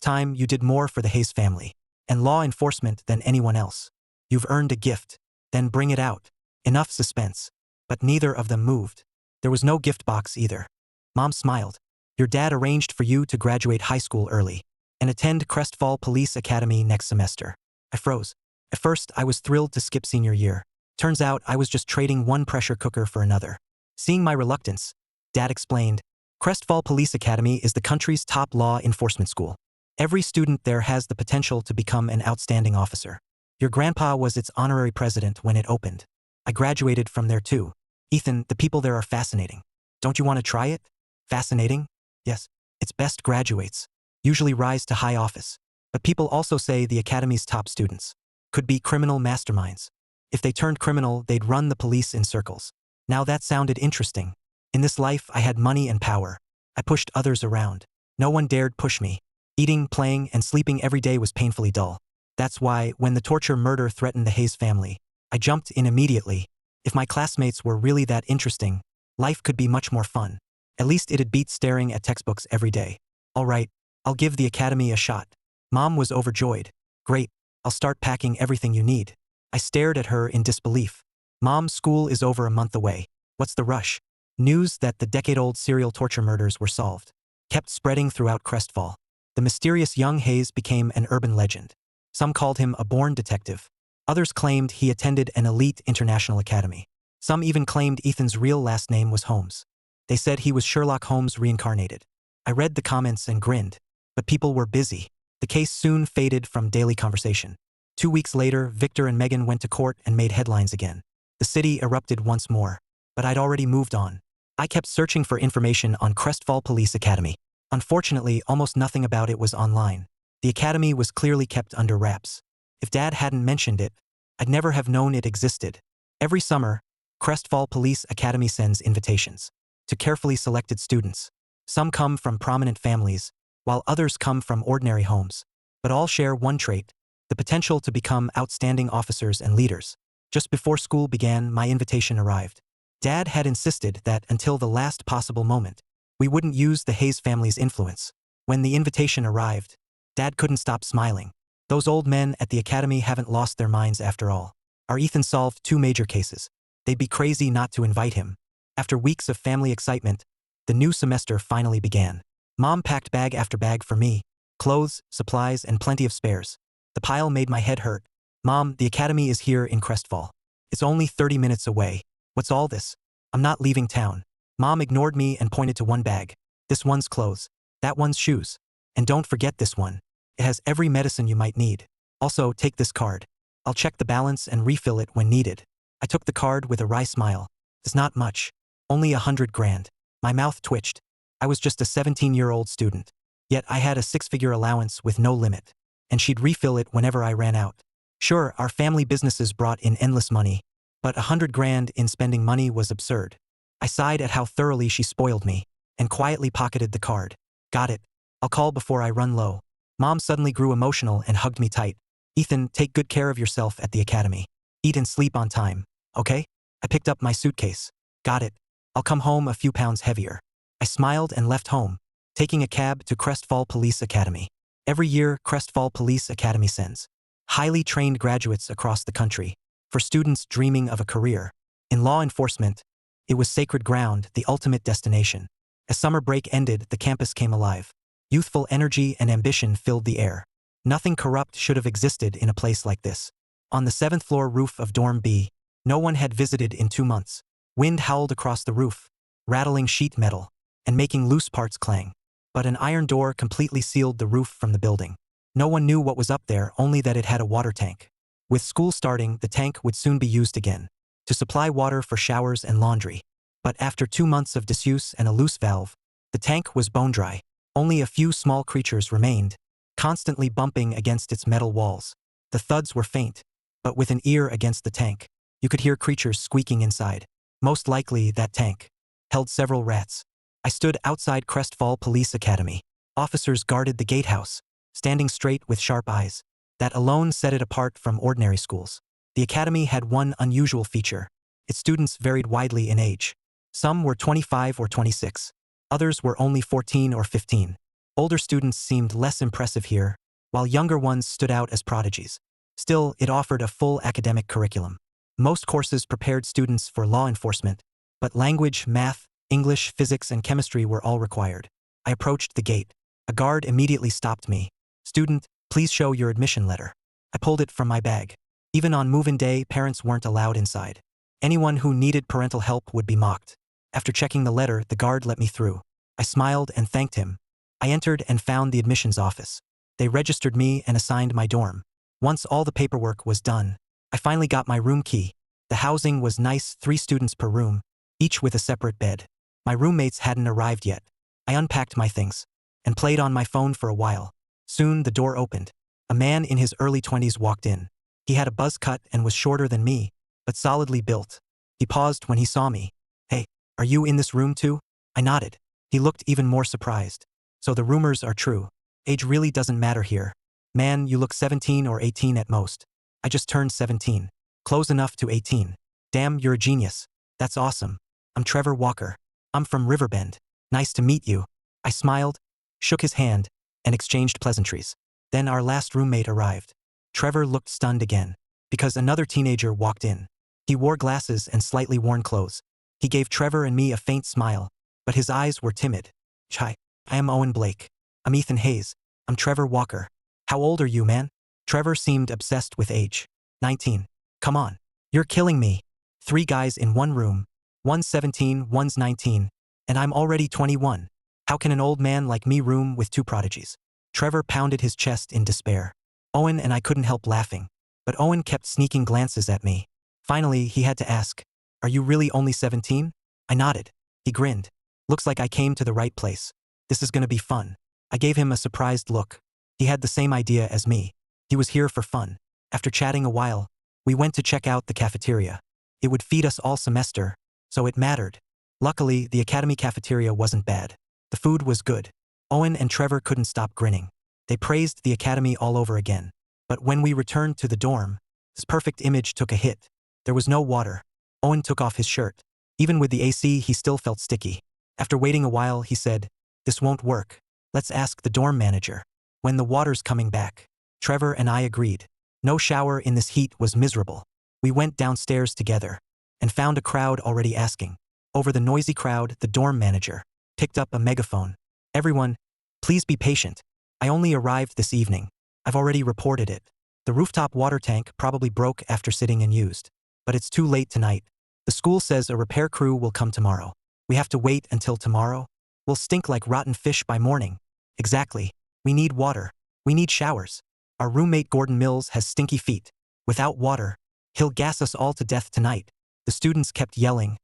time you did more for the Hayes family and law enforcement than anyone else. You've earned a gift. Then bring it out. Enough suspense. But neither of them moved. There was no gift box either. Mom smiled. Your dad arranged for you to graduate high school early and attend Crestfall Police Academy next semester. I froze. At first, I was thrilled to skip senior year. Turns out I was just trading one pressure cooker for another. Seeing my reluctance, Dad explained, Crestfall Police Academy is the country's top law enforcement school. Every student there has the potential to become an outstanding officer. Your grandpa was its honorary president when it opened. I graduated from there too. Ethan, the people there are fascinating. Don't you want to try it? Fascinating? Yes. Its best graduates usually rise to high office. But people also say the academy's top students could be criminal masterminds. If they turned criminal, they'd run the police in circles. Now that sounded interesting. In this life, I had money and power. I pushed others around. No one dared push me. Eating, playing, and sleeping every day was painfully dull. That's why, when the torture murder threatened the Hayes family, I jumped in immediately. If my classmates were really that interesting, life could be much more fun. At least it'd beat staring at textbooks every day. All right, I'll give the academy a shot. Mom was overjoyed. Great, I'll start packing everything you need. I stared at her in disbelief. Mom, school is over a month away. What's the rush? News that the decade-old serial torture murders were solved kept spreading throughout Crestfall. The mysterious young Hayes became an urban legend. Some called him a born detective. Others claimed he attended an elite international academy. Some even claimed Ethan's real last name was Holmes. They said he was Sherlock Holmes reincarnated. I read the comments and grinned. But people were busy. The case soon faded from daily conversation. 2 weeks later, Victor and Megan went to court and made headlines again. The city erupted once more. But I'd already moved on. I kept searching for information on Crestfall Police Academy. Unfortunately, almost nothing about it was online. The academy was clearly kept under wraps. If Dad hadn't mentioned it, I'd never have known it existed. Every summer, Crestfall Police Academy sends invitations to carefully selected students. Some come from prominent families, while others come from ordinary homes. But all share one trait: the potential to become outstanding officers and leaders. Just before school began, my invitation arrived. Dad had insisted that until the last possible moment, we wouldn't use the Hayes family's influence. When the invitation arrived, Dad couldn't stop smiling. Those old men at the academy haven't lost their minds after all. Our Ethan solved 2 major cases. They'd be crazy not to invite him. After weeks of family excitement, the new semester finally began. Mom packed bag after bag for me, clothes, supplies, and plenty of spares. The pile made my head hurt. Mom, the academy is here in Crestfall. It's only 30 minutes away. What's all this? I'm not leaving town. Mom ignored me and pointed to one bag. This one's clothes. That one's shoes. And don't forget this one. It has every medicine you might need. Also, take this card. I'll check the balance and refill it when needed. I took the card with a wry smile. It's not much. Only 100 grand. My mouth twitched. I was just a 17-year-old student. Yet I had a 6-figure allowance with no limit. And she'd refill it whenever I ran out. Sure, our family businesses brought in endless money, but 100 grand in spending money was absurd. I sighed at how thoroughly she spoiled me, and quietly pocketed the card. Got it. I'll call before I run low. Mom suddenly grew emotional and hugged me tight. Ethan, take good care of yourself at the academy. Eat and sleep on time, okay? I picked up my suitcase. Got it. I'll come home a few pounds heavier. I smiled and left home, taking a cab to Crestfall Police Academy. Every year, Crestfall Police Academy sends highly trained graduates across the country for students dreaming of a career in law enforcement. It was sacred ground, the ultimate destination. As summer break ended, the campus came alive. Youthful energy and ambition filled the air. Nothing corrupt should have existed in a place like this. On the 7th floor roof of Dorm B, no one had visited in 2 months. Wind howled across the roof, rattling sheet metal and making loose parts clang. But an iron door completely sealed the roof from the building. No one knew what was up there, only that it had a water tank. With school starting, the tank would soon be used again to supply water for showers and laundry. But after 2 months of disuse and a loose valve, the tank was bone dry. Only a few small creatures remained, constantly bumping against its metal walls. The thuds were faint, but with an ear against the tank, you could hear creatures squeaking inside. Most likely, that tank held several rats. I stood outside Crestfall Police Academy. Officers guarded the gatehouse, standing straight with sharp eyes. That alone set it apart from ordinary schools. The academy had one unusual feature. Its students varied widely in age. Some were 25 or 26. Others were only 14 or 15. Older students seemed less impressive here, while younger ones stood out as prodigies. Still, it offered a full academic curriculum. Most courses prepared students for law enforcement, but language, math, English, physics, and chemistry were all required. I approached the gate. A guard immediately stopped me. "Student, please show your admission letter." I pulled it from my bag. Even on move-in day, parents weren't allowed inside. Anyone who needed parental help would be mocked. After checking the letter, the guard let me through. I smiled and thanked him. I entered and found the admissions office. They registered me and assigned my dorm. Once all the paperwork was done, I finally got my room key. The housing was nice, 3 students per room, each with a separate bed. My roommates hadn't arrived yet. I unpacked my things and played on my phone for a while. Soon the door opened. A man in his early 20s walked in. He had a buzz cut and was shorter than me, but solidly built. He paused when he saw me. "Hey, are you in this room too?" I nodded. He looked even more surprised. "So the rumors are true. Age really doesn't matter here. Man, you look 17 or 18 at most." I just turned 17. Close enough to 18. "Damn, you're a genius. That's awesome. I'm Trevor Walker. I'm from Riverbend. Nice to meet you." I smiled, shook his hand, and exchanged pleasantries. Then our last roommate arrived. Trevor looked stunned again, because another teenager walked in. He wore glasses and slightly worn clothes. He gave Trevor and me a faint smile, but his eyes were timid. "Hi, I am Owen Blake. I'm Ethan Hayes. I'm Trevor Walker. How old are you, man?" Trevor seemed obsessed with age. 19. "Come on. You're killing me. 3 guys in one room. One's 17, one's 19, and I'm already 21. How can an old man like me room with 2 prodigies?" Trevor pounded his chest in despair. Owen and I couldn't help laughing, but Owen kept sneaking glances at me. Finally, he had to ask, "Are you really only 17? I nodded. He grinned. "Looks like I came to the right place. This is gonna be fun." I gave him a surprised look. He had the same idea as me. He was here for fun. After chatting a while, we went to check out the cafeteria. It would feed us all semester, so it mattered. Luckily, the academy cafeteria wasn't bad. The food was good. Owen and Trevor couldn't stop grinning. They praised the academy all over again. But when we returned to the dorm, this perfect image took a hit. There was no water. Owen took off his shirt. Even with the AC, he still felt sticky. After waiting a while, he said, "This won't work. Let's ask the dorm manager when the water's coming back." Trevor and I agreed. No shower in this heat was miserable. We went downstairs together and found a crowd already asking. Over the noisy crowd, the dorm manager picked up a megaphone. "Everyone, please be patient. I only arrived this evening. I've already reported it. The rooftop water tank probably broke after sitting unused. But it's too late tonight. The school says a repair crew will come tomorrow. We have to wait until tomorrow? We'll stink like rotten fish by morning." "Exactly. We need water. We need showers. Our roommate Gordon Mills has stinky feet. Without water, he'll gas us all to death tonight." The students kept yelling,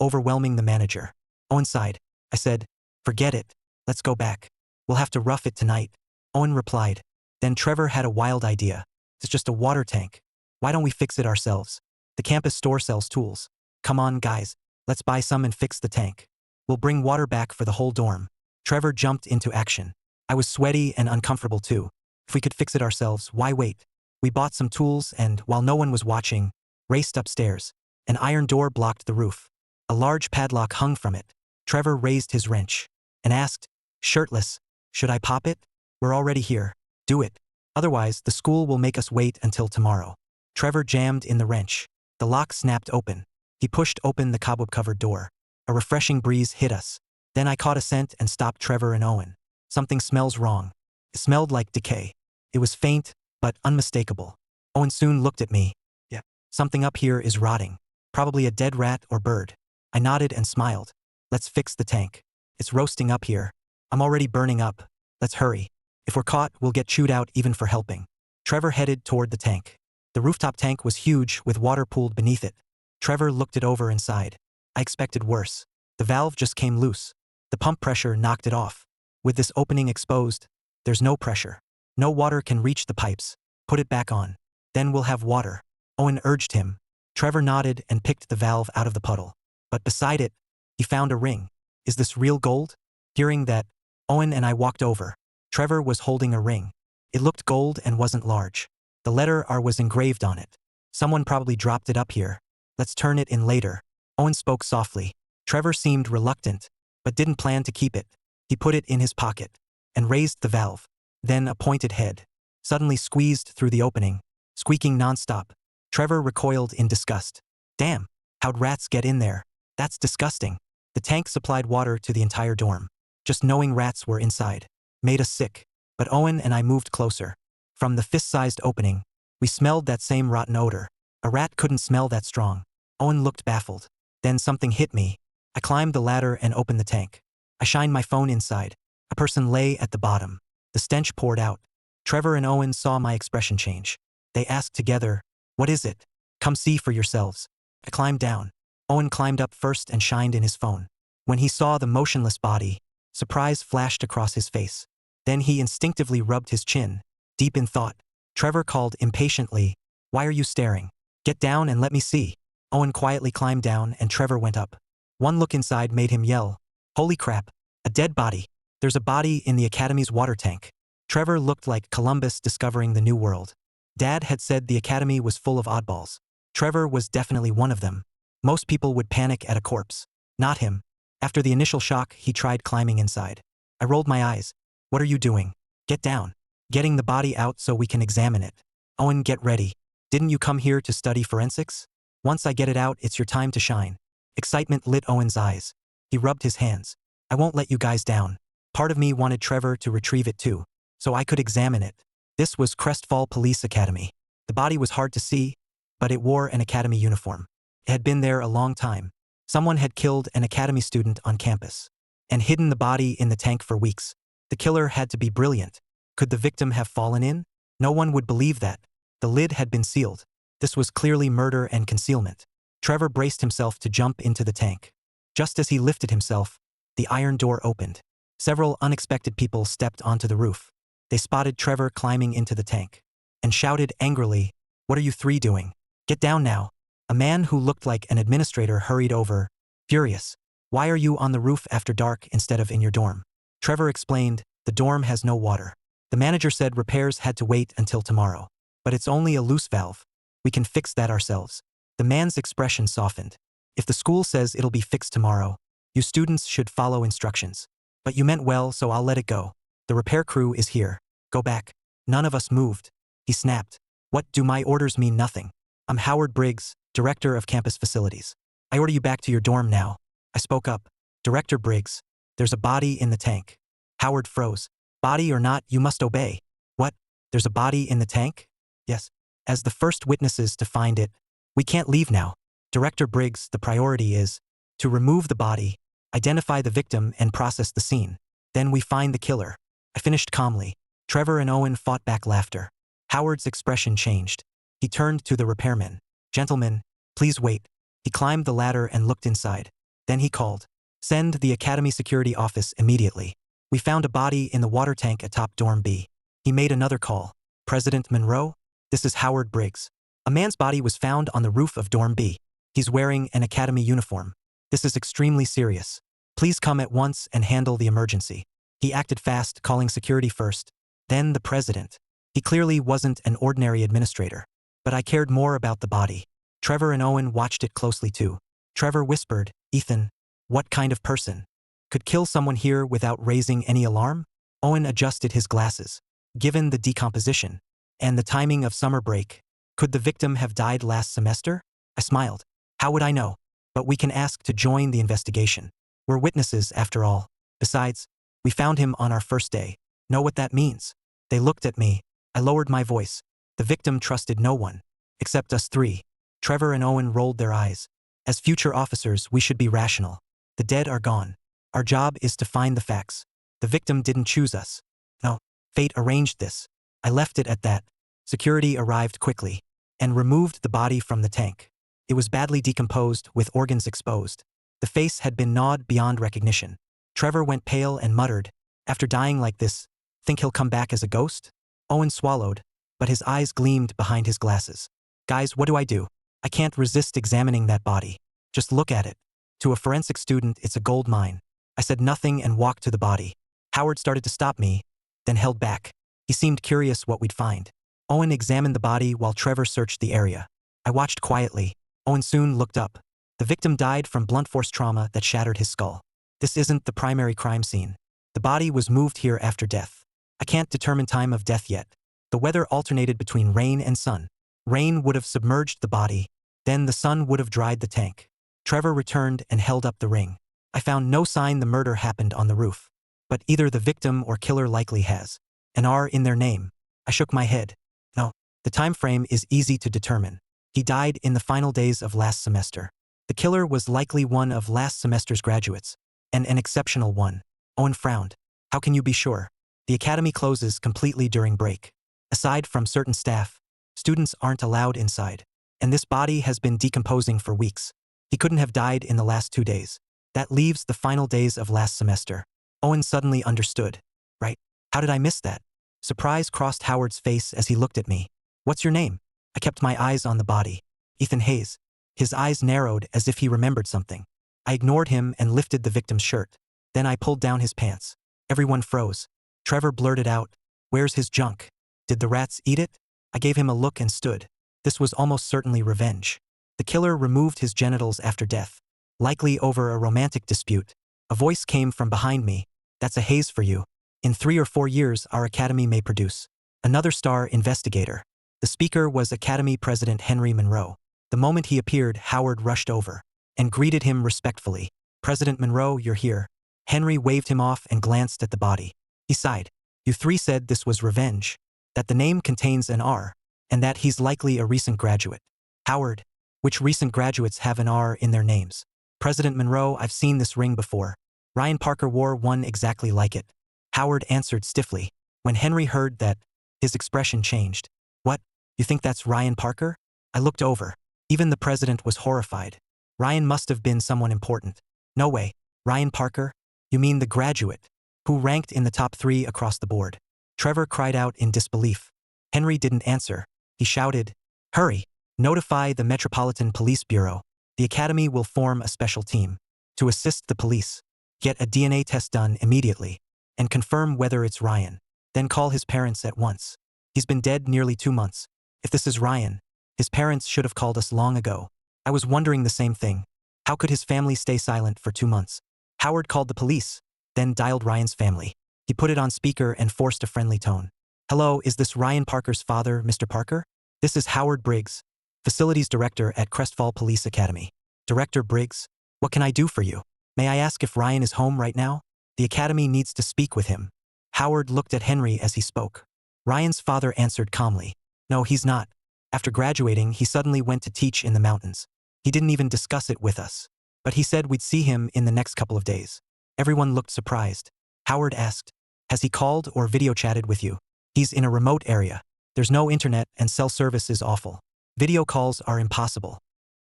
overwhelming the manager. Owen sighed. I said, "Forget it. Let's go back. We'll have to rough it tonight." Owen replied. Then Trevor had a wild idea. "It's just a water tank. Why don't we fix it ourselves? The campus store sells tools. Come on, guys. Let's buy some and fix the tank. We'll bring water back for the whole dorm." Trevor jumped into action. I was sweaty and uncomfortable too. If we could fix it ourselves, why wait? We bought some tools and, while no one was watching, raced upstairs. An iron door blocked the roof. A large padlock hung from it. Trevor raised his wrench and asked, shirtless, "Should I pop it? We're already here. Do it. Otherwise, the school will make us wait until tomorrow." Trevor jammed in the wrench. The lock snapped open. He pushed open the cobweb-covered door. A refreshing breeze hit us. Then I caught a scent and stopped Trevor and Owen. "Something smells wrong." It smelled like decay. It was faint, but unmistakable. Owen soon looked at me. "Yeah. Something up here is rotting. Probably a dead rat or bird." I nodded and smiled. "Let's fix the tank. It's roasting up here. I'm already burning up. Let's hurry. If we're caught, we'll get chewed out even for helping." Trevor headed toward the tank. The rooftop tank was huge with water pooled beneath it. Trevor looked it over and sighed. I expected worse. The valve just came loose. The pump pressure knocked it off. With this opening exposed, there's no pressure. No water can reach the pipes. Put it back on. Then we'll have water. Owen urged him. Trevor nodded and picked the valve out of the puddle. But beside it, he found a ring. "Is this real gold?" Hearing that, Owen and I walked over. Trevor was holding a ring. It looked gold and wasn't large. The letter R was engraved on it. "Someone probably dropped it up here. Let's turn it in later." Owen spoke softly. Trevor seemed reluctant, but didn't plan to keep it. He put it in his pocket and raised the valve. Then a pointed head suddenly squeezed through the opening, squeaking nonstop. Trevor recoiled in disgust. Damn, how'd rats get in there? That's disgusting. The tank supplied water to the entire dorm. Just knowing rats were inside made us sick. But Owen and I moved closer. From the fist-sized opening, we smelled that same rotten odor. A rat couldn't smell that strong. Owen looked baffled. Then something hit me. I climbed the ladder and opened the tank. I shined my phone inside. A person lay at the bottom. The stench poured out. Trevor and Owen saw my expression change. They asked together, "What is it? Come see for yourselves." I climbed down. Owen climbed up first and shined in his phone. When he saw the motionless body, surprise flashed across his face. Then he instinctively rubbed his chin, deep in thought. Trevor called impatiently, "Why are you staring? Get down and let me see." Owen quietly climbed down and Trevor went up. One look inside made him yell, "Holy crap, a dead body. There's a body in the academy's water tank." Trevor looked like Columbus discovering the new world. Dad had said the academy was full of oddballs. Trevor was definitely one of them. Most people would panic at a corpse. Not him. After the initial shock, he tried climbing inside. I rolled my eyes. "What are you doing? Get down." "Getting the body out so we can examine it." "Owen, get ready. Didn't you come here to study forensics? Once I get it out, it's your time to shine." Excitement lit Owen's eyes. He rubbed his hands. "I won't let you guys down." Part of me wanted Trevor to retrieve it too, so I could examine it. This was Crestfall Police Academy. The body was hard to see, but it wore an academy uniform. It had been there a long time. Someone had killed an academy student on campus and hidden the body in the tank for weeks. The killer had to be brilliant. Could the victim have fallen in? No one would believe that. The lid had been sealed. This was clearly murder and concealment. Trevor braced himself to jump into the tank. Just as he lifted himself, the iron door opened. Several unexpected people stepped onto the roof. They spotted Trevor climbing into the tank and shouted angrily, "What are you three doing? Get down now." A man who looked like an administrator hurried over, furious. "Why are you on the roof after dark instead of in your dorm?" Trevor explained, "The dorm has no water. The manager said repairs had to wait until tomorrow. But it's only a loose valve. We can fix that ourselves." The man's expression softened. "If the school says it'll be fixed tomorrow, you students should follow instructions. But you meant well, so I'll let it go. The repair crew is here. Go back." None of us moved. He snapped. "What do my orders mean? Nothing. I'm Howard Briggs, Director of Campus Facilities. I order you back to your dorm now." I spoke up. "Director Briggs, there's a body in the tank." Howard froze. "Body or not, you must obey." "What? There's a body in the tank?" "Yes. As the first witnesses to find it, we can't leave now. Director Briggs, the priority is to remove the body, identify the victim, and process the scene. Then we find the killer." I finished calmly. Trevor and Owen fought back laughter. Howard's expression changed. He turned to the repairman. "Gentlemen, please wait." He climbed the ladder and looked inside. Then he called, "Send the Academy Security Office immediately. We found a body in the water tank atop Dorm B." He made another call. "President Monroe? This is Howard Briggs. A man's body was found on the roof of Dorm B. He's wearing an academy uniform. This is extremely serious. Please come at once and handle the emergency." He acted fast, calling security first, then the president. He clearly wasn't an ordinary administrator. But I cared more about the body. Trevor and Owen watched it closely too. Trevor whispered, "Ethan, what kind of person could kill someone here without raising any alarm?" Owen adjusted his glasses. "Given the decomposition and the timing of summer break, could the victim have died last semester?" I smiled. "How would I know? But we can ask to join the investigation. We're witnesses after all. Besides, we found him on our first day. Know what that means?" They looked at me. I lowered my voice. "The victim trusted no one, except us three." Trevor and Owen rolled their eyes. "As future officers, we should be rational. The dead are gone. Our job is to find the facts. The victim didn't choose us. No, fate arranged this." I left it at that. Security arrived quickly and removed the body from the tank. It was badly decomposed, with organs exposed. The face had been gnawed beyond recognition. Trevor went pale and muttered, "After dying like this, think he'll come back as a ghost?" Owen swallowed, but his eyes gleamed behind his glasses. "Guys, what do I do? I can't resist examining that body. Just look at it. To a forensic student, it's a gold mine." I said nothing and walked to the body. Howard started to stop me, then held back. He seemed curious what we'd find. Owen examined the body while Trevor searched the area. I watched quietly. Owen soon looked up. The victim died from blunt force trauma that shattered his skull. This isn't the primary crime scene. The body was moved here after death. I can't determine time of death yet. The weather alternated between rain and sun. Rain would have submerged the body, then the sun would have dried the tank. Trevor returned and held up the ring. I found no sign the murder happened on the roof. But either the victim or killer likely has an R in their name. I shook my head. No, the time frame is easy to determine. He died in the final days of last semester. The killer was likely one of last semester's graduates, and an exceptional one. Owen frowned. How can you be sure? The academy closes completely during break. Aside from certain staff, students aren't allowed inside. And this body has been decomposing for weeks. He couldn't have died in the last 2 days. That leaves the final days of last semester. Owen suddenly understood. Right? How did I miss that? Surprise crossed Howard's face as he looked at me. What's your name? I kept my eyes on the body. Ethan Hayes. His eyes narrowed as if he remembered something. I ignored him and lifted the victim's shirt. Then I pulled down his pants. Everyone froze. Trevor blurted out, "Where's his junk? Did the rats eat it?" I gave him a look and stood. This was almost certainly revenge. The killer removed his genitals after death, likely over a romantic dispute. A voice came from behind me. That's a Hayes for you. In 3 or 4 years, our academy may produce another star investigator. The speaker was Academy President Henry Monroe. The moment he appeared, Howard rushed over and greeted him respectfully. "President Monroe, you're here." Henry waved him off and glanced at the body. He sighed. "You three said this was revenge, that the name contains an R, and that he's likely a recent graduate." "Howard, which recent graduates have an R in their names?" "President Monroe, I've seen this ring before. Ryan Parker wore one exactly like it." Howard answered stiffly. When Henry heard that, his expression changed. "What? You think that's Ryan Parker?" I looked over. Even the president was horrified. Ryan must have been someone important. "No way. Ryan Parker? You mean the graduate, who ranked in the top 3 across the board?" Trevor cried out in disbelief. Henry didn't answer. He shouted, "Hurry! Notify the Metropolitan Police Bureau. The academy will form a special team to assist the police. Get a DNA test done immediately and confirm whether it's Ryan. Then call his parents at once. He's been dead nearly 2 months. If this is Ryan, his parents should have called us long ago." I was wondering the same thing. How could his family stay silent for 2 months? Howard called the police, then dialed Ryan's family. He put it on speaker and forced a friendly tone. "Hello, is this Ryan Parker's father, Mr. Parker? This is Howard Briggs, Facilities Director at Crestfall Police Academy." "Director Briggs, what can I do for you? May I ask if Ryan is home right now? The academy needs to speak with him." Howard looked at Henry as he spoke. Ryan's father answered calmly, "No, he's not. After graduating, he suddenly went to teach in the mountains. He didn't even discuss it with us. But he said we'd see him in the next couple of days." Everyone looked surprised. Howard asked, "Has he called or video chatted with you?" "He's in a remote area. There's no internet and cell service is awful. Video calls are impossible.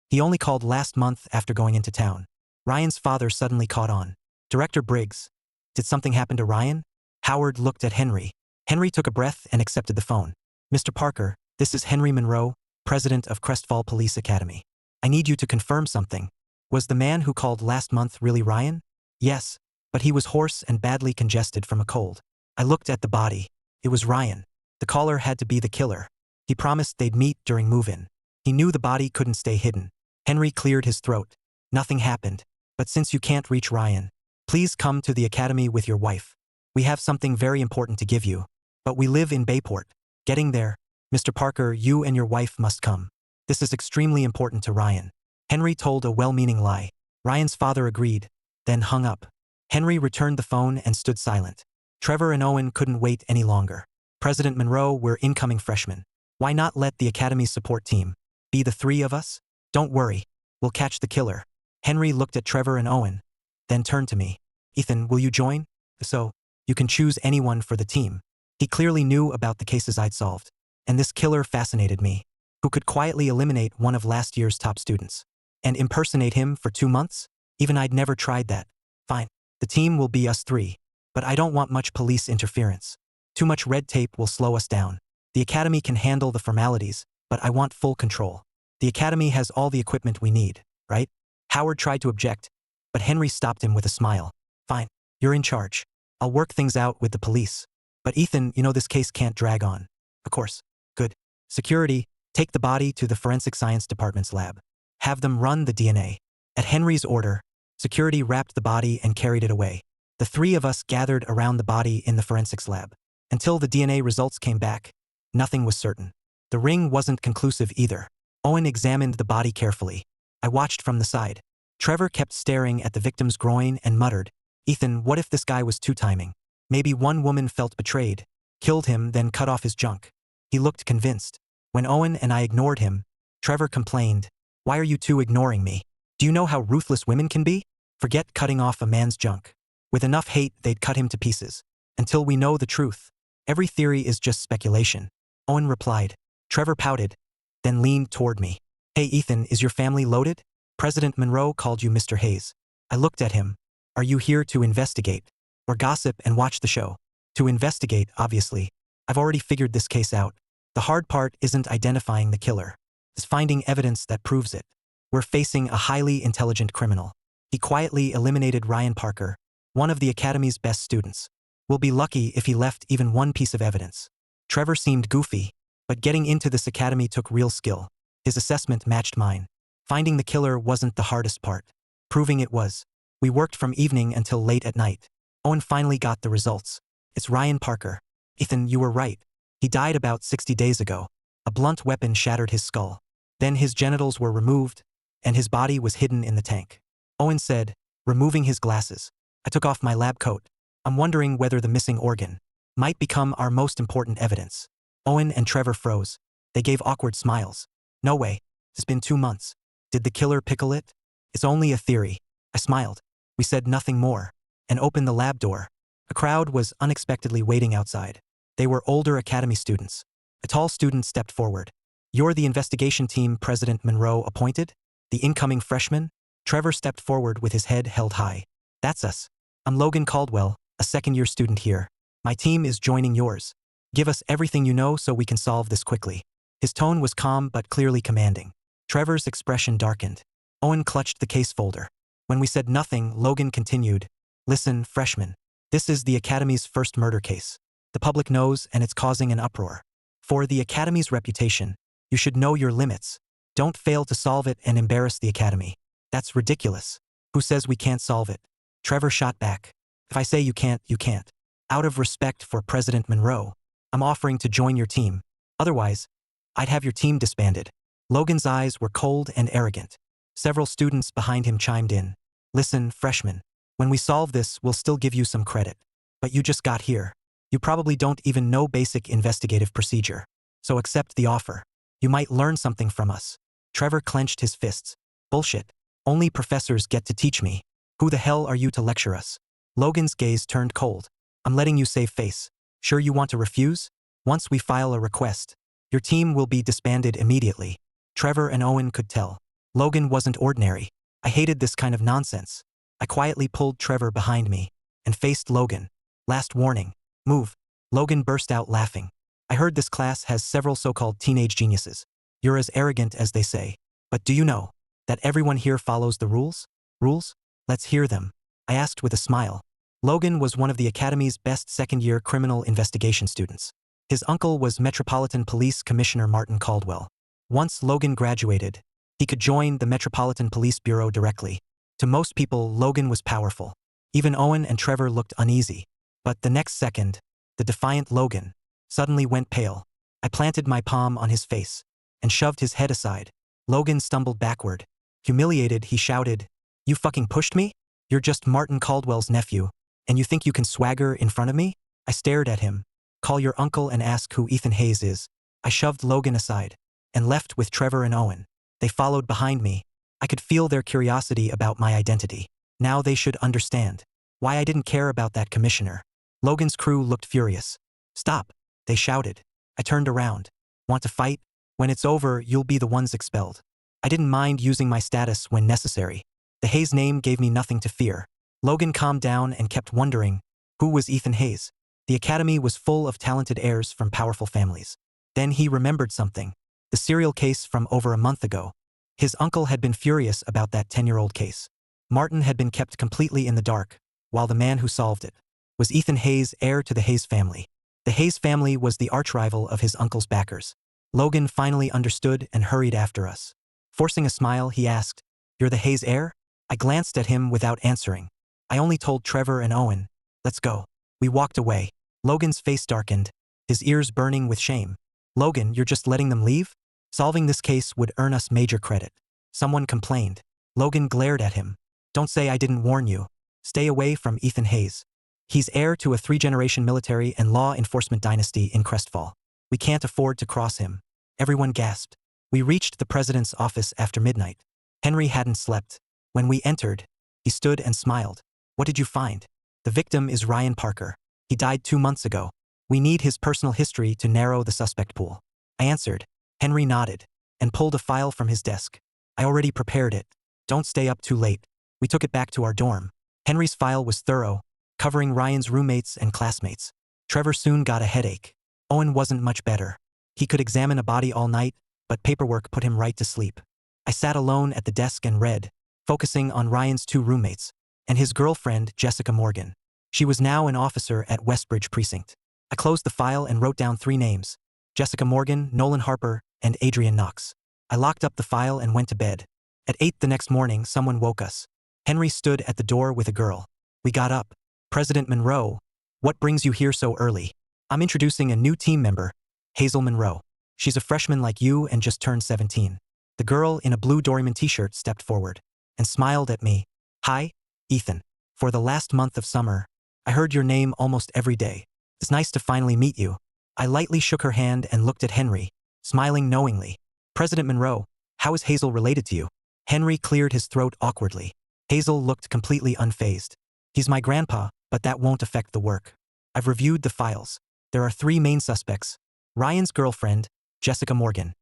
He only called last month after going into town." Ryan's father suddenly caught on. "Director Briggs, did something happen to Ryan?" Howard looked at Henry. Henry took a breath and accepted the phone. "Mr. Parker, this is Henry Monroe, President of Crestfall Police Academy. I need you to confirm something. Was the man who called last month really Ryan?" "Yes, but he was hoarse and badly congested from a cold." I looked at the body. It was Ryan. The caller had to be the killer. He promised they'd meet during move-in. He knew the body couldn't stay hidden. Henry cleared his throat. "Nothing happened. But since you can't reach Ryan, please come to the academy with your wife. We have something very important to give you. But we live in Bayport. Getting there, Mr. Parker, you and your wife must come. This is extremely important to Ryan." Henry told a well-meaning lie. Ryan's father agreed, then hung up. Henry returned the phone and stood silent. Trevor and Owen couldn't wait any longer. "President Monroe, we're incoming freshmen. Why not let the academy's support team be the 3 of us? Don't worry, we'll catch the killer." Henry looked at Trevor and Owen, then turned to me. "Ethan, will you join? So, you can choose anyone for the team." He clearly knew about the cases I'd solved. And this killer fascinated me. Who could quietly eliminate one of last year's top students and impersonate him for 2 months? Even I'd never tried that. "Fine. The team will be us 3. But I don't want much police interference. Too much red tape will slow us down. The academy can handle the formalities, but I want full control. The academy has all the equipment we need, right?" Howard tried to object, but Henry stopped him with a smile. "Fine. You're in charge. I'll work things out with the police. But Ethan, you know this case can't drag on." "Of course." "Good. Security, take the body to the Forensic Science Department's lab. Have them run the DNA." At Henry's order, Security wrapped the body and carried it away. The three of us gathered around the body in the forensics lab. Until the DNA results came back, nothing was certain. The ring wasn't conclusive either. Owen examined the body carefully. I watched from the side. Trevor kept staring at the victim's groin and muttered, "Ethan, what if this guy was two-timing? Maybe one woman felt betrayed, killed him, then cut off his junk." He looked convinced. When Owen and I ignored him, Trevor complained, "Why are you two ignoring me? Do you know how ruthless women can be? Forget cutting off a man's junk. With enough hate, they'd cut him to pieces. Until we know the truth. Every theory is just speculation." Owen replied. Trevor pouted, then leaned toward me. "Hey Ethan, is your family loaded? President Monroe called you Mr. Hayes." I looked at him. "Are you here to investigate? Or gossip and watch the show?" "To investigate, obviously. I've already figured this case out. The hard part isn't identifying the killer. It's finding evidence that proves it. We're facing a highly intelligent criminal. He quietly eliminated Ryan Parker, one of the Academy's best students. We'll be lucky if he left even one piece of evidence." Trevor seemed goofy, but getting into this academy took real skill. His assessment matched mine. Finding the killer wasn't the hardest part. Proving it was. We worked from evening until late at night. Owen finally got the results. "It's Ryan Parker." "Ethan, you were right. He died about 60 days ago. A blunt weapon shattered his skull. Then his genitals were removed, and his body was hidden in the tank." Owen said, removing his glasses. I took off my lab coat. "I'm wondering whether the missing organ might become our most important evidence." Owen and Trevor froze. They gave awkward smiles. "No way. It's been 2 months. Did the killer pickle it?" "It's only a theory." I smiled. We said nothing more, and opened the lab door. A crowd was unexpectedly waiting outside. They were older academy students. A tall student stepped forward. "You're the investigation team President Monroe appointed? The incoming freshman?" Trevor stepped forward with his head held high. "That's us. I'm Logan Caldwell, a second-year student here. My team is joining yours. Give us everything you know so we can solve this quickly." His tone was calm but clearly commanding. Trevor's expression darkened. Owen clutched the case folder. When we said nothing, Logan continued, "Listen, freshman. This is the Academy's first murder case. The public knows and it's causing an uproar. For the Academy's reputation, you should know your limits. Don't fail to solve it and embarrass the Academy. That's ridiculous. Who says we can't solve it?" Trevor shot back. "If I say you can't, you can't. Out of respect for President Monroe, I'm offering to join your team. Otherwise, I'd have your team disbanded." Logan's eyes were cold and arrogant. Several students behind him chimed in. "Listen, freshman. When we solve this, we'll still give you some credit. But you just got here. You probably don't even know basic investigative procedure. So accept the offer. You might learn something from us." Trevor clenched his fists. "Bullshit. Only professors get to teach me. Who the hell are you to lecture us?" Logan's gaze turned cold. "I'm letting you save face. Sure you want to refuse? Once we file a request, your team will be disbanded immediately." Trevor and Owen could tell. Logan wasn't ordinary. I hated this kind of nonsense. I quietly pulled Trevor behind me and faced Logan. "Last warning. Move." Logan burst out laughing. "I heard this class has several so-called teenage geniuses. You're as arrogant as they say. But do you know that everyone here follows the rules?" "Rules? Let's hear them," I asked with a smile. Logan was one of the Academy's best second-year criminal investigation students. His uncle was Metropolitan Police Commissioner Martin Caldwell. Once Logan graduated, he could join the Metropolitan Police Bureau directly. To most people, Logan was powerful. Even Owen and Trevor looked uneasy. But the next second, the defiant Logan suddenly went pale. I planted my palm on his face and shoved his head aside. Logan stumbled backward. Humiliated, he shouted, "You fucking pushed me? You're just Martin Caldwell's nephew, and you think you can swagger in front of me?" I stared at him. "Call your uncle and ask who Ethan Hayes is." I shoved Logan aside and left with Trevor and Owen. They followed behind me. I could feel their curiosity about my identity. Now they should understand why I didn't care about that commissioner. Logan's crew looked furious. "Stop," they shouted. I turned around. "Want to fight? When it's over, you'll be the ones expelled." I didn't mind using my status when necessary. The Hayes name gave me nothing to fear. Logan calmed down and kept wondering, who was Ethan Hayes? The Academy was full of talented heirs from powerful families. Then he remembered something. The serial case from over a month ago. His uncle had been furious about that 10-year-old case. Martin had been kept completely in the dark, while the man who solved it was Ethan Hayes, heir to the Hayes family. The Hayes family was the archrival of his uncle's backers. Logan finally understood and hurried after us. Forcing a smile, he asked, "You're the Hayes heir?" I glanced at him without answering. I only told Trevor and Owen, let's go. We walked away. Logan's face darkened, his ears burning with shame. Logan, you're just letting them leave? Solving this case would earn us major credit. Someone complained. Logan glared at him. Don't say I didn't warn you. Stay away from Ethan Hayes. He's heir to a 3-generation military and law enforcement dynasty in Crestfall. We can't afford to cross him. Everyone gasped. We reached the president's office after midnight. Henry hadn't slept. When we entered, he stood and smiled. What did you find? The victim is Ryan Parker. He died 2 months ago. We need his personal history to narrow the suspect pool. I answered. Henry nodded and pulled a file from his desk. I already prepared it. Don't stay up too late. We took it back to our dorm. Henry's file was thorough, covering Ryan's roommates and classmates. Trevor soon got a headache. Owen wasn't much better. He could examine a body all night, but paperwork put him right to sleep. I sat alone at the desk and read, focusing on Ryan's 2 roommates, and his girlfriend, Jessica Morgan. She was now an officer at Westbridge Precinct. I closed the file and wrote down 3 names: Jessica Morgan, Nolan Harper, and Adrian Knox. I locked up the file and went to bed. At 8 the next morning, someone woke us. Henry stood at the door with a girl. We got up. President Monroe, what brings you here so early? I'm introducing a new team member, Hazel Monroe. She's a freshman like you and just turned 17. The girl in a blue Doryman t-shirt stepped forward and smiled at me. Hi, Ethan. For the last month of summer, I heard your name almost every day. It's nice to finally meet you. I lightly shook her hand and looked at Henry, smiling knowingly. President Monroe, how is Hazel related to you? Henry cleared his throat awkwardly. Hazel looked completely unfazed. He's my grandpa, but that won't affect the work. I've reviewed the files. There are 3 main suspects: Ryan's girlfriend, Jessica Morgan,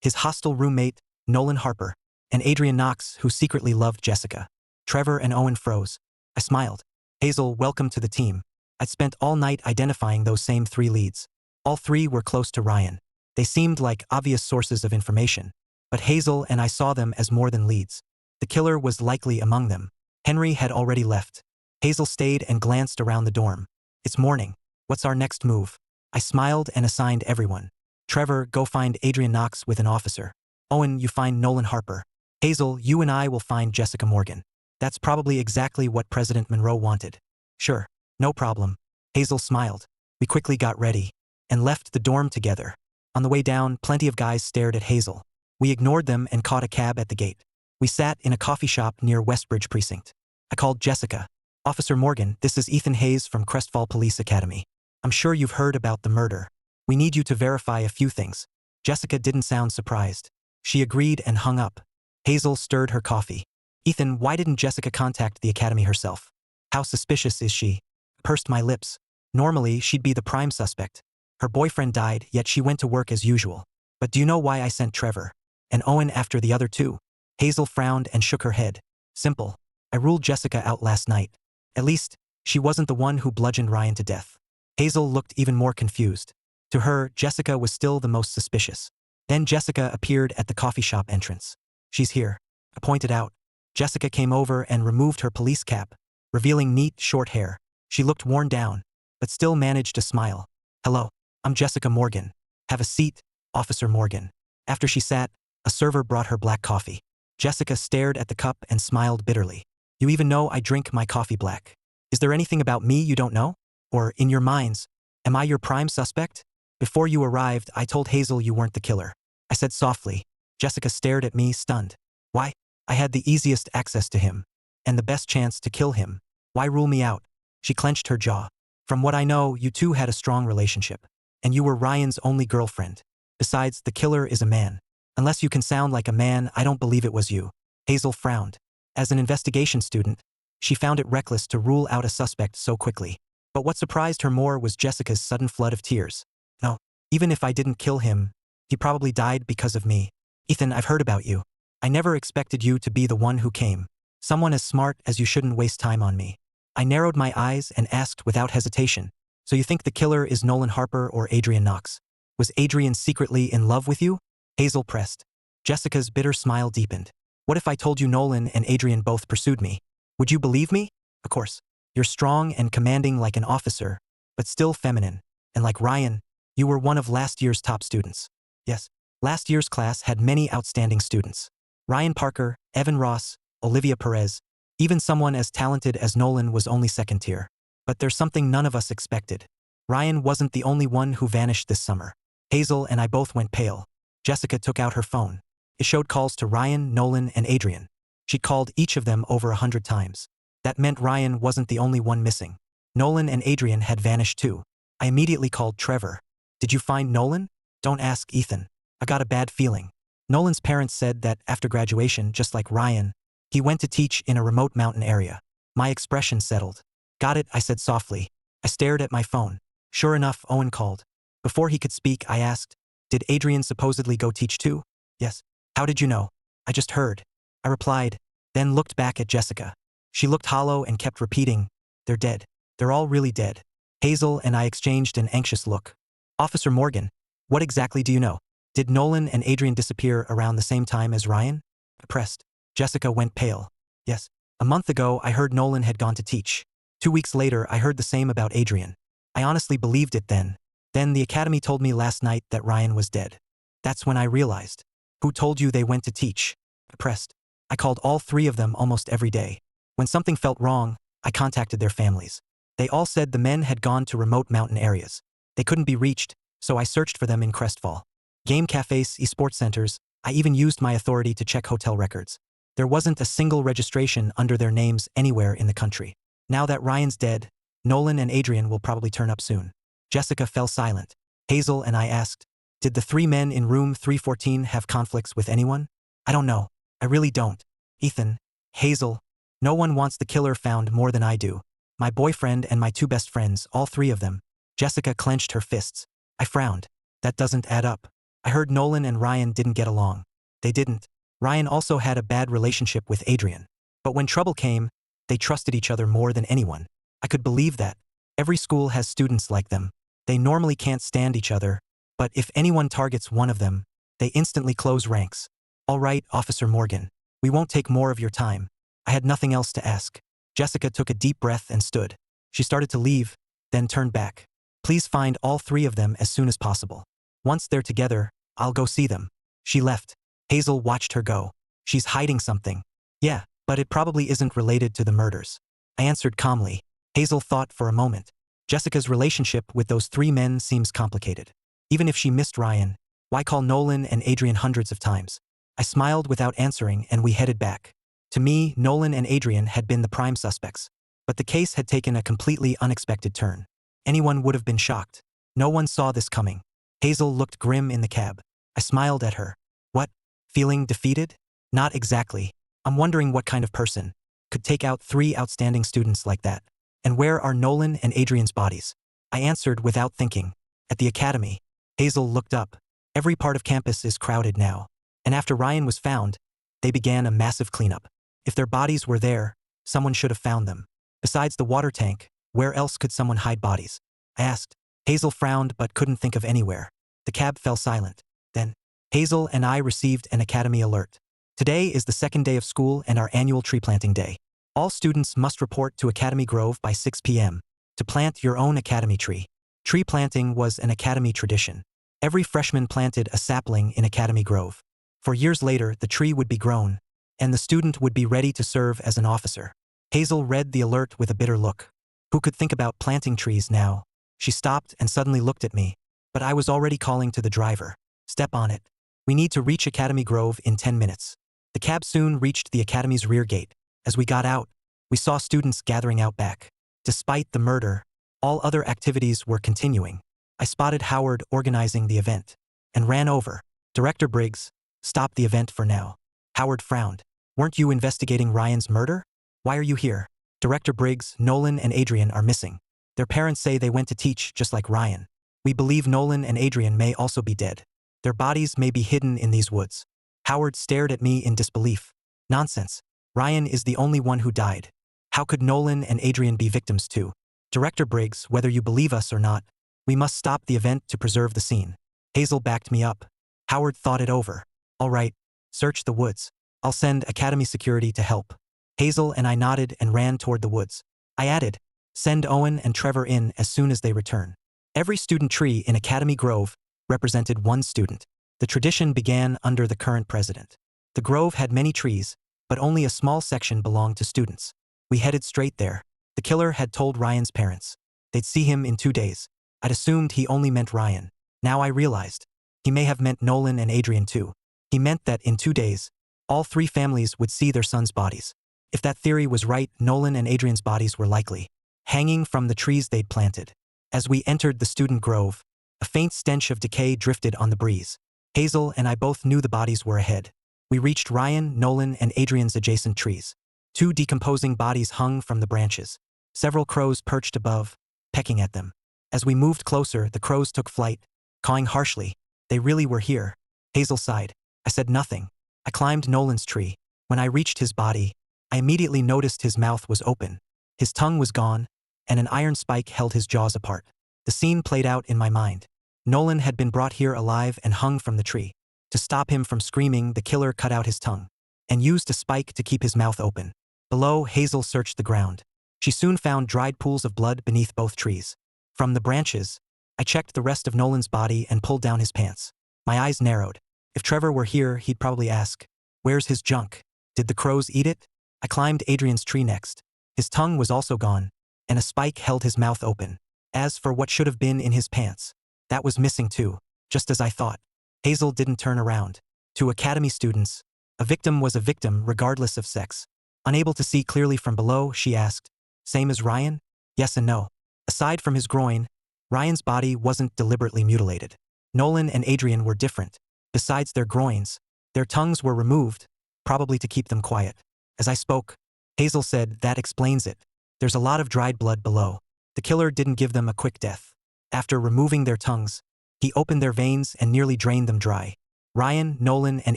his hostile roommate, Nolan Harper, and Adrian Knox, who secretly loved Jessica. Trevor and Owen froze. I smiled. Hazel, welcome to the team. I'd spent all night identifying those same 3 leads. All 3 were close to Ryan. They seemed like obvious sources of information, but Hazel and I saw them as more than leads. The killer was likely among them. Henry had already left. Hazel stayed and glanced around the dorm. It's morning. What's our next move? I smiled and assigned everyone. Trevor, go find Adrian Knox with an officer. Owen, you find Nolan Harper. Hazel, you and I will find Jessica Morgan. That's probably exactly what President Monroe wanted. Sure, no problem. Hazel smiled. We quickly got ready and left the dorm together. On the way down, plenty of guys stared at Hazel. We ignored them and caught a cab at the gate. We sat in a coffee shop near Westbridge Precinct. I called Jessica. Officer Morgan, this is Ethan Hayes from Crestfall Police Academy. I'm sure you've heard about the murder. We need you to verify a few things. Jessica didn't sound surprised. She agreed and hung up. Hazel stirred her coffee. Ethan, why didn't Jessica contact the academy herself? How suspicious is she? Pursed my lips. Normally, she'd be the prime suspect. Her boyfriend died, yet she went to work as usual. But do you know why I sent Trevor and Owen after the other 2? Hazel frowned and shook her head. Simple. I ruled Jessica out last night. At least, she wasn't the one who bludgeoned Ryan to death. Hazel looked even more confused. To her, Jessica was still the most suspicious. Then Jessica appeared at the coffee shop entrance. She's here. I pointed out. Jessica came over and removed her police cap, revealing neat, short hair. She looked worn down, but still managed to smile. Hello, I'm Jessica Morgan. Have a seat, Officer Morgan. After she sat, a server brought her black coffee. Jessica stared at the cup and smiled bitterly. You even know I drink my coffee black. Is there anything about me you don't know? Or, in your minds, am I your prime suspect? Before you arrived, I told Hazel you weren't the killer. I said softly. Jessica stared at me, stunned. Why? I had the easiest access to him, and the best chance to kill him. Why rule me out? She clenched her jaw. From what I know, you 2 had a strong relationship, and you were Ryan's only girlfriend. Besides, the killer is a man. Unless you can sound like a man, I don't believe it was you. Hazel frowned. As an investigation student, she found it reckless to rule out a suspect so quickly. But what surprised her more was Jessica's sudden flood of tears. No, even if I didn't kill him, he probably died because of me. Ethan, I've heard about you. I never expected you to be the one who came. Someone as smart as you shouldn't waste time on me. I narrowed my eyes and asked without hesitation. So you think the killer is Nolan Harper or Adrian Knox? Was Adrian secretly in love with you? Hazel pressed. Jessica's bitter smile deepened. What if I told you Nolan and Adrian both pursued me? Would you believe me? Of course. You're strong and commanding like an officer, but still feminine. And like Ryan, you were one of last year's top students. Yes, last year's class had many outstanding students. Ryan Parker, Evan Ross, Olivia Perez. Even someone as talented as Nolan was only second tier. But there's something none of us expected. Ryan wasn't the only one who vanished this summer. Hazel and I both went pale. Jessica took out her phone. It showed calls to Ryan, Nolan, and Adrian. She called each of them over 100 times. That meant Ryan wasn't the only one missing. Nolan and Adrian had vanished too. I immediately called Trevor. Did you find Nolan? Don't ask Ethan. I got a bad feeling. Nolan's parents said that after graduation, just like Ryan, he went to teach in a remote mountain area. My expression settled. Got it, I said softly. I stared at my phone. Sure enough, Owen called. Before he could speak, I asked, did Adrian supposedly go teach too? Yes. How did you know? I just heard. I replied, then looked back at Jessica. She looked hollow and kept repeating, they're dead. They're all really dead. Hazel and I exchanged an anxious look. Officer Morgan, what exactly do you know? Did Nolan and Adrian disappear around the same time as Ryan? I pressed. Jessica went pale. Yes. A month ago, I heard Nolan had gone to teach. 2 weeks later, I heard the same about Adrian. I honestly believed it then. Then the academy told me last night that Ryan was dead. That's when I realized. Who told you they went to teach? I pressed. I called all 3 of them almost every day. When something felt wrong, I contacted their families. They all said the men had gone to remote mountain areas. They couldn't be reached, so I searched for them in Crestfall. Game cafes, esports centers, I even used my authority to check hotel records. There wasn't a single registration under their names anywhere in the country. Now that Ryan's dead, Nolan and Adrian will probably turn up soon. Jessica fell silent. Hazel and I asked, did the 3 men in room 314 have conflicts with anyone? I don't know. I really don't. Ethan, Hazel, no one wants the killer found more than I do. My boyfriend and my 2 best friends, all 3 of them. Jessica clenched her fists. I frowned. That doesn't add up. I heard Nolan and Ryan didn't get along. They didn't. Ryan also had a bad relationship with Adrian. But when trouble came, they trusted each other more than anyone. I could believe that. Every school has students like them. They normally can't stand each other, but if anyone targets one of them, they instantly close ranks. All right, Officer Morgan. We won't take more of your time. I had nothing else to ask. Jessica took a deep breath and stood. She started to leave, then turned back. Please find all 3 of them as soon as possible. Once they're together, I'll go see them. She left. Hazel watched her go. She's hiding something. Yeah, but it probably isn't related to the murders. I answered calmly. Hazel thought for a moment. Jessica's relationship with those 3 men seems complicated. Even if she missed Ryan, why call Nolan and Adrian hundreds of times? I smiled without answering and we headed back. To me, Nolan and Adrian had been the prime suspects. But the case had taken a completely unexpected turn. Anyone would have been shocked. No one saw this coming. Hazel looked grim in the cab. I smiled at her. What? Feeling defeated? Not exactly. I'm wondering what kind of person could take out 3 outstanding students like that. And where are Nolan and Adrian's bodies? I answered without thinking. At the academy. Hazel looked up. Every part of campus is crowded now. And after Ryan was found, they began a massive cleanup. If their bodies were there, someone should have found them. Besides the water tank, where else could someone hide bodies? I asked. Hazel frowned but couldn't think of anywhere. The cab fell silent. Then, Hazel and I received an academy alert. Today is the 2nd day of school and our annual tree planting day. All students must report to Academy Grove by 6 p.m. to plant your own academy tree. Tree planting was an academy tradition. Every freshman planted a sapling in Academy Grove. For years later, the tree would be grown, and the student would be ready to serve as an officer. Hazel read the alert with a bitter look. Who could think about planting trees now? She stopped and suddenly looked at me. But I was already calling to the driver. Step on it. We need to reach Academy Grove in 10 minutes. The cab soon reached the academy's rear gate. As we got out, we saw students gathering out back. Despite the murder, all other activities were continuing. I spotted Howard organizing the event and ran over. Director Briggs, stop the event for now. Howard frowned. Weren't you investigating Ryan's murder? Why are you here? Director Briggs, Nolan and Adrian are missing. Their parents say they went to teach just like Ryan. We believe Nolan and Adrian may also be dead. Their bodies may be hidden in these woods. Howard stared at me in disbelief. Nonsense. Ryan is the only one who died. How could Nolan and Adrian be victims too? Director Briggs, whether you believe us or not, we must stop the event to preserve the scene. Hazel backed me up. Howard thought it over. All right, search the woods. I'll send Academy security to help. Hazel and I nodded and ran toward the woods. I added, send Owen and Trevor in as soon as they return. Every student tree in Academy Grove represented one student. The tradition began under the current president. The grove had many trees, but only a small section belonged to students. We headed straight there. The killer had told Ryan's parents. They'd see him in 2 days. I'd assumed he only meant Ryan. Now I realized. He may have meant Nolan and Adrian too. He meant that in 2 days, all 3 families would see their sons' bodies. If that theory was right, Nolan and Adrian's bodies were likely hanging from the trees they'd planted. As we entered the student grove, a faint stench of decay drifted on the breeze. Hazel and I both knew the bodies were ahead. We reached Ryan, Nolan, and Adrian's adjacent trees. 2 decomposing bodies hung from the branches. Several crows perched above, pecking at them. As we moved closer, the crows took flight, cawing harshly. They really were here. Hazel sighed. I said nothing. I climbed Nolan's tree. When I reached his body, I immediately noticed his mouth was open. His tongue was gone, and an iron spike held his jaws apart. The scene played out in my mind. Nolan had been brought here alive and hung from the tree. To stop him from screaming, the killer cut out his tongue and used a spike to keep his mouth open. Below, Hazel searched the ground. She soon found dried pools of blood beneath both trees. From the branches, I checked the rest of Nolan's body and pulled down his pants. My eyes narrowed. If Trevor were here, he'd probably ask, "Where's his junk? Did the crows eat it?" I climbed Adrian's tree next. His tongue was also gone, and a spike held his mouth open. As for what should have been in his pants, that was missing too, just as I thought. Hazel didn't turn around. To Academy students, a victim was a victim regardless of sex. Unable to see clearly from below, she asked, "Same as Ryan?" Yes and no. Aside from his groin, Ryan's body wasn't deliberately mutilated. Nolan and Adrian were different. Besides their groins, their tongues were removed, probably to keep them quiet. As I spoke, Hazel said, "That explains it. There's a lot of dried blood below." The killer didn't give them a quick death. After removing their tongues, he opened their veins and nearly drained them dry. Ryan, Nolan, and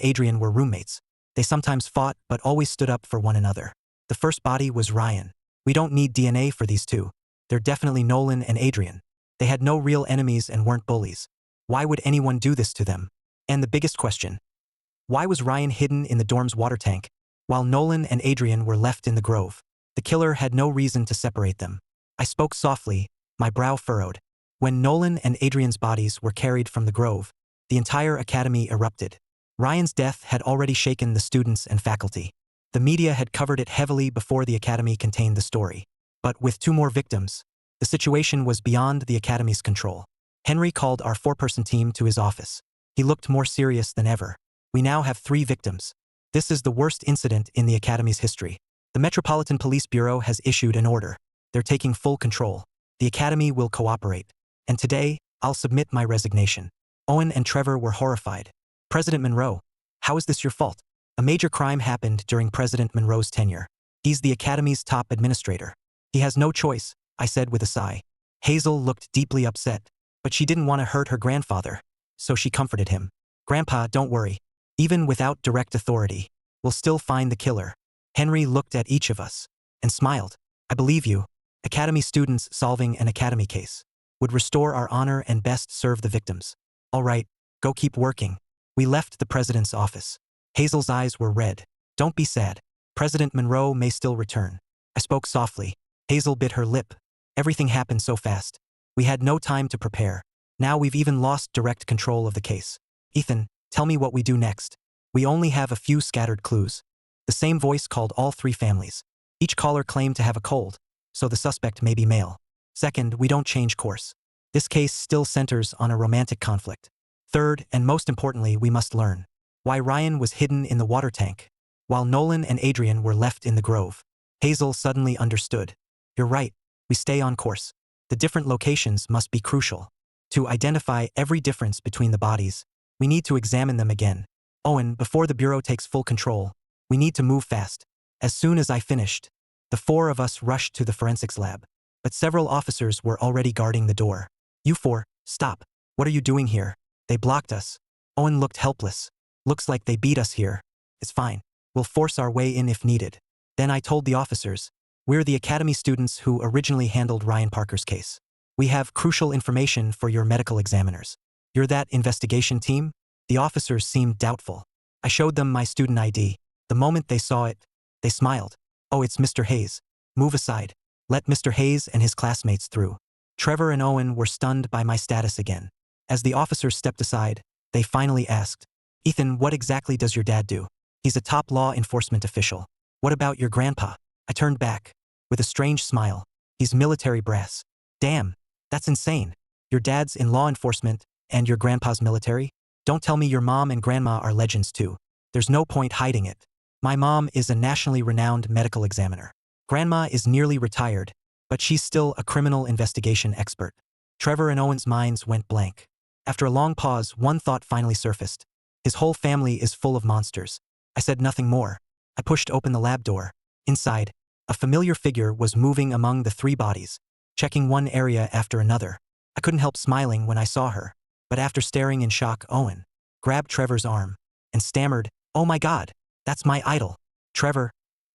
Adrian were roommates. They sometimes fought but always stood up for one another. The first body was Ryan. We don't need DNA for these two. They're definitely Nolan and Adrian. They had no real enemies and weren't bullies. Why would anyone do this to them? And the biggest question: why was Ryan hidden in the dorm's water tank, while Nolan and Adrian were left in the grove? The killer had no reason to separate them. I spoke softly, my brow furrowed. When Nolan and Adrian's bodies were carried from the grove, the entire academy erupted. Ryan's death had already shaken the students and faculty. The media had covered it heavily before the academy contained the story. But with 2 more victims, the situation was beyond the academy's control. Henry called our 4-person team to his office. He looked more serious than ever. We now have 3 victims. This is the worst incident in the academy's history. The Metropolitan Police Bureau has issued an order. They're taking full control. The academy will cooperate. And today, I'll submit my resignation. Owen and Trevor were horrified. President Monroe, how is this your fault? A major crime happened during President Monroe's tenure. He's the academy's top administrator. He has no choice, I said with a sigh. Hazel looked deeply upset, but she didn't want to hurt her grandfather, so she comforted him. Grandpa, don't worry. Even without direct authority, we'll still find the killer. Henry looked at each of us and smiled. I believe you. Academy students solving an academy case would restore our honor and best serve the victims. All right, go keep working. We left the president's office. Hazel's eyes were red. Don't be sad. President Monroe may still return. I spoke softly. Hazel bit her lip. Everything happened so fast. We had no time to prepare. Now we've even lost direct control of the case. Ethan, tell me what we do next. We only have a few scattered clues. The same voice called all 3 families. Each caller claimed to have a cold, so the suspect may be male. Second, we don't change course. This case still centers on a romantic conflict. Third, and most importantly, we must learn why Ryan was hidden in the water tank, while Nolan and Adrian were left in the grove. Hazel suddenly understood. You're right, we stay on course. The different locations must be crucial. To identify every difference between the bodies, we need to examine them again. Owen, before the Bureau takes full control, we need to move fast. As soon as I finished, the 4 of us rushed to the forensics lab, but several officers were already guarding the door. You 4, stop. What are you doing here? They blocked us. Owen looked helpless. Looks like they beat us here. It's fine. We'll force our way in if needed. Then I told the officers, we're the academy students who originally handled Ryan Parker's case. We have crucial information for your medical examiners. You're that investigation team? The officers seemed doubtful. I showed them my student ID. The moment they saw it, they smiled. Oh, it's Mr. Hayes. Move aside. Let Mr. Hayes and his classmates through. Trevor and Owen were stunned by my status again. As the officers stepped aside, they finally asked, Ethan, what exactly does your dad do? He's a top law enforcement official. What about your grandpa? I turned back. With a strange smile. He's military brass. Damn, that's insane. Your dad's in law enforcement, and your grandpa's military? Don't tell me your mom and grandma are legends too. There's no point hiding it. My mom is a nationally renowned medical examiner. Grandma is nearly retired, but she's still a criminal investigation expert. Trevor and Owen's minds went blank. After a long pause, one thought finally surfaced. His whole family is full of monsters. I said nothing more. I pushed open the lab door. Inside, a familiar figure was moving among the 3 bodies, checking one area after another. I couldn't help smiling when I saw her, but after staring in shock, Owen grabbed Trevor's arm and stammered, "Oh my God, that's my idol. Trevor,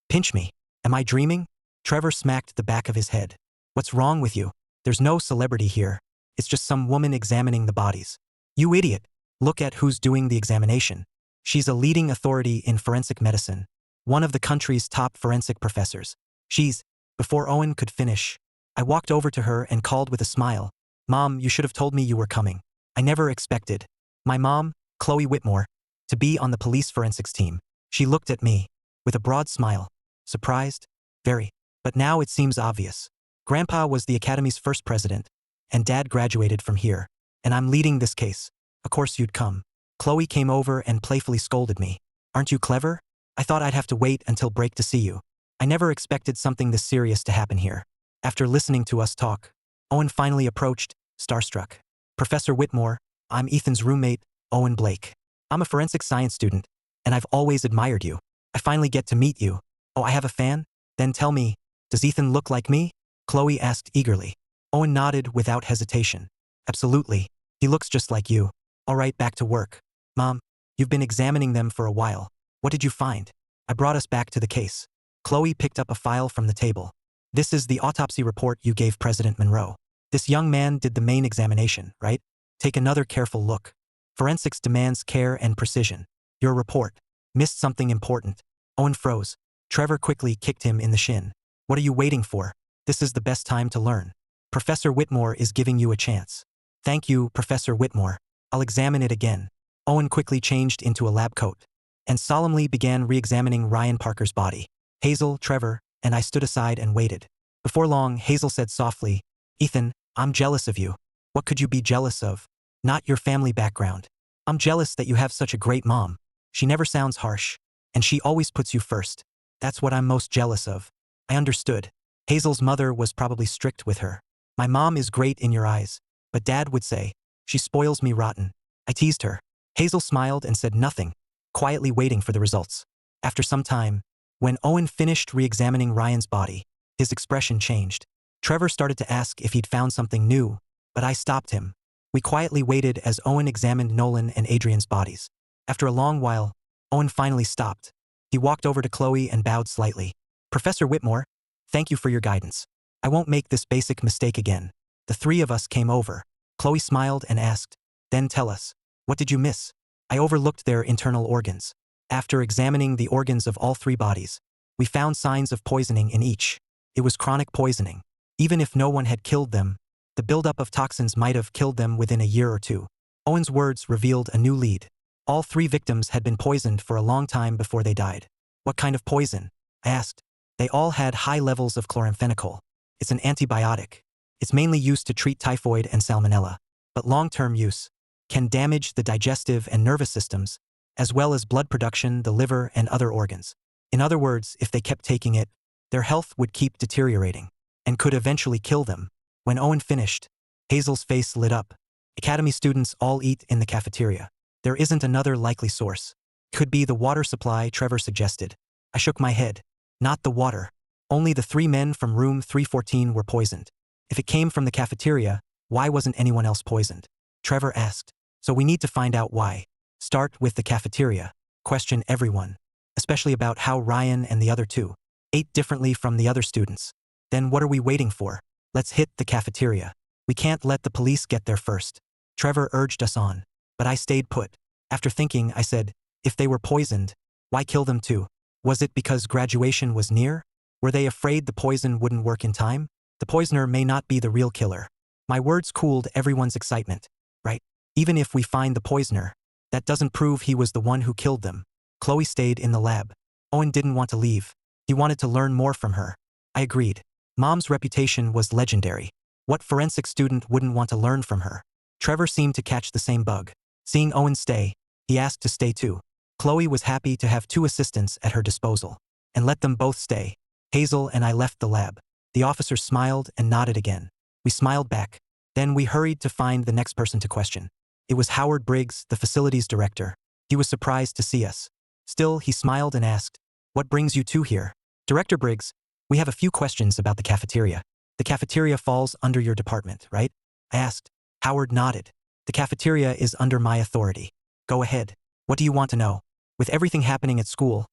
pinch me. Am I dreaming?" Trevor smacked the back of his head. "What's wrong with you? There's no celebrity here. It's just some woman examining the bodies." "You idiot. Look at who's doing the examination. She's a leading authority in forensic medicine, one of the country's top forensic professors. She's..." Before Owen could finish, I walked over to her and called with a smile, "Mom, you should have told me you were coming. I never expected my mom, Chloe Whitmore, to be on the police forensics team." She looked at me with a broad smile. "Surprised?" "Very. But now it seems obvious. Grandpa was the Academy's first president, and Dad graduated from here, and I'm leading this case. Of course you'd come." Chloe came over and playfully scolded me. "Aren't you clever? I thought I'd have to wait until break to see you. I never expected something this serious to happen here." After listening to us talk, Owen finally approached, starstruck. "Professor Whitmore, I'm Ethan's roommate, Owen Blake. I'm a forensic science student, and I've always admired you. I finally get to meet you. Oh, I have a fan? Then tell me, does Ethan look like me?" Chloe asked eagerly. Owen nodded without hesitation. "Absolutely. He looks just like you. All right, back to work. Mom, you've been examining them for a while. What did you find?" I brought us back to the case. Chloe picked up a file from the table. "This is the autopsy report you gave President Monroe. This young man did the main examination, right? Take another careful look. Forensics demands care and precision. Your report missed something important." Owen froze. Trevor quickly kicked him in the shin. "What are you waiting for? This is the best time to learn. Professor Whitmore is giving you a chance." "Thank you, Professor Whitmore. I'll examine it again." Owen quickly changed into a lab coat and solemnly began re-examining Ryan Parker's body. Hazel, Trevor, and I stood aside and waited. Before long, Hazel said softly, "Ethan, I'm jealous of you." "What could you be jealous of?" "Not your family background. I'm jealous that you have such a great mom. She never sounds harsh, and she always puts you first. That's what I'm most jealous of." I understood. Hazel's mother was probably strict with her. "My mom is great in your eyes, but Dad would say, she spoils me rotten." I teased her. Hazel smiled and said nothing, quietly waiting for the results. After some time, when Owen finished re-examining Ryan's body, his expression changed. Trevor started to ask if he'd found something new, but I stopped him. We quietly waited as Owen examined Nolan and Adrian's bodies. After a long while, Owen finally stopped. He walked over to Chloe and bowed slightly. "Professor Whitmore, thank you for your guidance. I won't make this basic mistake again." The 3 of us came over. Chloe smiled and asked, "Then tell us, what did you miss?" I overlooked their internal organs. After examining the organs of all 3 bodies, we found signs of poisoning in each. It was chronic poisoning. Even if no one had killed them, the buildup of toxins might have killed them within a year or 2. Owen's words revealed a new lead. All 3 victims had been poisoned for a long time before they died. "What kind of poison?" I asked. "They all had high levels of chloramphenicol. It's an antibiotic. It's mainly used to treat typhoid and salmonella, but long-term use can damage the digestive and nervous systems, as well as blood production, the liver, and other organs. In other words, if they kept taking it, their health would keep deteriorating and could eventually kill them." When Owen finished, Hazel's face lit up. "Academy students all eat in the cafeteria. There isn't another likely source." "Could be the water supply," Trevor suggested. I shook my head. "Not the water. Only the 3 men from room 314 were poisoned. If it came from the cafeteria, why wasn't anyone else poisoned?" Trevor asked. "So we need to find out why. Start with the cafeteria. Question everyone, especially about how Ryan and the other 2 ate differently from the other students. Then what are we waiting for? Let's hit the cafeteria. We can't let the police get there first." Trevor urged us on, but I stayed put. After thinking, I said, "If they were poisoned, why kill them too? Was it because graduation was near? Were they afraid the poison wouldn't work in time? The poisoner may not be the real killer." My words cooled everyone's excitement. "Right. Even if we find the poisoner, that doesn't prove he was the one who killed them." Chloe stayed in the lab. Owen didn't want to leave. He wanted to learn more from her. I agreed. Mom's reputation was legendary. What forensic student wouldn't want to learn from her? Trevor seemed to catch the same bug. Seeing Owen stay, he asked to stay too. Chloe was happy to have 2 assistants at her disposal, and let them both stay. Hazel and I left the lab. The officer smiled and nodded again. We smiled back. Then we hurried to find the next person to question. It was Howard Briggs, the facilities director. He was surprised to see us. Still, he smiled and asked, "What brings you two here?" "Director Briggs, we have a few questions about the cafeteria." "The cafeteria falls under your department, right?" I asked. Howard nodded. "The cafeteria is under my authority." "Go ahead. What do you want to know?" "With everything happening at school,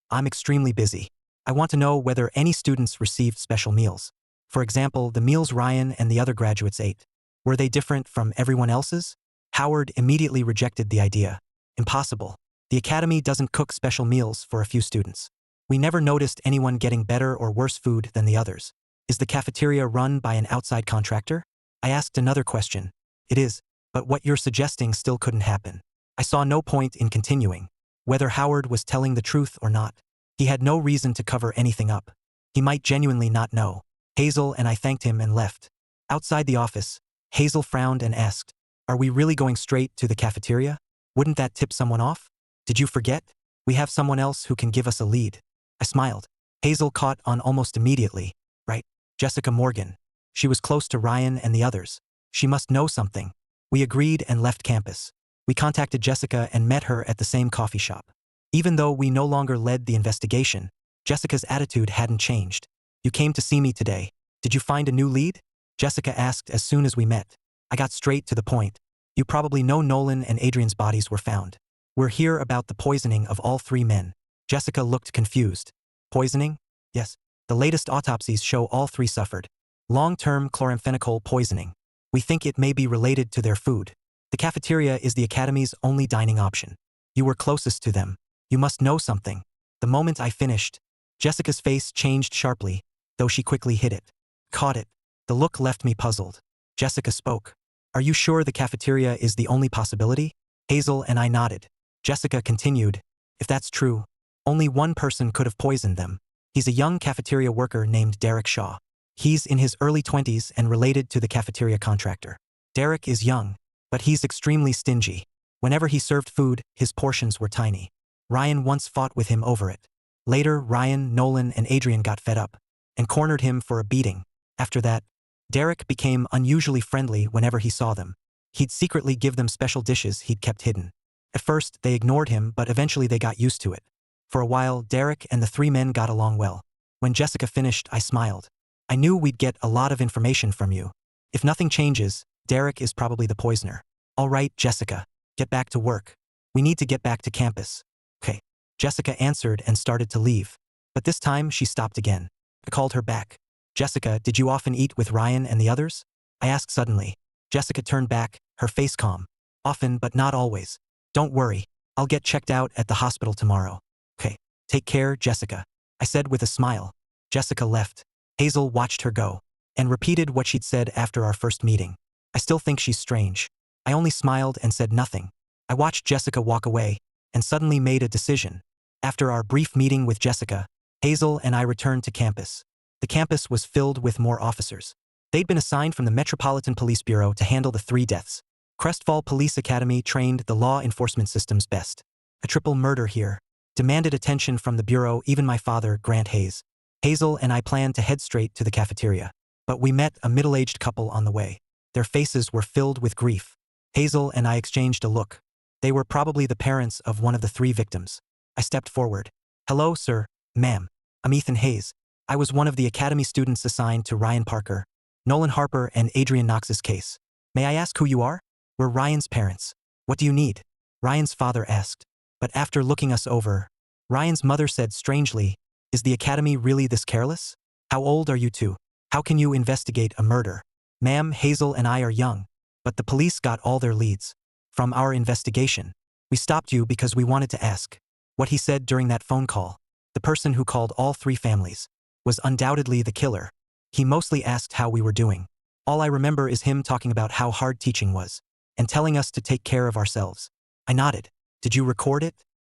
I'm extremely busy. I want to know whether any students received special meals. For example, the meals Ryan and the other graduates ate. Were they different from everyone else's?" Howard immediately rejected the idea. "Impossible. The academy doesn't cook special meals for a few students. We never noticed anyone getting better or worse food than the others." "Is the cafeteria run by an outside contractor?" I asked another question. "It is, but what you're suggesting still couldn't happen." I saw no point in continuing. Whether Howard was telling the truth or not, he had no reason to cover anything up. He might genuinely not know. Hazel and I thanked him and left. Outside the office, Hazel frowned and asked, "Are we really going straight to the cafeteria? Wouldn't that tip someone off?" "Did you forget? We have someone else who can give us a lead." I smiled. Hazel caught on almost immediately. "Right, Jessica Morgan. She was close to Ryan and the others. She must know something." We agreed and left campus. We contacted Jessica and met her at the same coffee shop. Even though we no longer led the investigation, Jessica's attitude hadn't changed. "You came to see me today. Did you find a new lead?" Jessica asked as soon as we met. I got straight to the point. "You probably know Nolan and Adrian's bodies were found. We're here about the poisoning of all 3 men." Jessica looked confused. "Poisoning?" "Yes. The latest autopsies show all 3 suffered long-term chloramphenicol poisoning. We think it may be related to their food. The cafeteria is the academy's only dining option. You were closest to them. You must know something." The moment I finished, Jessica's face changed sharply, though she quickly hid it. "Caught it." The look left me puzzled. Jessica spoke. "Are you sure the cafeteria is the only possibility?" Hazel and I nodded. Jessica continued, "If that's true, only one person could have poisoned them. He's a young cafeteria worker named Derek Shaw. He's in his early 20s and related to the cafeteria contractor. Derek is young, but he's extremely stingy. Whenever he served food, his portions were tiny. Ryan once fought with him over it. Later, Ryan, Nolan, and Adrian got fed up and cornered him for a beating. After that, Derek became unusually friendly whenever he saw them. He'd secretly give them special dishes he'd kept hidden. At first, they ignored him, but eventually they got used to it. For a while, Derek and the 3 men got along well. When Jessica finished, I smiled. "I knew we'd get a lot of information from you. If nothing changes, Derek is probably the poisoner." "All right, Jessica. Get back to work. We need to get back to campus." "Okay." Jessica answered and started to leave. But this time, she stopped again. I called her back. "Jessica, did you often eat with Ryan and the others?" I asked suddenly. Jessica turned back, her face calm. "Often, but not always. Don't worry. I'll get checked out at the hospital tomorrow." "Okay. Take care, Jessica," I said with a smile. Jessica left. Hazel watched her go and repeated what she'd said after our first meeting. "I still think she's strange." I only smiled and said nothing. I watched Jessica walk away and suddenly made a decision. After our brief meeting with Jessica, Hazel and I returned to campus. The campus was filled with more officers. They'd been assigned from the Metropolitan Police Bureau to handle the 3 deaths. Crestfall Police Academy trained the law enforcement system's best. A triple murder here demanded attention from the Bureau, even my father, Grant Hayes. Hazel and I planned to head straight to the cafeteria. But we met a middle-aged couple on the way. Their faces were filled with grief. Hazel and I exchanged a look. They were probably the parents of one of the 3 victims. I stepped forward. "Hello, sir, ma'am. I'm Ethan Hayes. I was one of the academy students assigned to Ryan Parker, Nolan Harper, and Adrian Knox's case. May I ask who you are?" "We're Ryan's parents. What do you need?" Ryan's father asked. But after looking us over, Ryan's mother said strangely, "Is the academy really this careless? How old are you 2? How can you investigate a murder?" "Ma'am, Hazel and I are young, but the police got all their leads from our investigation. We stopped you because we wanted to ask what he said during that phone call. The person who called all 3 families was undoubtedly the killer. He mostly asked how we were doing. All I remember is him talking about how hard teaching was and telling us to take care of ourselves." I nodded. "Did you record it?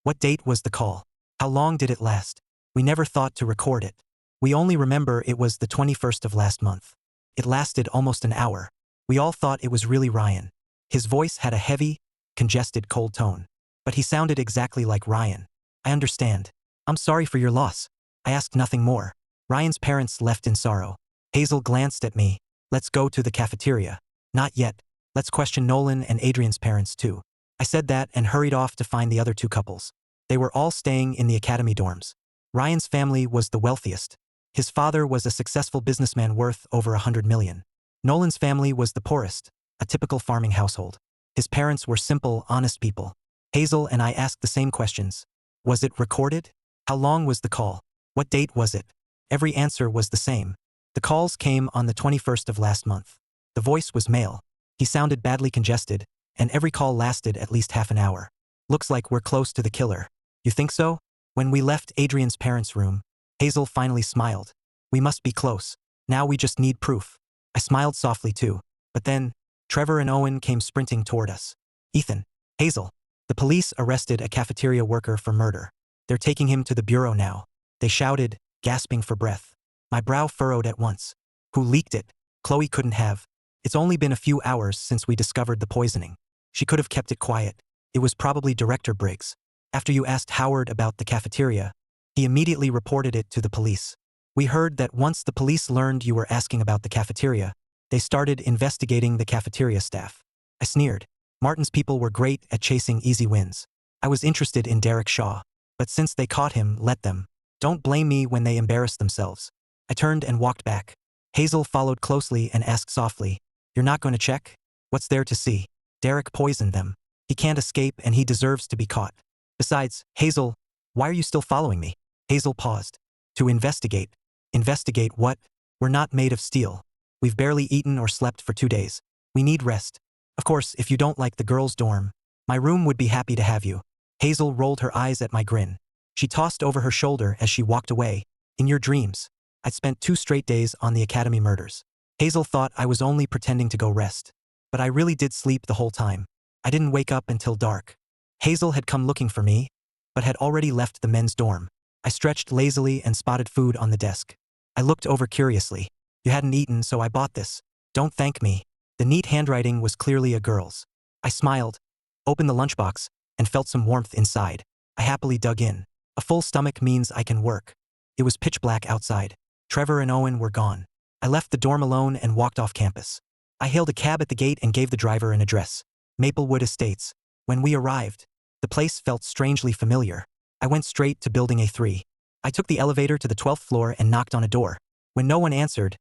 What date was the call? How long did it last? We never thought to record it. We only remember it was the 21st of last month. It lasted almost an hour. We all thought it was really Ryan. His voice had a heavy, congested, cold tone. But he sounded exactly like Ryan. I understand. I'm sorry for your loss. I asked nothing more. Ryan's parents left in sorrow. Hazel glanced at me. Let's go to the cafeteria. Not yet. Let's question Nolan and Adrian's parents too. I said that and hurried off to find the other two couples. They were all staying in the academy dorms. Ryan's family was the wealthiest. His father was a successful businessman worth over $100 million. Nolan's family was the poorest, a typical farming household. His parents were simple, honest people. Hazel and I asked the same questions. Was it recorded? How long was the call? What date was it? Every answer was the same. The calls came on the 21st of last month. The voice was male. He sounded badly congested, and every call lasted at least half an hour. Looks like we're close to the killer. You think so? When we left Adrian's parents' room, Hazel finally smiled. We must be close. Now we just need proof. I smiled softly too. But then, Trevor and Owen came sprinting toward us. Ethan, Hazel, the police arrested a cafeteria worker for murder. They're taking him to the bureau now. They shouted, gasping for breath. My brow furrowed at once. Who leaked it? Chloe couldn't have. It's only been a few hours since we discovered the poisoning. She could have kept it quiet. It was probably Director Briggs. After you asked Howard about the cafeteria, he immediately reported it to the police. We heard that once the police learned you were asking about the cafeteria, they started investigating the cafeteria staff. I sneered. Martin's people were great at chasing easy wins. I was interested in Derek Shaw. But since they caught him, let them. Don't blame me when they embarrass themselves. I turned and walked back. Hazel followed closely and asked softly, You're not going to check? What's there to see? Derek poisoned them. He can't escape and he deserves to be caught. Besides, Hazel, why are you still following me? Hazel paused. To investigate. Investigate what? We're not made of steel. We've barely eaten or slept for 2 days. We need rest. Of course, if you don't like the girls' dorm, my room would be happy to have you. Hazel rolled her eyes at my grin. She tossed over her shoulder as she walked away. In your dreams. I'd spent 2 straight days on the academy murders. Hazel thought I was only pretending to go rest. But I really did sleep the whole time. I didn't wake up until dark. Hazel had come looking for me, but had already left the men's dorm. I stretched lazily and spotted food on the desk. I looked over curiously. You hadn't eaten, so I bought this. Don't thank me. The neat handwriting was clearly a girl's. I smiled, opened the lunchbox, and felt some warmth inside. I happily dug in. A full stomach means I can work. It was pitch black outside. Trevor and Owen were gone. I left the dorm alone and walked off campus. I hailed a cab at the gate and gave the driver an address. Maplewood Estates. When we arrived, the place felt strangely familiar. I went straight to Building A3. I took the elevator to the 12th floor and knocked on a door. When no one answered,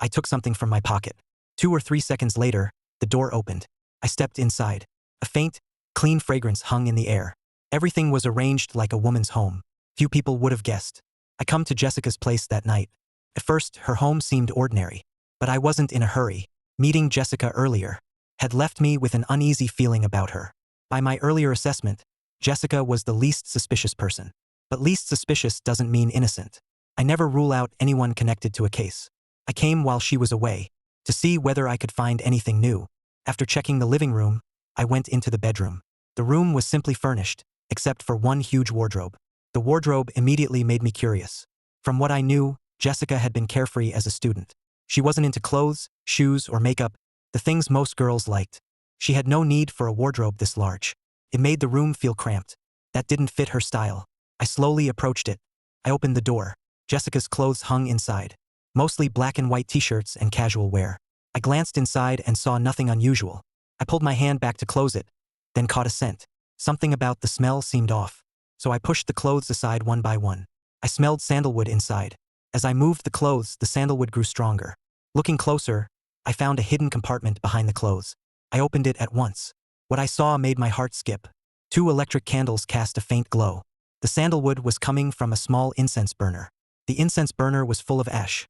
I took something from my pocket. 2 or 3 seconds later, the door opened. I stepped inside. A faint, clean fragrance hung in the air. Everything was arranged like a woman's home. Few people would have guessed. I come to Jessica's place that night. At first, her home seemed ordinary. But I wasn't in a hurry. Meeting Jessica earlier had left me with an uneasy feeling about her. By my earlier assessment, Jessica was the least suspicious person. But least suspicious doesn't mean innocent. I never rule out anyone connected to a case. I came while she was away, to see whether I could find anything new. After checking the living room, I went into the bedroom. The room was simply furnished, except for one huge wardrobe. The wardrobe immediately made me curious. From what I knew, Jessica had been carefree as a student. She wasn't into clothes, shoes, or makeup, the things most girls liked. She had no need for a wardrobe this large. It made the room feel cramped. That didn't fit her style. I slowly approached it. I opened the door. Jessica's clothes hung inside. Mostly black and white t-shirts and casual wear. I glanced inside and saw nothing unusual. I pulled my hand back to close it, then caught a scent. Something about the smell seemed off. So I pushed the clothes aside one by one. I smelled sandalwood inside. As I moved the clothes, the sandalwood grew stronger. Looking closer, I found a hidden compartment behind the clothes. I opened it at once. What I saw made my heart skip. 2 electric candles cast a faint glow. The sandalwood was coming from a small incense burner. The incense burner was full of ash,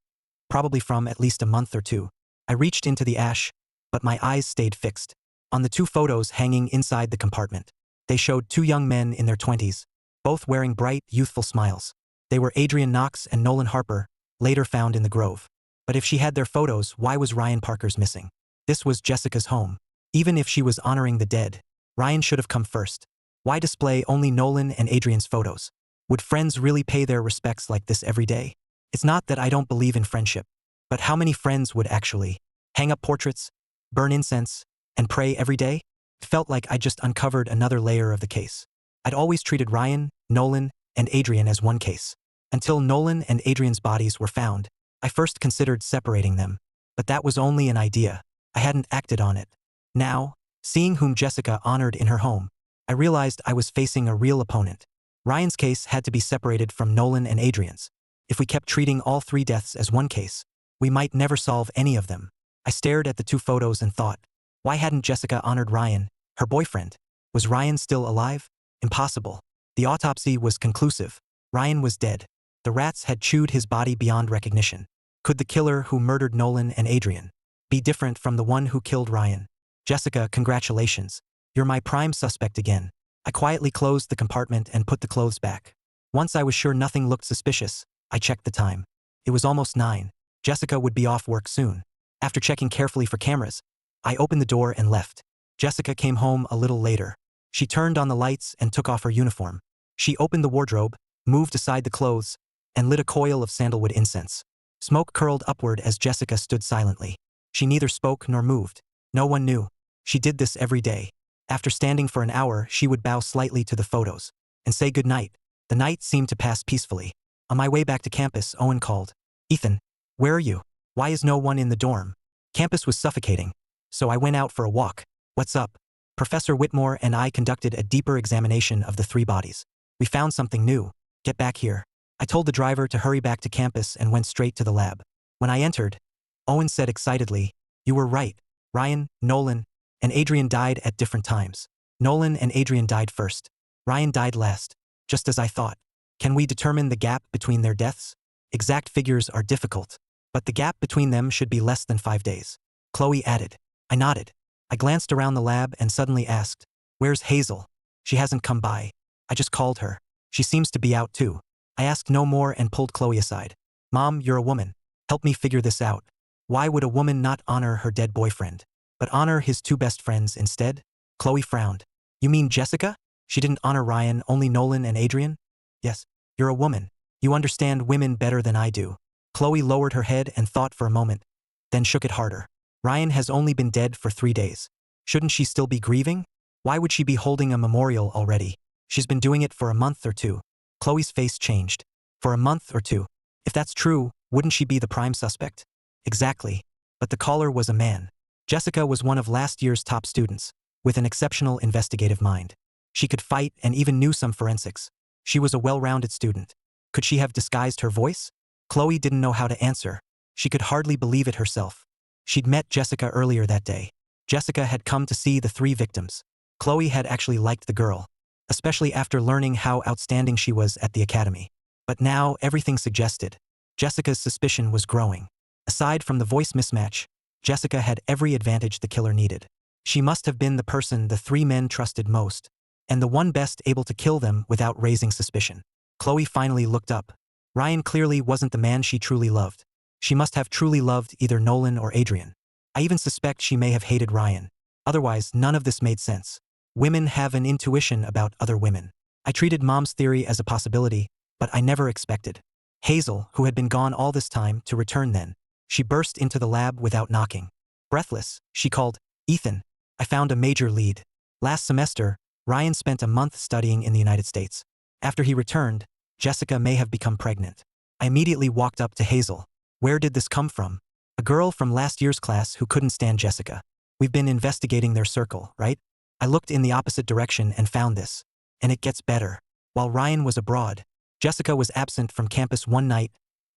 probably from at least a month or 2. I reached into the ash, but my eyes stayed fixed on the 2 photos hanging inside the compartment. They showed 2 young men in their 20s, both wearing bright, youthful smiles. They were Adrian Knox and Nolan Harper, later found in the Grove. But if she had their photos, why was Ryan Parker's missing? This was Jessica's home. Even if she was honoring the dead, Ryan should have come first. Why display only Nolan and Adrian's photos? Would friends really pay their respects like this every day? It's not that I don't believe in friendship, but how many friends would actually hang up portraits, burn incense, and pray every day? It felt like I just uncovered another layer of the case. I'd always treated Ryan, Nolan, and Adrian as one case. Until Nolan and Adrian's bodies were found, I first considered separating them, but that was only an idea. I hadn't acted on it. Now, seeing whom Jessica honored in her home, I realized I was facing a real opponent. Ryan's case had to be separated from Nolan and Adrian's. If we kept treating all three deaths as one case, we might never solve any of them. I stared at the two photos and thought, why hadn't Jessica honored Ryan, her boyfriend? Was Ryan still alive? Impossible. The autopsy was conclusive. Ryan was dead. The rats had chewed his body beyond recognition. Could the killer who murdered Nolan and Adrian be different from the one who killed Ryan? Jessica, congratulations. You're my prime suspect again. I quietly closed the compartment and put the clothes back. Once I was sure nothing looked suspicious, I checked the time. It was almost 9. Jessica would be off work soon. After checking carefully for cameras, I opened the door and left. Jessica came home a little later. She turned on the lights and took off her uniform. She opened the wardrobe, moved aside the clothes, and lit a coil of sandalwood incense. Smoke curled upward as Jessica stood silently. She neither spoke nor moved. No one knew. She did this every day. After standing for an hour, she would bow slightly to the photos and say goodnight. The night seemed to pass peacefully. On my way back to campus, Owen called. Ethan, where are you? Why is no one in the dorm? Campus was suffocating, so I went out for a walk. What's up? Professor Whitmore and I conducted a deeper examination of the 3 bodies. We found something new. Get back here. I told the driver to hurry back to campus and went straight to the lab. When I entered, Owen said excitedly, you were right. Ryan, Nolan, and Adrian died at different times. Nolan and Adrian died first. Ryan died last. Just as I thought. Can we determine the gap between their deaths? Exact figures are difficult, but the gap between them should be less than 5 days. Chloe added. I nodded. I glanced around the lab and suddenly asked, where's Hazel? She hasn't come by. I just called her. She seems to be out too. I asked no more and pulled Chloe aside. Mom, you're a woman. Help me figure this out. Why would a woman not honor her dead boyfriend, but honor his 2 best friends instead? Chloe frowned. You mean Jessica? She didn't honor Ryan, only Nolan and Adrian? Yes. You're a woman. You understand women better than I do. Chloe lowered her head and thought for a moment, then shook it harder. Ryan has only been dead for 3 days. Shouldn't she still be grieving? Why would she be holding a memorial already? She's been doing it for a month or 2. Chloe's face changed. For a month or 2. If that's true, wouldn't she be the prime suspect? Exactly. But the caller was a man. Jessica was one of last year's top students, with an exceptional investigative mind. She could fight and even knew some forensics. She was a well-rounded student. Could she have disguised her voice? Chloe didn't know how to answer. She could hardly believe it herself. She'd met Jessica earlier that day. Jessica had come to see the 3 victims. Chloe had actually liked the girl, especially after learning how outstanding she was at the academy. But now everything suggested. Jessica's suspicion was growing. Aside from the voice mismatch, Jessica had every advantage the killer needed. She must have been the person the 3 men trusted most, and the one best able to kill them without raising suspicion. Chloe finally looked up. Ryan clearly wasn't the man she truly loved. She must have truly loved either Nolan or Adrian. I even suspect she may have hated Ryan. Otherwise, none of this made sense. Women have an intuition about other women. I treated Mom's theory as a possibility, but I never expected Hazel, who had been gone all this time, to return then. She burst into the lab without knocking. Breathless, she called, Ethan, I found a major lead. Last semester, Ryan spent a month studying in the United States. After he returned, Jessica may have become pregnant. I immediately walked up to Hazel. Where did this come from? A girl from last year's class who couldn't stand Jessica. We've been investigating their circle, right? I looked in the opposite direction and found this. And it gets better. While Ryan was abroad, Jessica was absent from campus one night,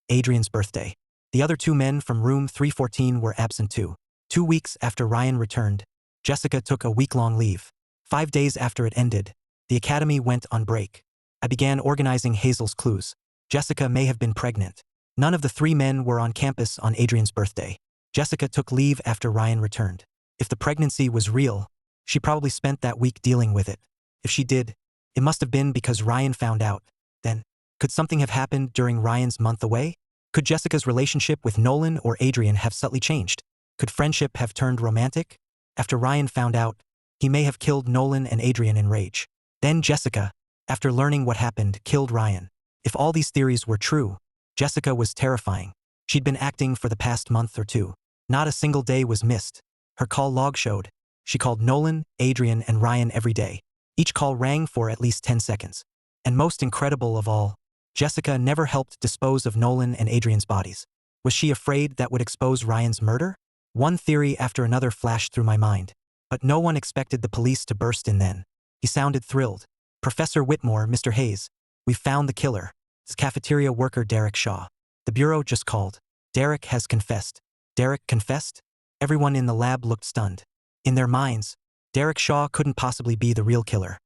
Adrian's birthday. The other 2 men from room 314 were absent too. 2 weeks after Ryan returned, Jessica took a week-long leave. 5 days after it ended, the academy went on break. I began organizing Hazel's clues. Jessica may have been pregnant. None of the 3 men were on campus on Adrian's birthday. Jessica took leave after Ryan returned. If the pregnancy was real, she probably spent that week dealing with it. If she did, it must have been because Ryan found out. Then, could something have happened during Ryan's month away? Could Jessica's relationship with Nolan or Adrian have subtly changed? Could friendship have turned romantic? After Ryan found out, he may have killed Nolan and Adrian in rage. Then Jessica, after learning what happened, killed Ryan. If all these theories were true, Jessica was terrifying. She'd been acting for the past month or two. Not a single day was missed. Her call log showed. She called Nolan, Adrian, and Ryan every day. Each call rang for at least 10 seconds. And most incredible of all, Jessica never helped dispose of Nolan and Adrian's bodies. Was she afraid that would expose Ryan's murder? One theory after another flashed through my mind. But no one expected the police to burst in then. He sounded thrilled. Professor Whitmore, Mr. Hayes, we've found the killer. It's cafeteria worker Derek Shaw. The bureau just called. Derek has confessed. Derek confessed? Everyone in the lab looked stunned. In their minds, Derek Shaw couldn't possibly be the real killer.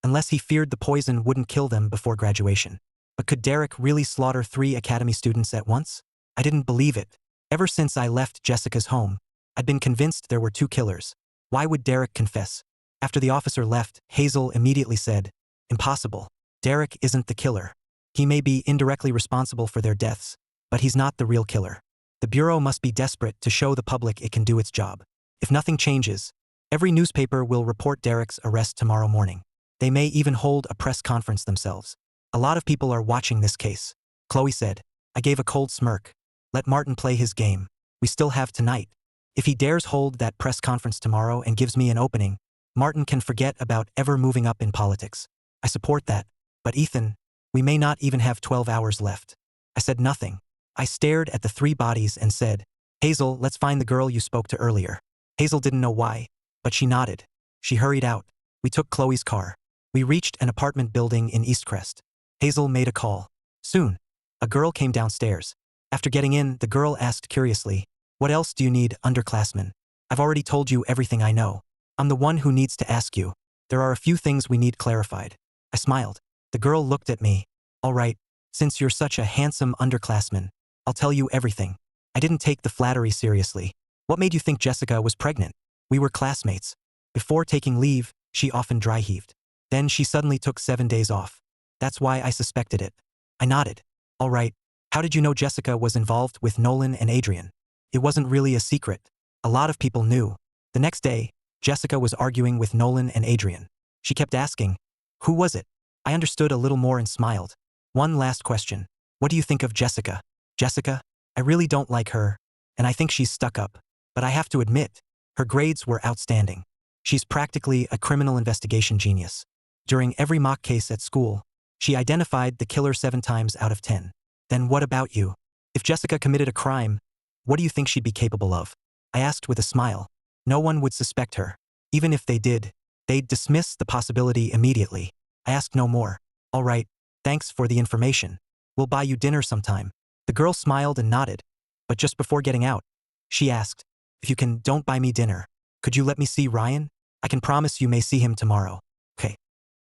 Unless he feared the poison wouldn't kill them before graduation. But could Derek really slaughter 3 academy students at once? I didn't believe it. Ever since I left Jessica's home, I'd been convinced there were 2 killers. Why would Derek confess? After the officer left, Hazel immediately said, "Impossible. Derek isn't the killer. He may be indirectly responsible for their deaths, but he's not the real killer. The Bureau must be desperate to show the public it can do its job. If nothing changes, every newspaper will report Derek's arrest tomorrow morning. They may even hold a press conference themselves. A lot of people are watching this case." Chloe said. I gave a cold smirk. Let Martin play his game. We still have tonight. If he dares hold that press conference tomorrow and gives me an opening, Martin can forget about ever moving up in politics. I support that. But Ethan, we may not even have 12 hours left. I said nothing. I stared at the 3 bodies and said, Hazel, let's find the girl you spoke to earlier. Hazel didn't know why, but she nodded. She hurried out. We took Chloe's car. We reached an apartment building in Eastcrest. Hazel made a call. Soon, a girl came downstairs. After getting in, the girl asked curiously, "What else do you need, underclassman? I've already told you everything I know. I'm the one who needs to ask you. There are a few things we need clarified." I smiled. The girl looked at me. "All right, since you're such a handsome underclassman, I'll tell you everything." I didn't take the flattery seriously. "What made you think Jessica was pregnant?" "We were classmates. Before taking leave, she often dry-heaved. Then she suddenly took 7 days off. That's why I suspected it." I nodded. "All right, how did you know Jessica was involved with Nolan and Adrian?" "It wasn't really a secret. A lot of people knew." The next day, Jessica was arguing with Nolan and Adrian. She kept asking, "Who was it?" I understood a little more and smiled. "One last question. What do you think of Jessica?" "Jessica? I really don't like her, and I think she's stuck up. But I have to admit, her grades were outstanding. She's practically a criminal investigation genius. During every mock case at school, she identified the killer 7 times out of 10. Then what about you? If Jessica committed a crime, what do you think she'd be capable of?" I asked with a smile. "No one would suspect her. Even if they did, they'd dismiss the possibility immediately." I asked no more. "All right, thanks for the information. We'll buy you dinner sometime." The girl smiled and nodded. But just before getting out, she asked, "If you can, don't buy me dinner. Could you let me see Ryan? I can promise you may see him tomorrow." "Okay."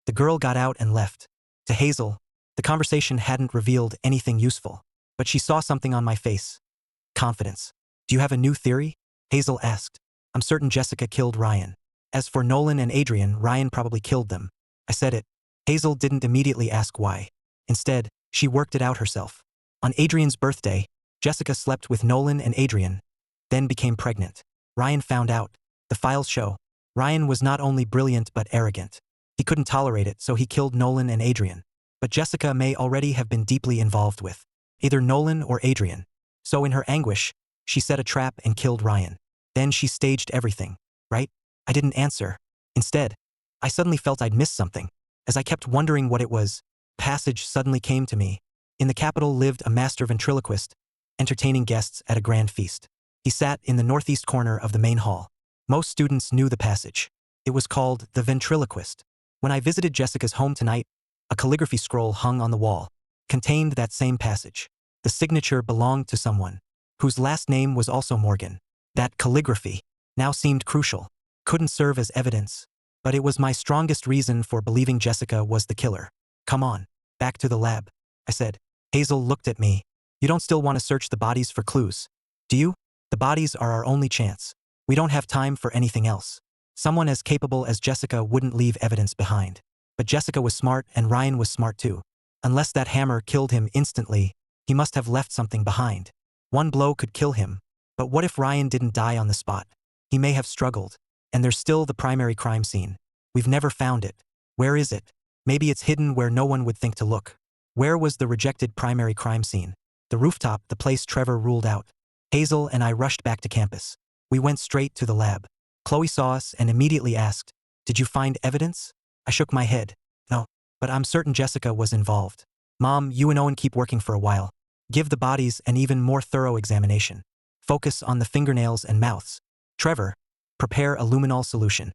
The girl got out and left. To Hazel, the conversation hadn't revealed anything useful, but she saw something on my face. Confidence. "Do you have a new theory?" Hazel asked. "I'm certain Jessica killed Ryan. As for Nolan and Adrian, Ryan probably killed them." I said it. Hazel didn't immediately ask why. Instead, she worked it out herself. On Adrian's birthday, Jessica slept with Nolan and Adrian, then became pregnant. Ryan found out. The files show. Ryan was not only brilliant but arrogant. He couldn't tolerate it, so he killed Nolan and Adrian. But Jessica may already have been deeply involved with either Nolan or Adrian. So in her anguish, she set a trap and killed Ryan. Then she staged everything, right? I didn't answer. Instead, I suddenly felt I'd missed something. As I kept wondering what it was, a passage suddenly came to me. In the capital lived a master ventriloquist, entertaining guests at a grand feast. He sat in the northeast corner of the main hall. Most students knew the passage. It was called The Ventriloquist. When I visited Jessica's home tonight, a calligraphy scroll hung on the wall, contained that same passage. The signature belonged to someone, whose last name was also Morgan. That calligraphy now seemed crucial. Couldn't serve as evidence, but it was my strongest reason for believing Jessica was the killer. "Come on, back to the lab," I said. Hazel looked at me. "You don't still want to search the bodies for clues, do you? The bodies are our only chance. We don't have time for anything else. Someone as capable as Jessica wouldn't leave evidence behind." But Jessica was smart and Ryan was smart too. Unless that hammer killed him instantly, he must have left something behind. One blow could kill him. But what if Ryan didn't die on the spot? He may have struggled. And there's still the primary crime scene. We've never found it. Where is it? Maybe it's hidden where no one would think to look. Where was the rejected primary crime scene? The rooftop, the place Trevor ruled out. Hazel and I rushed back to campus. We went straight to the lab. Chloe saw us and immediately asked, "Did you find evidence?" I shook my head. "No, but I'm certain Jessica was involved." "Mom, you and Owen keep working for a while. Give the bodies an even more thorough examination. Focus on the fingernails and mouths. Trevor, prepare a luminol solution."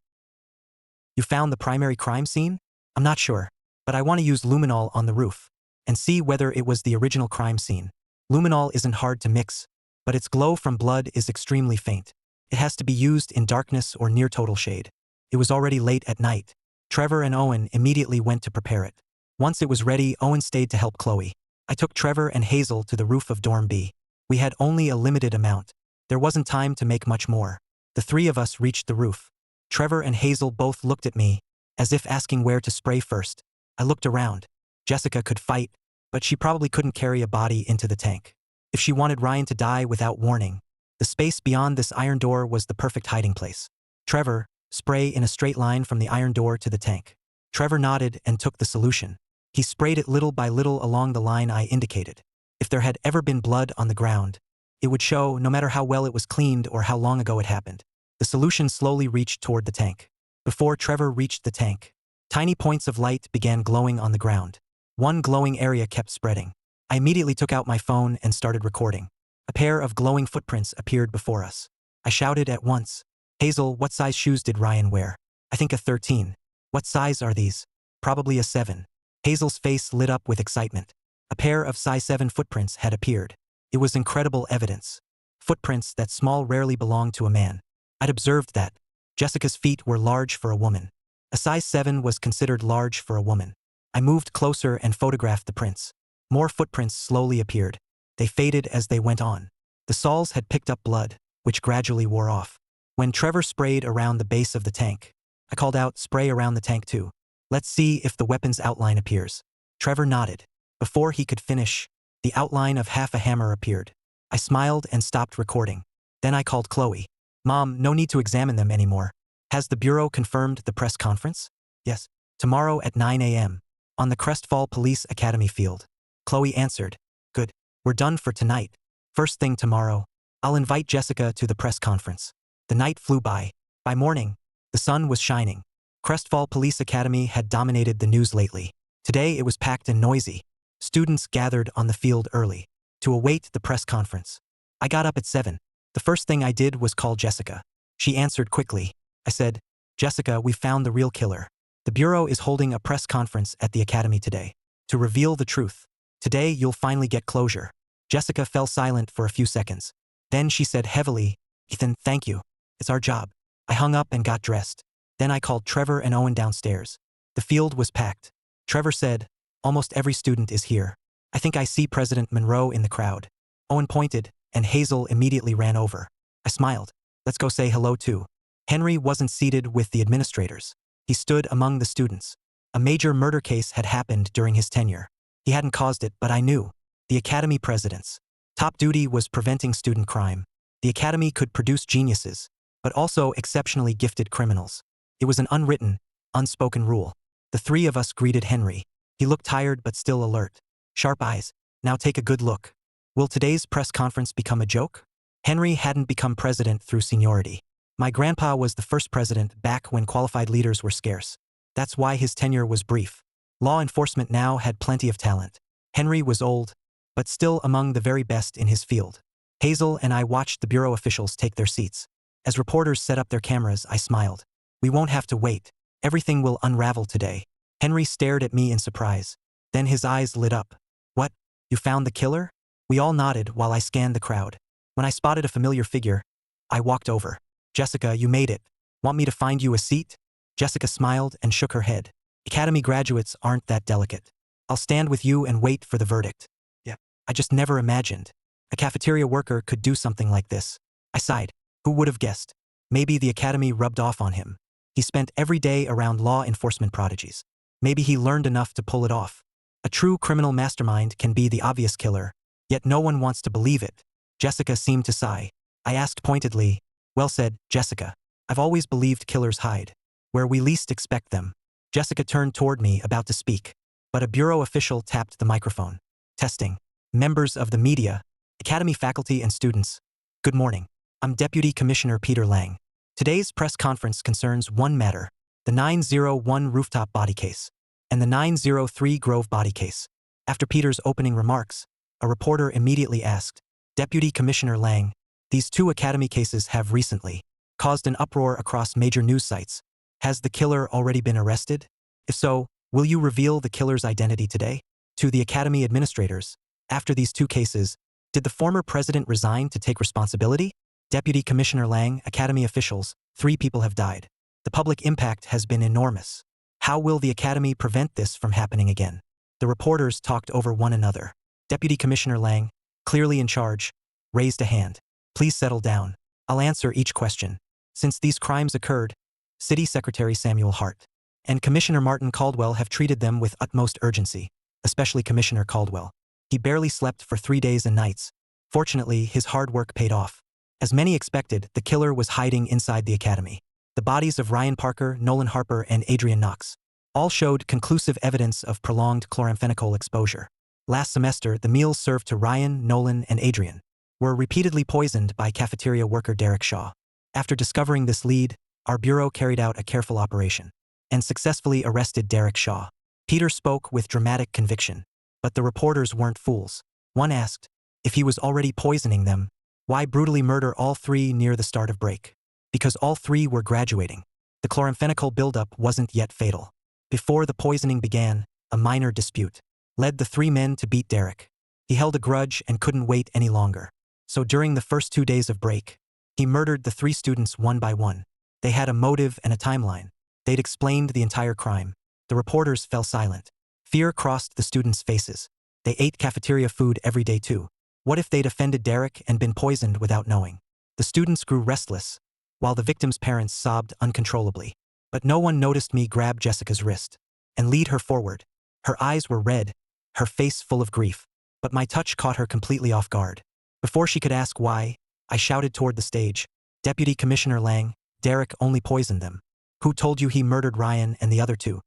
"You found the primary crime scene?" "I'm not sure, but I want to use luminol on the roof and see whether it was the original crime scene. Luminol isn't hard to mix, but its glow from blood is extremely faint. It has to be used in darkness or near total shade." It was already late at night. Trevor and Owen immediately went to prepare it. Once it was ready, Owen stayed to help Chloe. I took Trevor and Hazel to the roof of Dorm B. We had only a limited amount. There wasn't time to make much more. The three of us reached the roof. Trevor and Hazel both looked at me, as if asking where to spray first. I looked around. Jessica could fight, but she probably couldn't carry a body into the tank. If she wanted Ryan to die without warning, the space beyond this iron door was the perfect hiding place. "Trevor, spray in a straight line from the iron door to the tank." Trevor nodded and took the solution. He sprayed it little by little along the line I indicated. If there had ever been blood on the ground, it would show no matter how well it was cleaned or how long ago it happened. The solution slowly reached toward the tank. Before Trevor reached the tank, tiny points of light began glowing on the ground. One glowing area kept spreading. I immediately took out my phone and started recording. A pair of glowing footprints appeared before us. I shouted at once, "Hazel, what size shoes did Ryan wear?" "I think a 13. "What size are these?" "Probably a 7. Hazel's face lit up with excitement. A pair of size 7 footprints had appeared. It was incredible evidence. Footprints that small rarely belonged to a man. I'd observed that Jessica's feet were large for a woman. A size 7 was considered large for a woman. I moved closer and photographed the prints. More footprints slowly appeared. They faded as they went on. The soles had picked up blood, which gradually wore off. When Trevor sprayed around the base of the tank, I called out, "Spray around the tank too. Let's see if the weapon's outline appears." Trevor nodded. Before he could finish, the outline of half a hammer appeared. I smiled and stopped recording. Then I called Chloe. "Mom, no need to examine them anymore. Has the Bureau confirmed the press conference?" "Yes. Tomorrow at 9 a.m. on the Crestfall Police Academy field." Chloe answered. "Good. We're done for tonight. First thing tomorrow, I'll invite Jessica to the press conference." The night flew by. By morning, the sun was shining. Crestfall Police Academy had dominated the news lately. Today it was packed and noisy. Students gathered on the field early to await the press conference. I got up at 7. The first thing I did was call Jessica. She answered quickly. I said, "Jessica, we found the real killer. The Bureau is holding a press conference at the Academy today to reveal the truth. Today you'll finally get closure." Jessica fell silent for a few seconds. Then she said heavily, "Ethan, thank you. It's our job." I hung up and got dressed. Then I called Trevor and Owen downstairs. The field was packed. Trevor said, "Almost every student is here. I think I see President Monroe in the crowd." Owen pointed, and Hazel immediately ran over. I smiled. "Let's go say hello too." Henry wasn't seated with the administrators. He stood among the students. A major murder case had happened during his tenure. He hadn't caused it, but I knew. The Academy president's top duty was preventing student crime. The Academy could produce geniuses, but also exceptionally gifted criminals. It was an unwritten, unspoken rule. The three of us greeted Henry. He looked tired but still alert. Sharp eyes. "Now take a good look. Will today's press conference become a joke?" Henry hadn't become president through seniority. My grandpa was the first president back when qualified leaders were scarce. That's why his tenure was brief. Law enforcement now had plenty of talent. Henry was old, but still among the very best in his field. Hazel and I watched the Bureau officials take their seats. As reporters set up their cameras, I smiled. "We won't have to wait. Everything will unravel today." Henry stared at me in surprise. Then his eyes lit up. "What? You found the killer?" We all nodded while I scanned the crowd. When I spotted a familiar figure, I walked over. "Jessica, you made it. Want me to find you a seat?" Jessica smiled and shook her head. "Academy graduates aren't that delicate. I'll stand with you and wait for the verdict." "Yeah, I just never imagined a cafeteria worker could do something like this." I sighed. Who would have guessed? Maybe the Academy rubbed off on him. He spent every day around law enforcement prodigies. Maybe he learned enough to pull it off. A true criminal mastermind can be the obvious killer, yet no one wants to believe it. Jessica seemed to sigh. I asked pointedly, "Well said, Jessica. I've always believed killers hide where we least expect them." Jessica turned toward me, about to speak, but a bureau official tapped the microphone. Testing. Members of the media, Academy faculty and students. Good morning. I'm Deputy Commissioner Peter Lang. Today's press conference concerns one matter, the 901 rooftop body case, and the 903 Grove body case. After Peter's opening remarks, a reporter immediately asked, Deputy Commissioner Lang, these two Academy cases have recently caused an uproar across major news sites. Has the killer already been arrested? If so, will you reveal the killer's identity today? To the Academy administrators, after these two cases, did the former president resign to take responsibility? Deputy Commissioner Lang, Academy officials, 3 people have died. The public impact has been enormous. How will the Academy prevent this from happening again? The reporters talked over one another. Deputy Commissioner Lang, clearly in charge, raised a hand. Please settle down. I'll answer each question. Since these crimes occurred, City Secretary Samuel Hart and Commissioner Martin Caldwell have treated them with utmost urgency, especially Commissioner Caldwell. He barely slept for 3 days and nights. Fortunately, his hard work paid off. As many expected, the killer was hiding inside the Academy. The bodies of Ryan Parker, Nolan Harper, and Adrian Knox all showed conclusive evidence of prolonged chloramphenicol exposure. Last semester, the meals served to Ryan, Nolan, and Adrian were repeatedly poisoned by cafeteria worker Derek Shaw. After discovering this lead, our bureau carried out a careful operation and successfully arrested Derek Shaw. Peter spoke with dramatic conviction, but the reporters weren't fools. One asked, if he was already poisoning them, why brutally murder all 3 near the start of break? Because all 3 were graduating. The chloramphenicol buildup wasn't yet fatal. Before the poisoning began, a minor dispute led the 3 men to beat Derek. He held a grudge and couldn't wait any longer. So during the first 2 days of break, he murdered the 3 students one by one. They had a motive and a timeline. They'd explained the entire crime. The reporters fell silent. Fear crossed the students' faces. They ate cafeteria food every day too. What if they'd offended Derek and been poisoned without knowing? The students grew restless, while the victims' parents sobbed uncontrollably. But no one noticed me grab Jessica's wrist and lead her forward. Her eyes were red, her face full of grief, but my touch caught her completely off guard. Before she could ask why, I shouted toward the stage, Deputy Commissioner Lang, Derek only poisoned them. Who told you he murdered Ryan and the other 2?